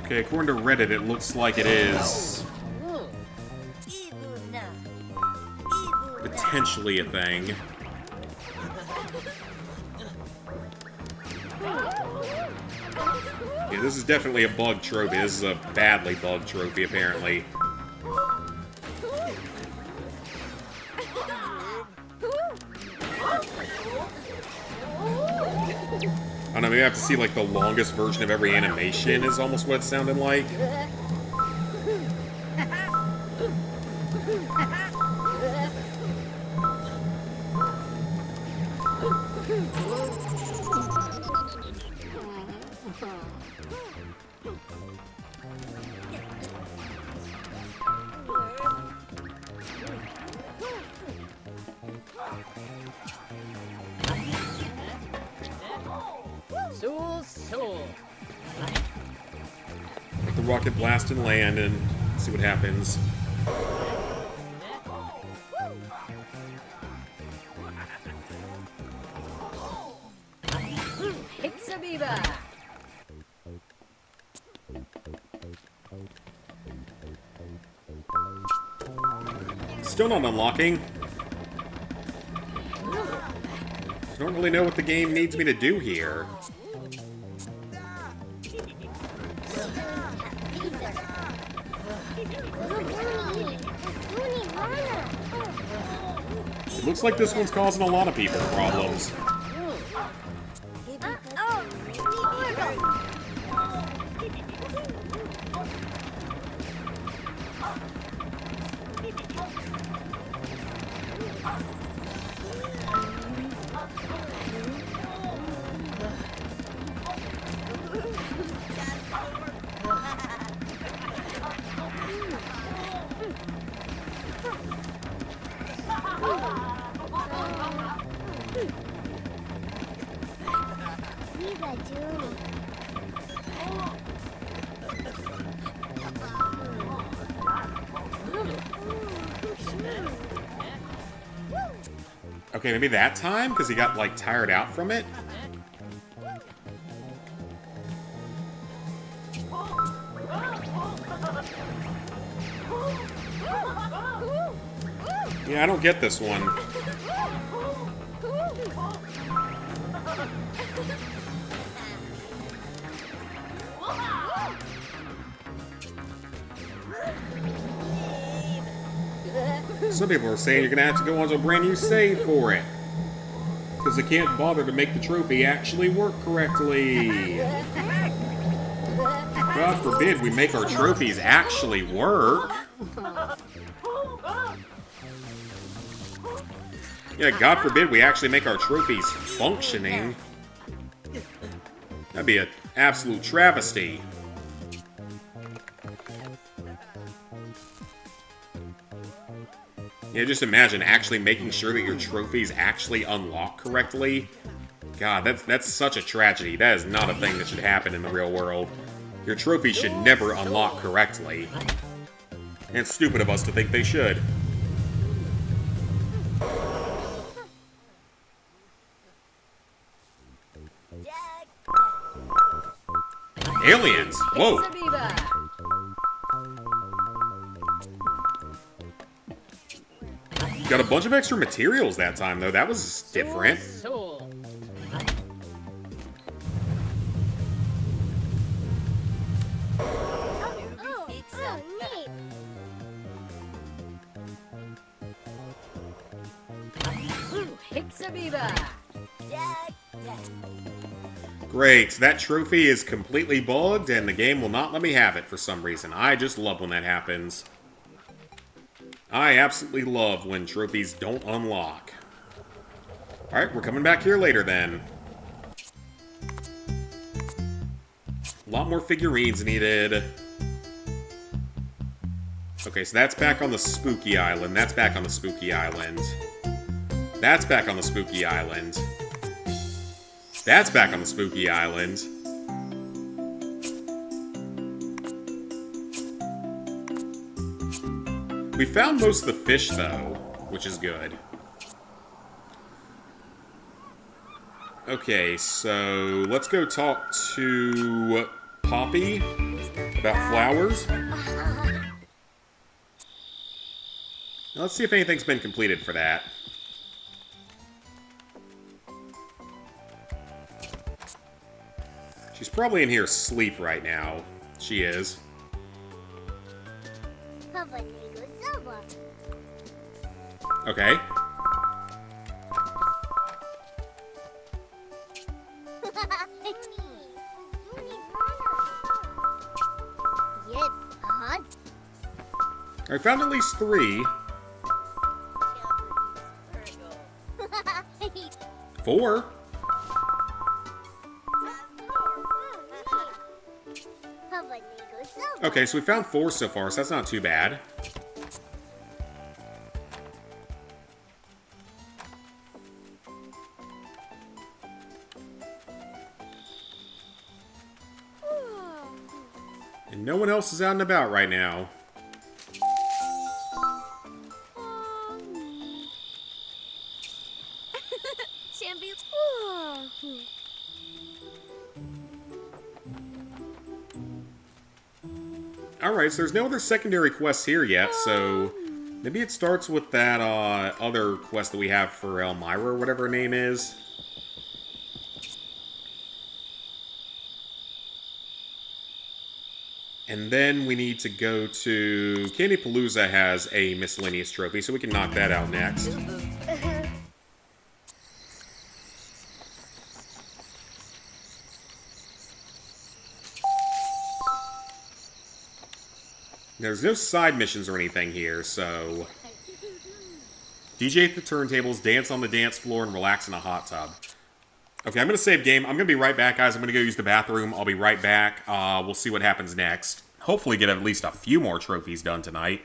Okay, according to Reddit, it looks like it is potentially a thing. Yeah, this is definitely a bug trophy. This is a badly bugged trophy, apparently. I don't know, maybe I have to see, like, the longest version of every animation is almost what it sounded like. Let the rocket blast and land and see what happens. Still not unlocking. I don't really know what the game needs me to do here. It looks like this one's causing a lot of people problems. Okay, maybe that time? Because he got, like, tired out from it? Yeah, I don't get this one. Some people are saying you're gonna have to go onto a brand new save for it. Because they can't bother to make the trophy actually work correctly. God forbid we make our trophies actually work. Yeah, God forbid we actually make our trophies functioning. That'd be an absolute travesty. Yeah, just imagine actually making sure that your trophies actually unlock correctly. God, that's such a tragedy. That is not a thing that should happen in the real world. Your trophies should never unlock correctly. And it's stupid of us to think they should. Aliens! Whoa! Got a bunch of extra materials that time, though. That was different. Great, that trophy is completely bugged, and the game will not let me have it for some reason. I just love when that happens. I absolutely love when trophies don't unlock. Alright, we're coming back here later then. A lot more figurines needed. Okay, so that's back on the Spooky Island. That's back on the Spooky Island. That's back on the Spooky Island. That's back on the Spooky Island. We found most of the fish, though, which is good. Okay, so let's go talk to Poppy about flowers. Now, let's see if anything's been completed for that. She's probably in here asleep right now. She is. Okay. I found at least 3. 4? Okay, so we found 4 so far, so that's not too bad. And no one else is out and about right now. Alright, so there's no other secondary quests here yet, so maybe it starts with that other quest that we have for Elmira, or whatever her name is. And then we need to go to... Candy Palooza has a Miscellaneous trophy, so we can knock that out next. There's no side missions or anything here, so... DJ at the turntables, dance on the dance floor, and relax in a hot tub. Okay, I'm going to save game. I'm going to be right back, guys. I'm going to go use the bathroom. I'll be right back. We'll see what happens next. Hopefully get at least a few more trophies done tonight.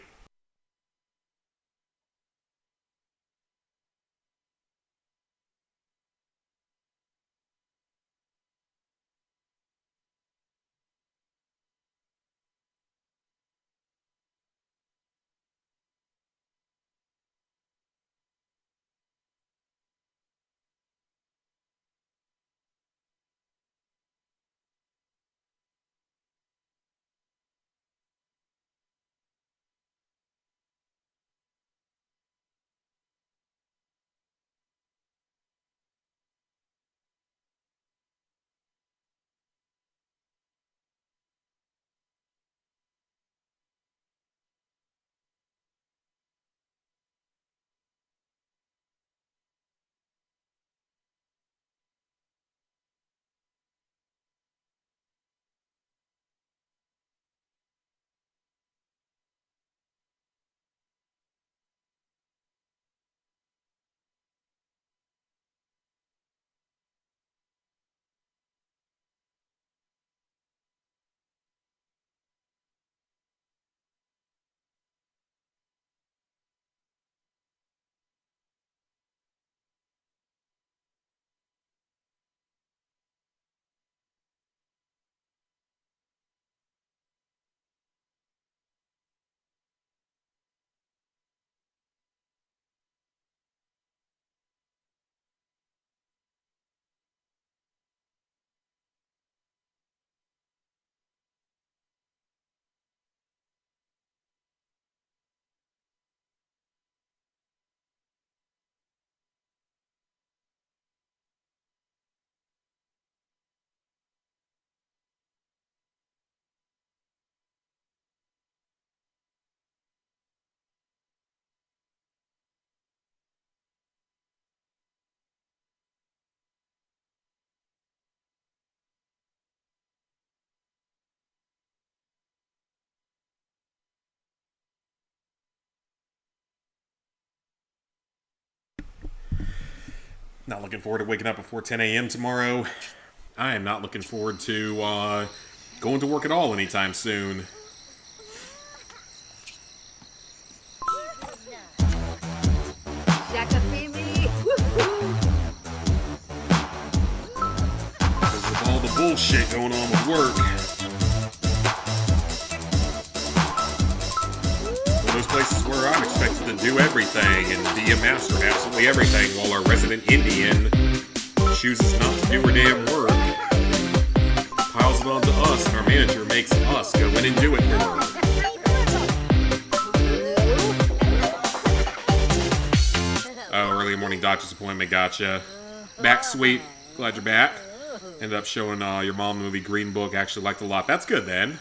Not looking forward to waking up before 10 a.m. tomorrow. I am not looking forward to going to work at all anytime soon. Because of all the bullshit going on with work. Those places where I'm expected to do everything and be a master at absolutely everything, while our resident Indian chooses not to do her damn work, piles it onto us, and our manager makes us go in and do it for her. Oh, early morning doctor's appointment, gotcha. Back, sweet. Glad you're back. Ended up showing your mom the movie Green Book. Actually liked it a lot. That's good then.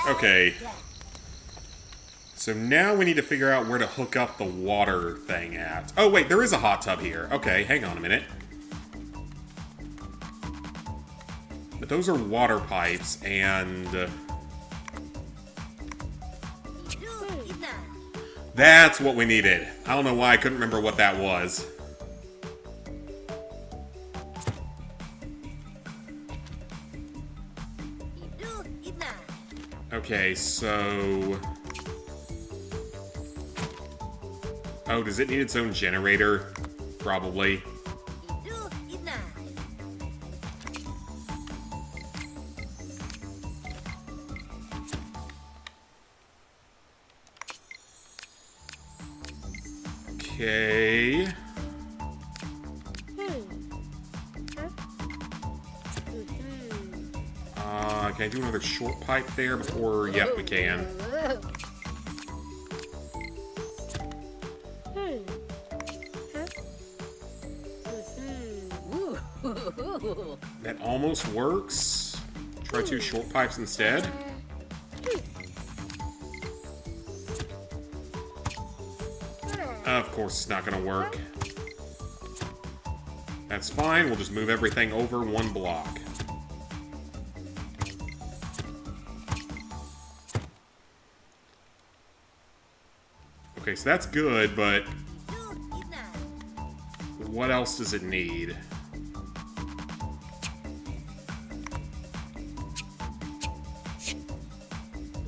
Okay. So now we need to figure out where to hook up the water thing at. Oh wait, there is a hot tub here. Okay, hang on a minute. But those are water pipes, and... that's what we needed. I don't know why I couldn't remember what that was. Okay, so... oh, does it need its own generator? Probably. Okay... can I do another short pipe there before... yep, we can. That almost works. Try 2 short pipes instead. Of course it's not gonna work. That's fine, we'll just move everything over 1 block. Okay, so that's good, but... what else does it need?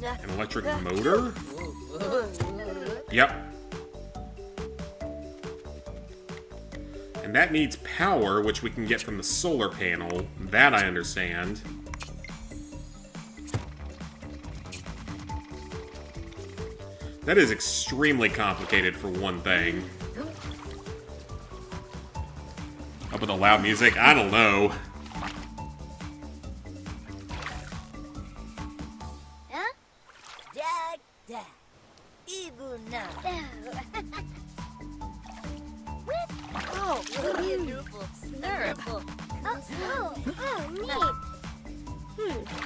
An electric motor? Yep. And that needs power, which we can get from the solar panel. That I understand. That is extremely complicated for one thing. Up with the loud music? I don't know.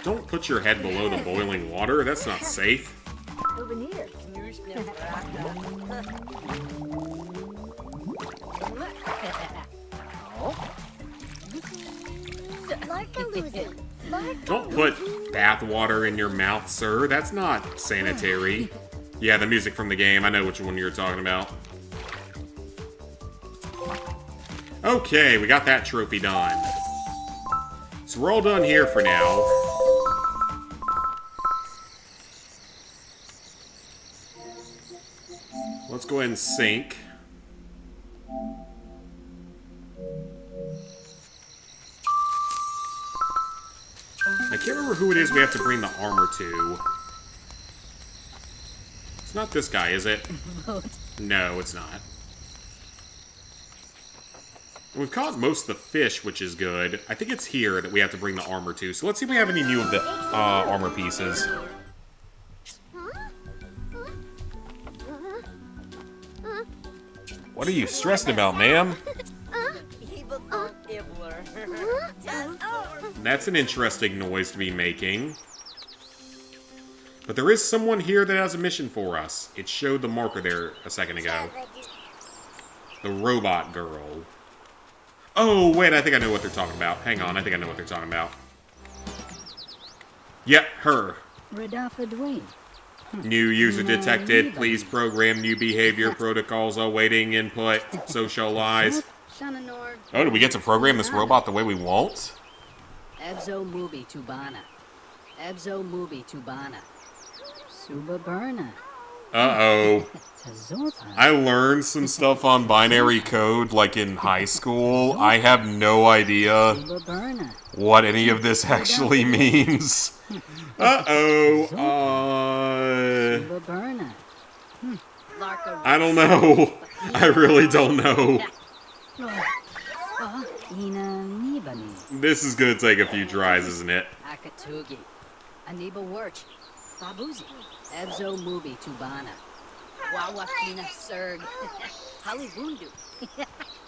Don't put your head below the boiling water. That's not safe. Over here. Don't put bath water in your mouth, sir. That's not sanitary. Yeah, the music from the game. I know which one you're talking about. Okay, we got that trophy done. So we're all done here for now. Let's go ahead and sync. I can't remember who it is we have to bring the armor to. It's not this guy, is it? No, it's not. We've caught most of the fish, which is good. I think it's here that we have to bring the armor to. So let's see if we have any new of the armor pieces. What are you stressing about, ma'am? That's an interesting noise to be making. But there is someone here that has a mission for us. It showed the marker there a second ago. The robot girl. Oh, wait, I think I know what they're talking about. Hang on, I think I know what they're talking about. Yep, her. Redafa Dwayne. New user detected. Please program new behavior protocols awaiting input. Socialize. Shananor. Oh, did we get to program this robot the way we want? Ebzo Mubi Tubana. Ebzo Mubi Tubana. Suba Burna. Uh-oh. Tazorpa. I learned some stuff on binary code, like in high school. I have no idea Suba Burna. what any of this actually means. Uh-oh. Suba Burna. Larka I don't know. I really don't know. Ina Nibani. This is gonna take a few tries, isn't it? Akatugi. Aniba Wirch. Fabuzi. Ebzo Mubi Tubana. Wawafina Serg. Halivundu.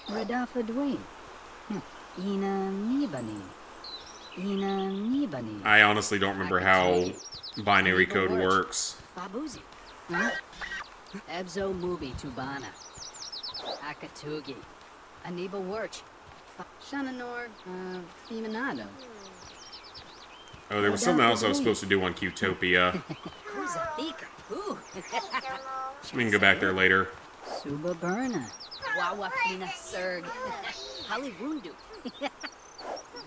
Redafa Dwayne. Ina Nibani. Ina Nibani. I honestly don't remember how binary code works. Fabuzi. Ebzo Mubi Tubana. Akatugi. Aniba Wirch. Shananor. Feminado. Oh, there was something else I was supposed to do on Qtopia. Kuzapika. Ooh. We can go back there later. Suba Burna. Wawafina Serg. Halivundu.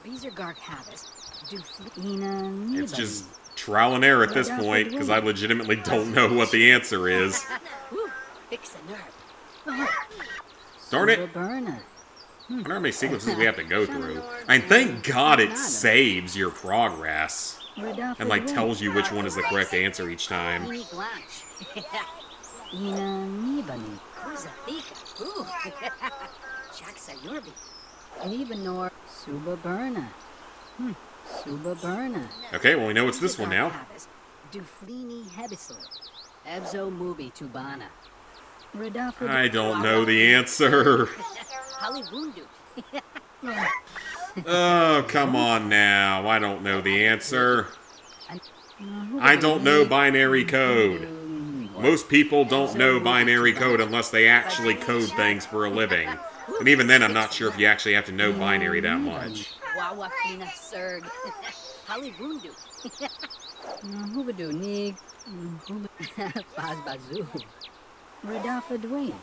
Beezergark Habis. Duflina It's just trial and error at this point, because I legitimately don't know what the answer is. Fix a nerve. Darn it! Suba Burna. I wonder how many sequences we have to go through. And thank God it saves your progress. And, like, tells you which one is the correct answer each time. Ini Glanch. Ina Nibani. Kuzapika. Ooh. Jaksa Yorbi. Nibanor. Suba Burna. Suba Burna. Okay, well, we know it's this one now. Duflini Hebisler. Ebzo Mubi Tubana. Redafa. I don't know the answer. Halivundu. Oh, come on now. I don't know the answer. I don't know binary code. Most people don't know binary code unless they actually code things for a living. And even then, I'm not sure if you actually have to know binary that much. Wawafina Serg. Halivundu. Hubadu Nig. Bazbazu. Redafa Dwayne.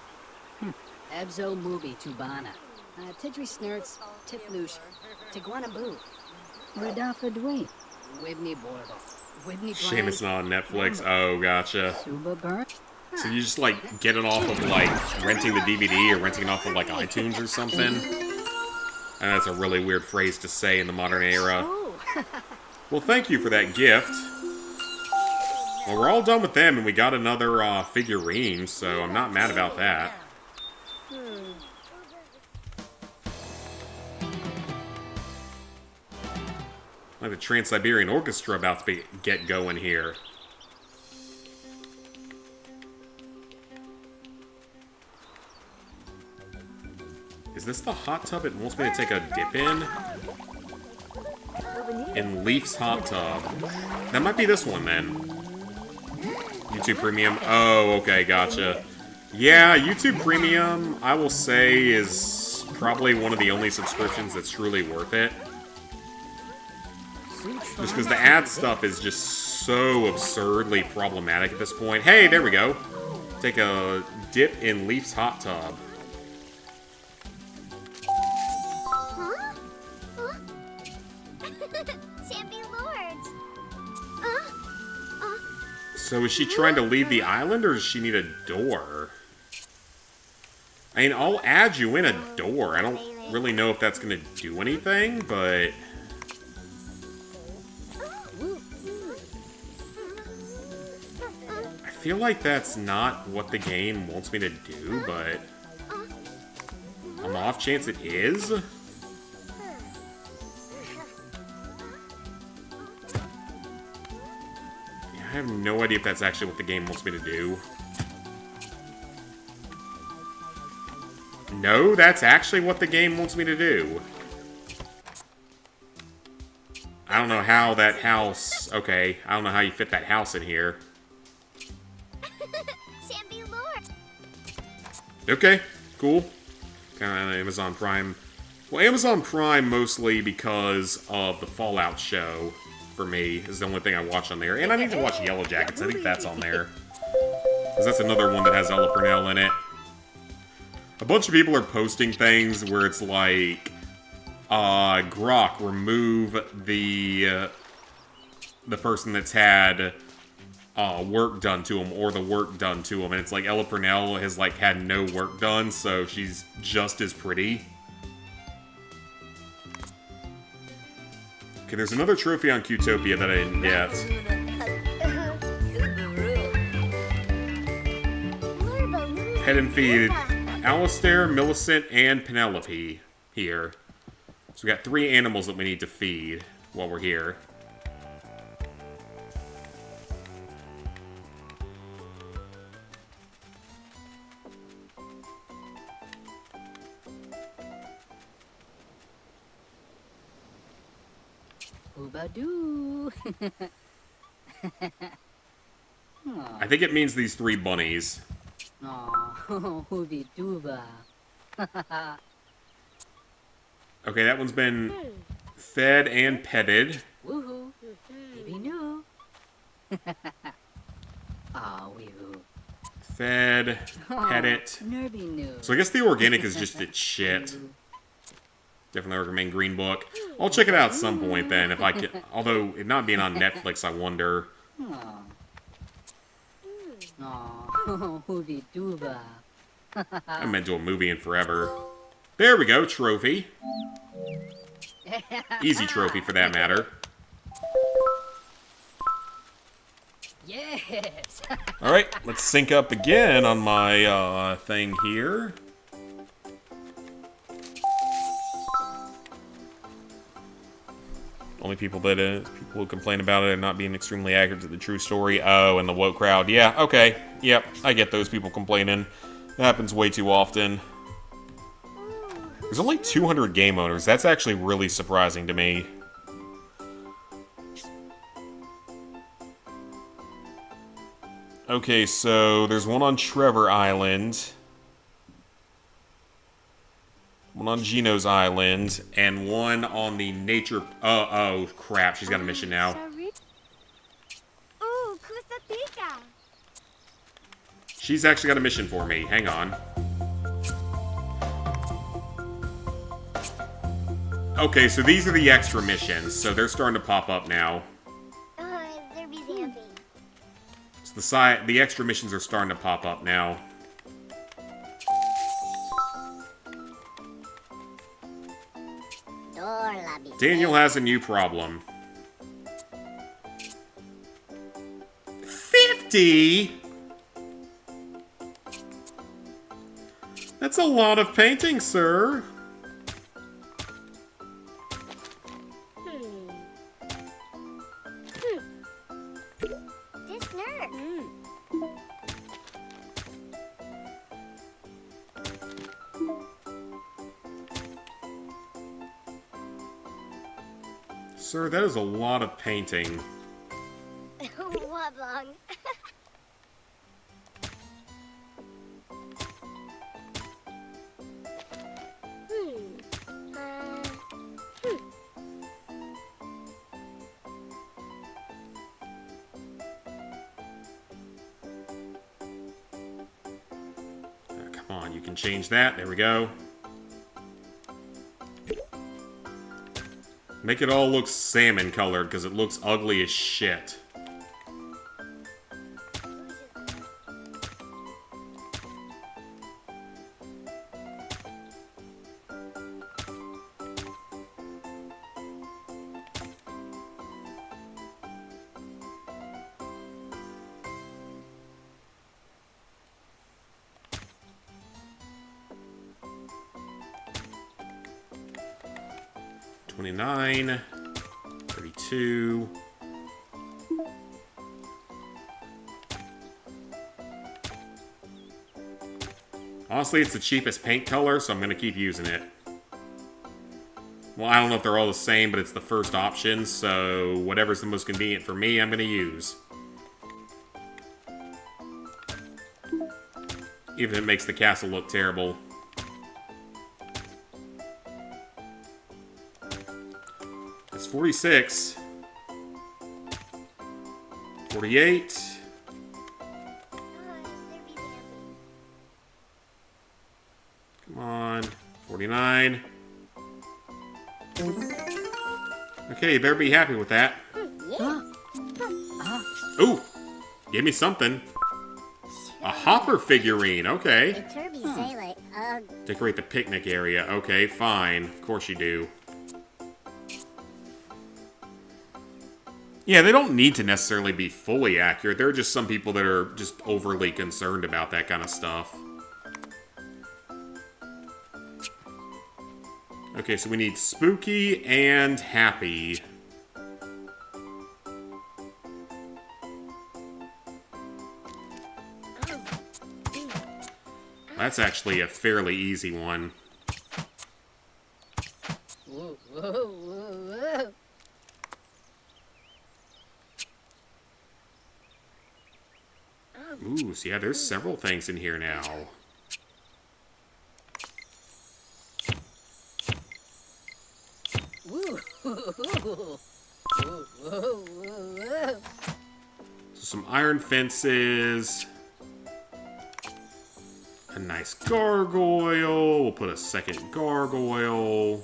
Ebzo Mubi Tubana. Tidri Snurts. Tiflush. Tiguanaboo. Redafa Dwayne. Wibney Borbo. Wibney Shame it's not on Netflix. Oh, gotcha. Suba Burn. So you just, like, get it off of, like, renting the DVD or renting it off of, like, iTunes or something? And that's a really weird phrase to say in the modern era. Well, thank you for that gift. Well, we're all done with them, and we got another figurine, so I'm not mad about that. Like the Trans-Siberian Orchestra about to get going here. Is this the hot tub it wants me to take a dip in? In Leaf's hot tub. That might be this one, then. YouTube Premium. Oh, okay, gotcha. Yeah, YouTube Premium, I will say, is probably one of the only subscriptions that's truly worth it. Just because the ad stuff is just so absurdly problematic at this point. Hey, there we go. Take a dip in Leaf's hot tub. Huh? Huh? Champion Lords. So is she trying to leave the island, or does she need a door? I mean, I'll add you in a door. I don't really know if that's going to do anything, but... I feel like that's not what the game wants me to do, but... on the off chance it is? Yeah, I have no idea if that's actually what the game wants me to do. No, that's actually what the game wants me to do. I don't know how that house... Okay, I don't know how you fit that house in here. Champion Lords. Okay, cool. Kind of Amazon Prime. Well, Amazon Prime mostly because of the Fallout show. for me. Is the only thing I watch on there. And I need to watch Yellow Jackets. I think that's on there. Because that's another one that has Ella Purnell in it. A bunch of people are posting things where it's like, Grok, remove the person that's had work done to him, or the work done to him. And it's like Ella Purnell has like had no work done, so she's just as pretty. Okay, there's another trophy on Qtopia that I didn't get. Head and feed Alistair, Millicent, and Penelope here. So we got 3 animals that we need to feed while we're here. Oobadoo. I think it means these 3 bunnies. Oh, hoobie dooba. Okay, that one's been fed and petted. Woohoo. Baby new. Ah, wee-hoo. Fed, pet it. Nerby new. So I guess the organic is just its shit. Definitely recommend Green Book. I'll check it out at some point then, if I can. Although, it not being on Netflix, I wonder. Aw. Oh, hoobie dooba. I haven't been to a movie in forever. There we go, trophy. Easy trophy, for that matter. Yes. Alright, let's sync up again on my thing here. Only people that people who complain about it and not being extremely accurate to the true story. Oh, and the woke crowd. Yeah, okay. Yep, I get those people complaining. It happens way too often. There's only 200 game owners. That's actually really surprising to me. Okay, so there's one on Trevor Island, one on Gino's Island, and one on the nature... Oh, crap. She's got a mission now. Ooh, Costa Rica. She's actually got a mission for me. Hang on. Okay, so these are the extra missions, so they're starting to pop up now. They're busy happy. So the extra missions are starting to pop up now. Daniel has a new problem. 50? That's a lot of painting, sir. This nerd. Sir, that is a lot of painting. What long? Come on, you can change that. There we go. Make it all look salmon colored, because it looks ugly as shit. $29, $32. Honestly, it's the cheapest paint color, so I'm going to keep using it. Well, I don't know if they're all the same, but it's the first option, so whatever's the most convenient for me, I'm going to use. Even if it makes the castle look terrible. That's 46. 48. Come on. 49. Okay, you better be happy with that. Ooh! Give me something. A hopper figurine, okay. Decorate the picnic area. Okay, fine. Of course you do. Yeah, they don't need to necessarily be fully accurate. There are just some people that are just overly concerned about that kind of stuff. Okay, so we need spooky and happy. That's actually a fairly easy one. Whoa, whoa, whoa, whoa. Ooh, so yeah, there's several things in here now. Woo, woo, woo. Woo, woo, woo, woo. So some iron fences. A nice gargoyle. We'll put a second gargoyle.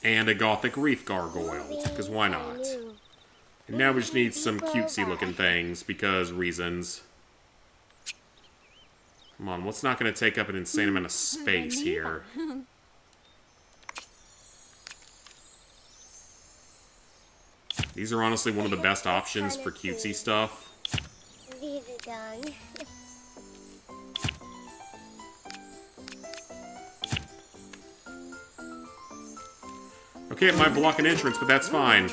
And a gothic wreath gargoyle, because why not? And now we just need some cutesy looking things, because reasons. Come on, what's not going to take up an insane amount of space here? These are honestly one of the best options for cutesy stuff. These are done. Okay, it might block an entrance, but that's fine.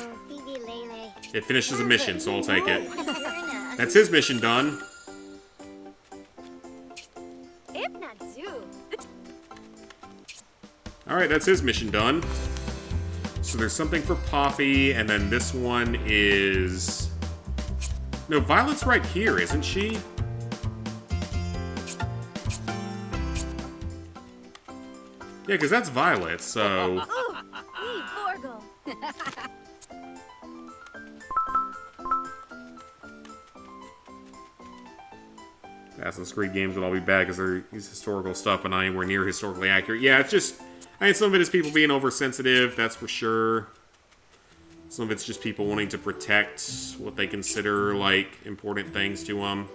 It finishes a mission, so I'll take it. That's his mission done. Alright, that's his mission done. So there's something for Poppy, and then this one is... No, Violet's right here, isn't she? Yeah, because that's Violet, so... Assassin's Creed games would all be bad because they're historical stuff, but not anywhere near historically accurate. Yeah, it's just... I mean, some of it is people being oversensitive, that's for sure. Some of it's just people wanting to protect what they consider, like, important things to them.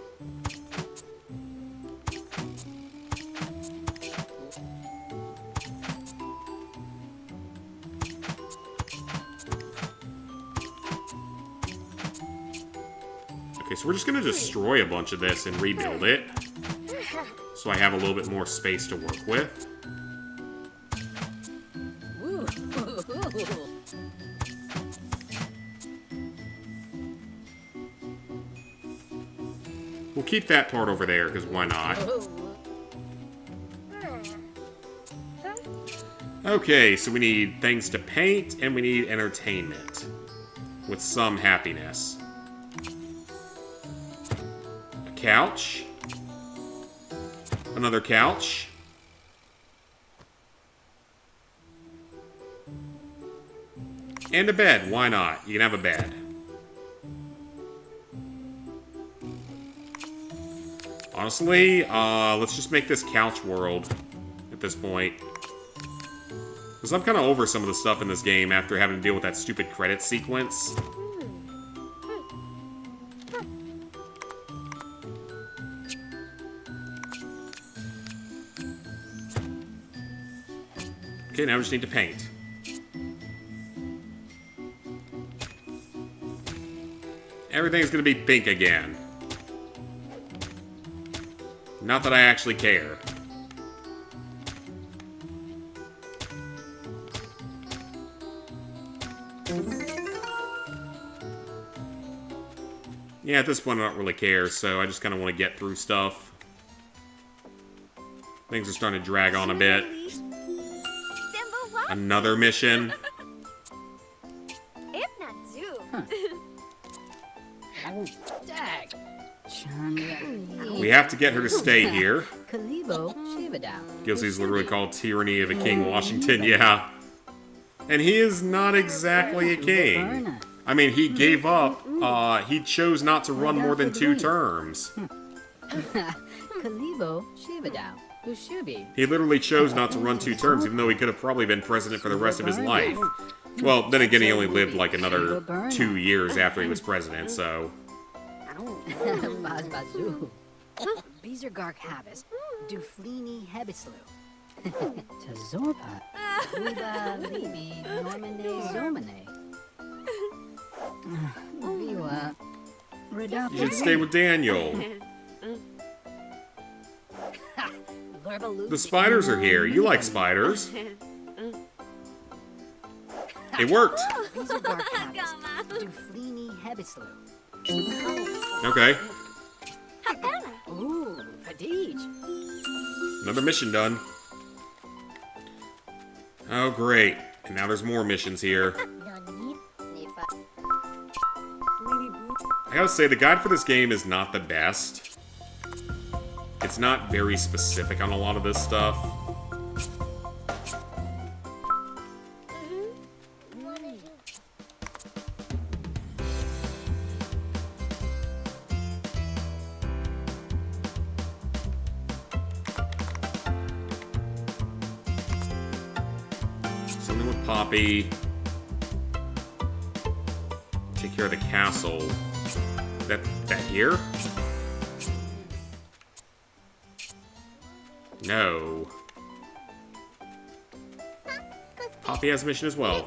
Okay, so we're just going to destroy a bunch of this and rebuild it. So I have a little bit more space to work with. Woo, woo, woo. We'll keep that part over there, because why not? Okay, so we need things to paint, and we need entertainment. With some happiness. A couch. Another couch. And a bed, why not? You can have a bed. Honestly, let's just make this couch world at this point. Because I'm kind of over some of the stuff in this game after having to deal with that stupid credit sequence. Okay, now we just need to paint. Everything's gonna be pink again. Not that I actually care. Yeah, at this point I don't really care, so I just kind of want to get through stuff. Things are starting to drag on a bit. Another mission. Dag. We have to get her to stay here. Kalibo Shivada. Gilsey's literally called Tyranny of a King Washington, yeah. And And he is not exactly a king. I mean, he gave up. He chose not to run more than 2 terms. Kalibo Shibadao Ushubi. He literally chose not to run 2 terms, even though he could have probably been president for the rest of his life. Well, then again, he only lived like another 2 years after he was president, so... Bazbazu. Bizargark Habis. Duflini Hebislu. Tazorpa. Uba Libi Normane Zomane. Viwa. You should stay with Daniel. The spiders are here. You like spiders. It worked. Bizargark Habis. Duflini Hebislu. Okay. Ooh, Fadij. Another mission done. Oh, great. And now there's more missions here. I gotta say, the guide for this game is not the best. It's not very specific on a lot of this stuff. Something with Poppy. Take care of the castle. That here? No. Poppy has a mission as well.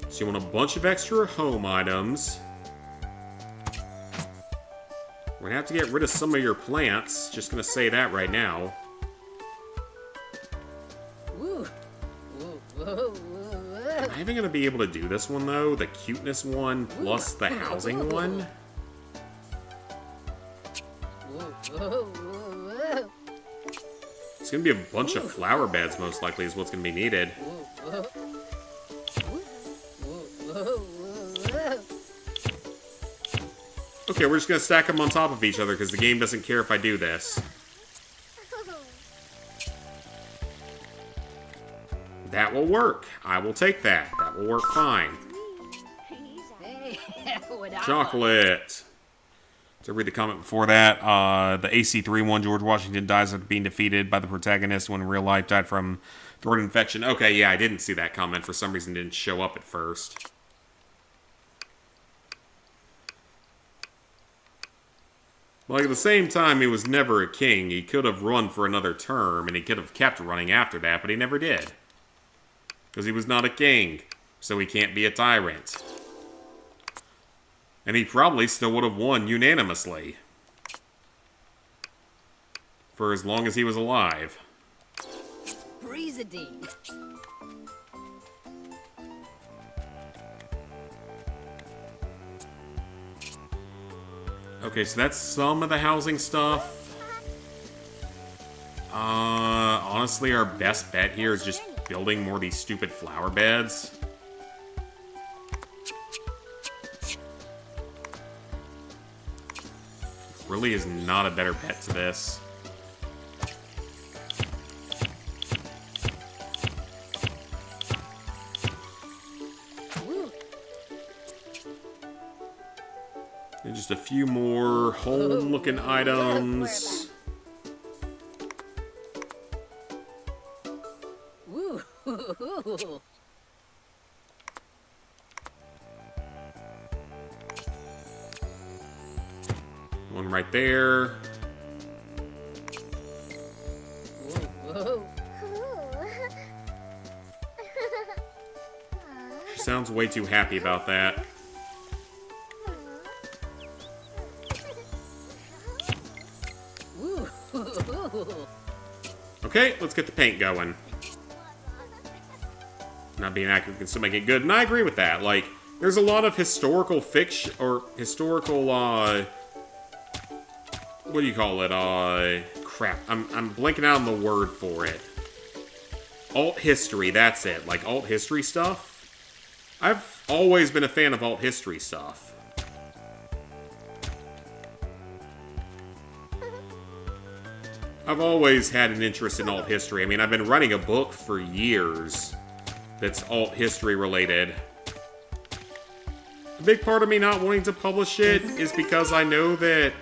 So you want a bunch of extra home items. We're gonna have to get rid of some of your plants. Just gonna say that right now. Am I even gonna be able to do this one though? The cuteness one plus the housing one? It's gonna be a bunch of flower beds most likely is what's gonna be needed. Okay, we're just gonna stack them on top of each other because the game doesn't care if I do this. That will work. I will take that. That will work fine. Chocolate. To read the comment before that, the AC3 one, George Washington dies after being defeated by the protagonist when in real life died from throat infection. Okay, yeah, I didn't see that comment. For some reason, it didn't show up at first. Like, at the same time, he was never a king. He could have run for another term, and he could have kept running after that, but he never did. Because he was not a king, so he can't be a tyrant. And he probably still would have won unanimously. For as long as he was alive. Breezadine. Okay, so that's some of the housing stuff. Honestly, our best bet here is just building more of these stupid flower beds. Really is not a better bet to this. And just a few more home-looking items. One right there. She sounds way too happy about that. Okay, let's get the paint going. Not being accurate can still make it good, and I agree with that. Like, there's a lot of historical fiction, or historical, what do you call it? Crap, I'm blanking out on the word for it. Alt history, that's it. Like, alt history stuff. I've always been a fan of alt history stuff. I've always had an interest in alt history. I mean, I've been writing a book for years that's alt history related. A big part of me not wanting to publish it is because I know that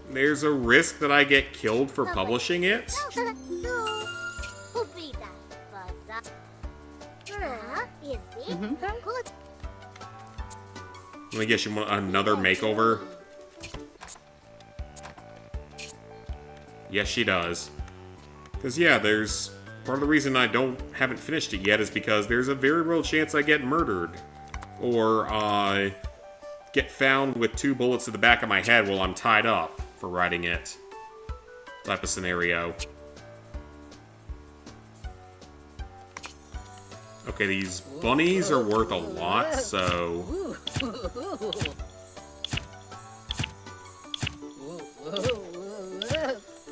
there's a risk that I get killed for publishing it. Let me guess, you want another makeover? Yes, she does. Because, yeah, there's... Part of the reason I haven't finished it yet is because there's a very real chance I get murdered. Or, get found with 2 bullets to the back of my head while I'm tied up for writing it. Type of scenario. Okay, these bunnies are worth a lot, so...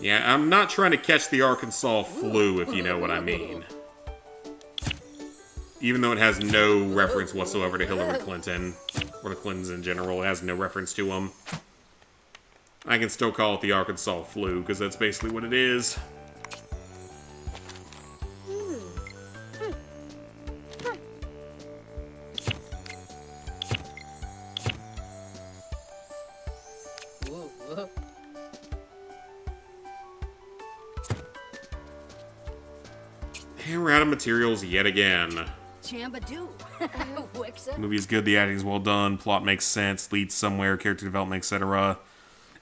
Yeah, I'm not trying to catch the Arkansas flu, if you know what I mean. Even though it has no reference whatsoever to Hillary Clinton, or the Clintons in general, it has no reference to them. I can still call it the Arkansas flu, because that's basically what it is. And we're out of materials yet again. Chambadoo. Movie's good, the acting's well done, plot makes sense, leads somewhere, character development, etc.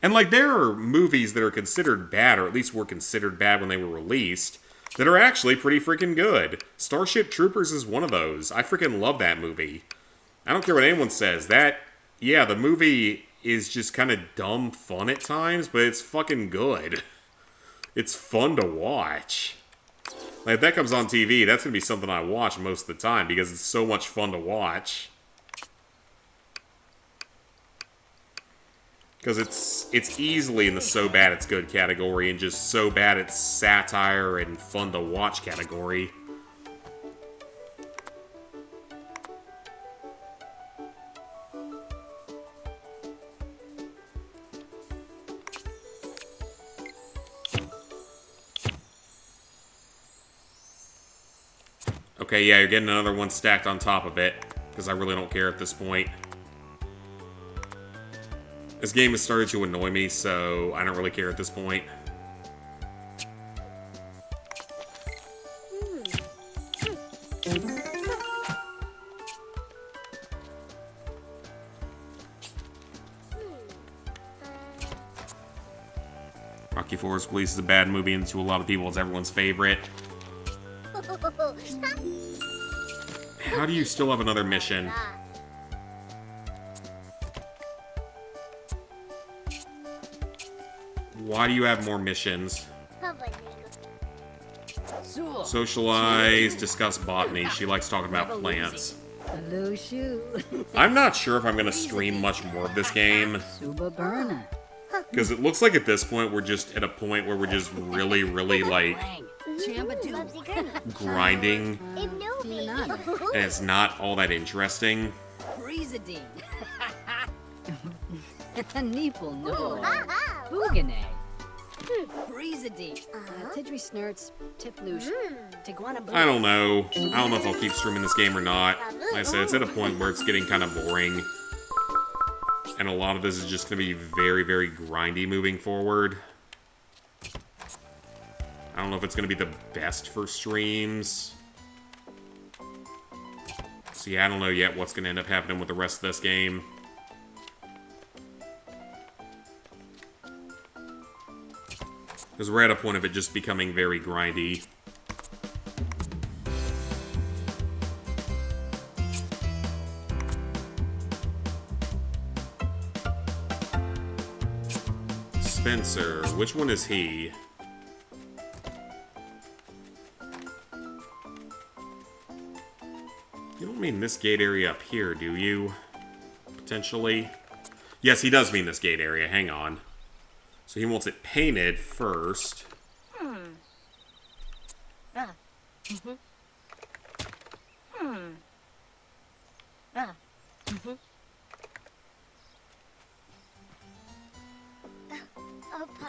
And, like, there are movies that are considered bad, or at least were considered bad when they were released, that are actually pretty freaking good. Starship Troopers is one of those. I freaking love that movie. I don't care what anyone says. Yeah, the movie is just kind of dumb fun at times, but it's fucking good. It's fun to watch. Like, if that comes on TV, that's going to be something I watch most of the time, because it's so much fun to watch. Because it's easily in the so bad it's good category, and just so bad it's satire and fun to watch category. Okay, yeah, you're getting another one stacked on top of it, because I really don't care at this point. This game has started to annoy me, so I don't really care at this point. Rocky Forest Police is a bad movie, and to a lot of people it's everyone's favorite. How do you still have another mission? Why do you have more missions? Socialize, discuss botany. She likes talking about plants. I'm not sure if I'm going to stream much more of this game. Because it looks like at this point we're just at a point where we're just really, really, like, grinding. And it's not all that interesting. I don't know. I don't know if I'll keep streaming this game or not. Like I said, it's at a point where it's getting kind of boring. And a lot of this is just going to be very, very grindy moving forward. I don't know if it's going to be the best for streams. So yeah, I don't know yet what's going to end up happening with the rest of this game. Because we're at a point of it just becoming very grindy. Spencer, which one is he? You don't mean this gate area up here, do you? Potentially? Yes, he does mean this gate area. Hang on. So he wants it painted first.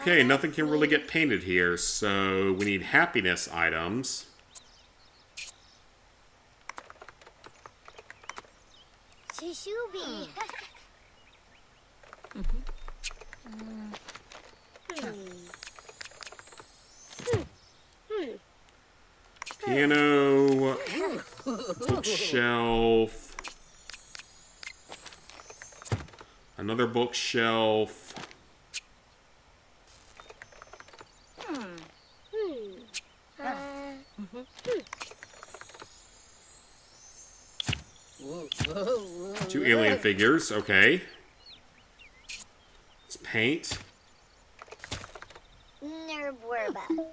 Okay, nothing can really get painted here, so we need happiness items. Shushubi. Piano, bookshelf, another bookshelf. Two alien figures, okay. Let's paint. Nerborba.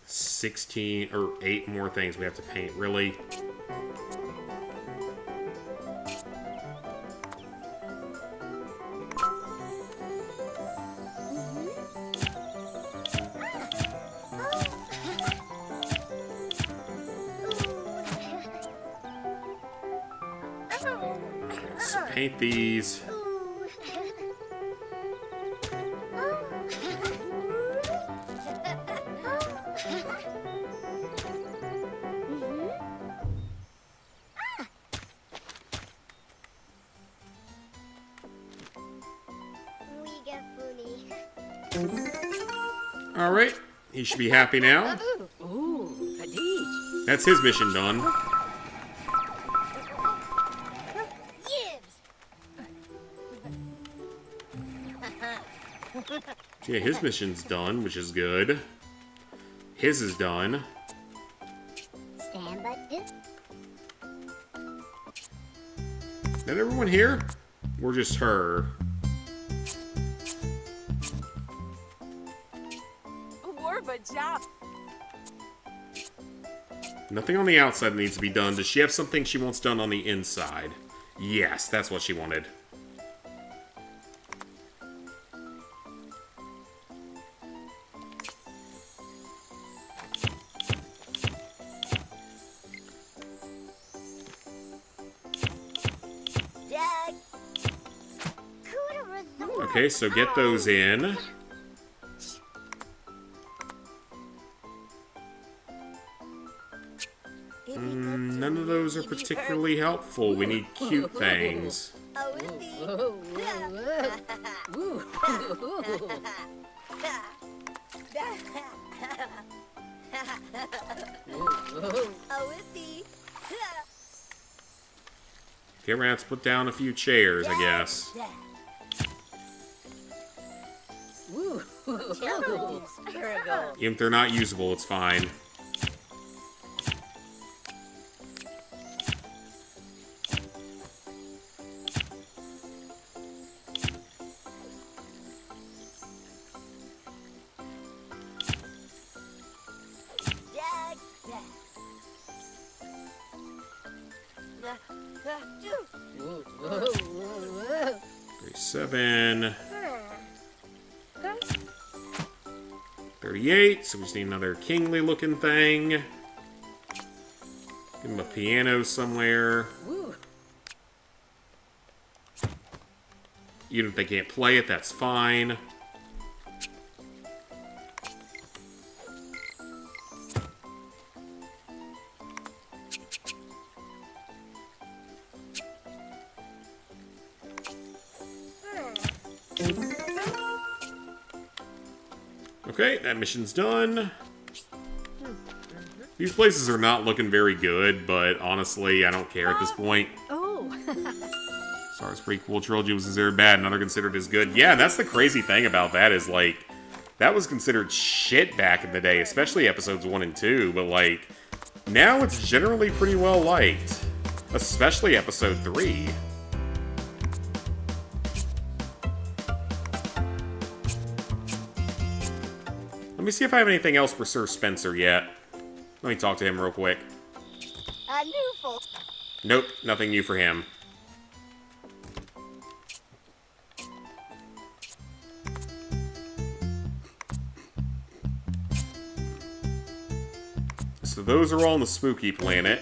16 or 8 more things we have to paint, really. Let's paint these. Alright, he should be happy now. Ooh, Fadij. That's his mission done. Yeah, his mission's done, which is good. His is done. Stand by this. Is that everyone here? Or just her? Warba job. Nothing on the outside needs to be done. Does she have something she wants done on the inside? Yes, that's what she wanted. Okay, so get those in. None of those are particularly helpful. We need cute things. Okay, we're gonna have to put down a few chairs, I guess. Even if they're not usable, it's fine. $37. 38, so we just need another kingly looking thing. Give him a piano somewhere. Even if they can't play it, that's fine. Okay, that mission's done. These places are not looking very good, but honestly, I don't care at this point. Oh. Sorry, it's pretty cool. Trilogy was considered bad, none are considered as good. Yeah, that's the crazy thing about that is, like, that was considered shit back in the day, especially episodes 1 and 2, but, like, now it's generally pretty well liked. Especially episode 3. Let me see if I have anything else for Sir Spencer yet. Let me talk to him real quick. Nope, nothing new for him. So those are all on the spooky planet.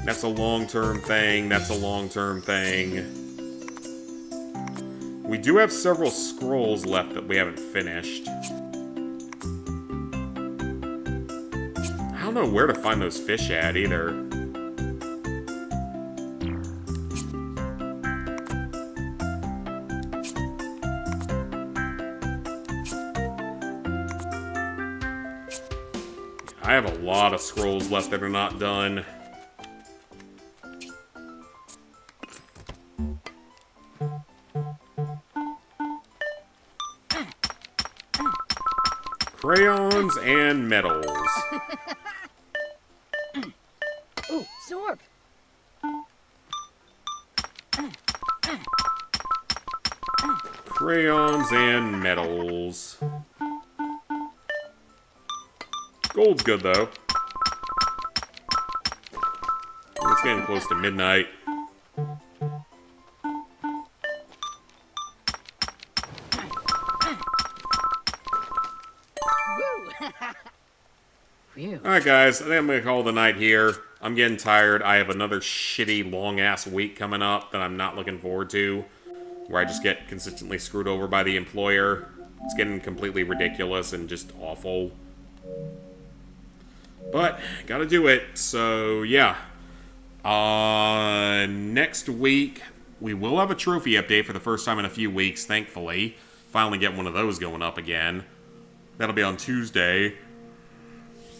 That's a long-term thing. That's a long-term thing. We do have several scrolls left that we haven't finished. I don't know where to find those fish at, either. I have a lot of scrolls left that are not done. Crayons and metals. Ooh, Zorb. Crayons and metals. Gold's good, though. It's getting close to midnight. Alright guys, I think I'm going to call the night here. I'm getting tired. I have another shitty long-ass week coming up that I'm not looking forward to, where I just get consistently screwed over by the employer. It's getting completely ridiculous and just awful. But, gotta do it, so yeah. Next week, we will have a trophy update for the first time in a few weeks, thankfully. Finally get one of those going up again. That'll be on Tuesday.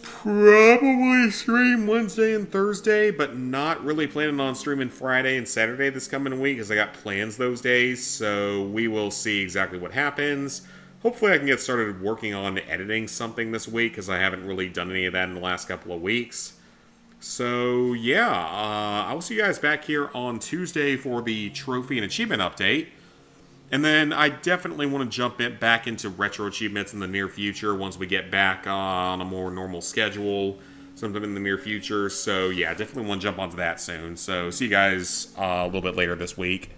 Probably stream Wednesday and Thursday, but not really planning on streaming Friday and Saturday this coming week, because I got plans those days, so we will see exactly what happens. Hopefully I can get started working on editing something this week, because I haven't really done any of that in the last couple of weeks. So, yeah, I will see you guys back here on Tuesday for the trophy and achievement update. And then I definitely want to jump back into retro achievements in the near future once we get back on a more normal schedule sometime in the near future. So, yeah, definitely want to jump onto that soon. So, see you guys a little bit later this week.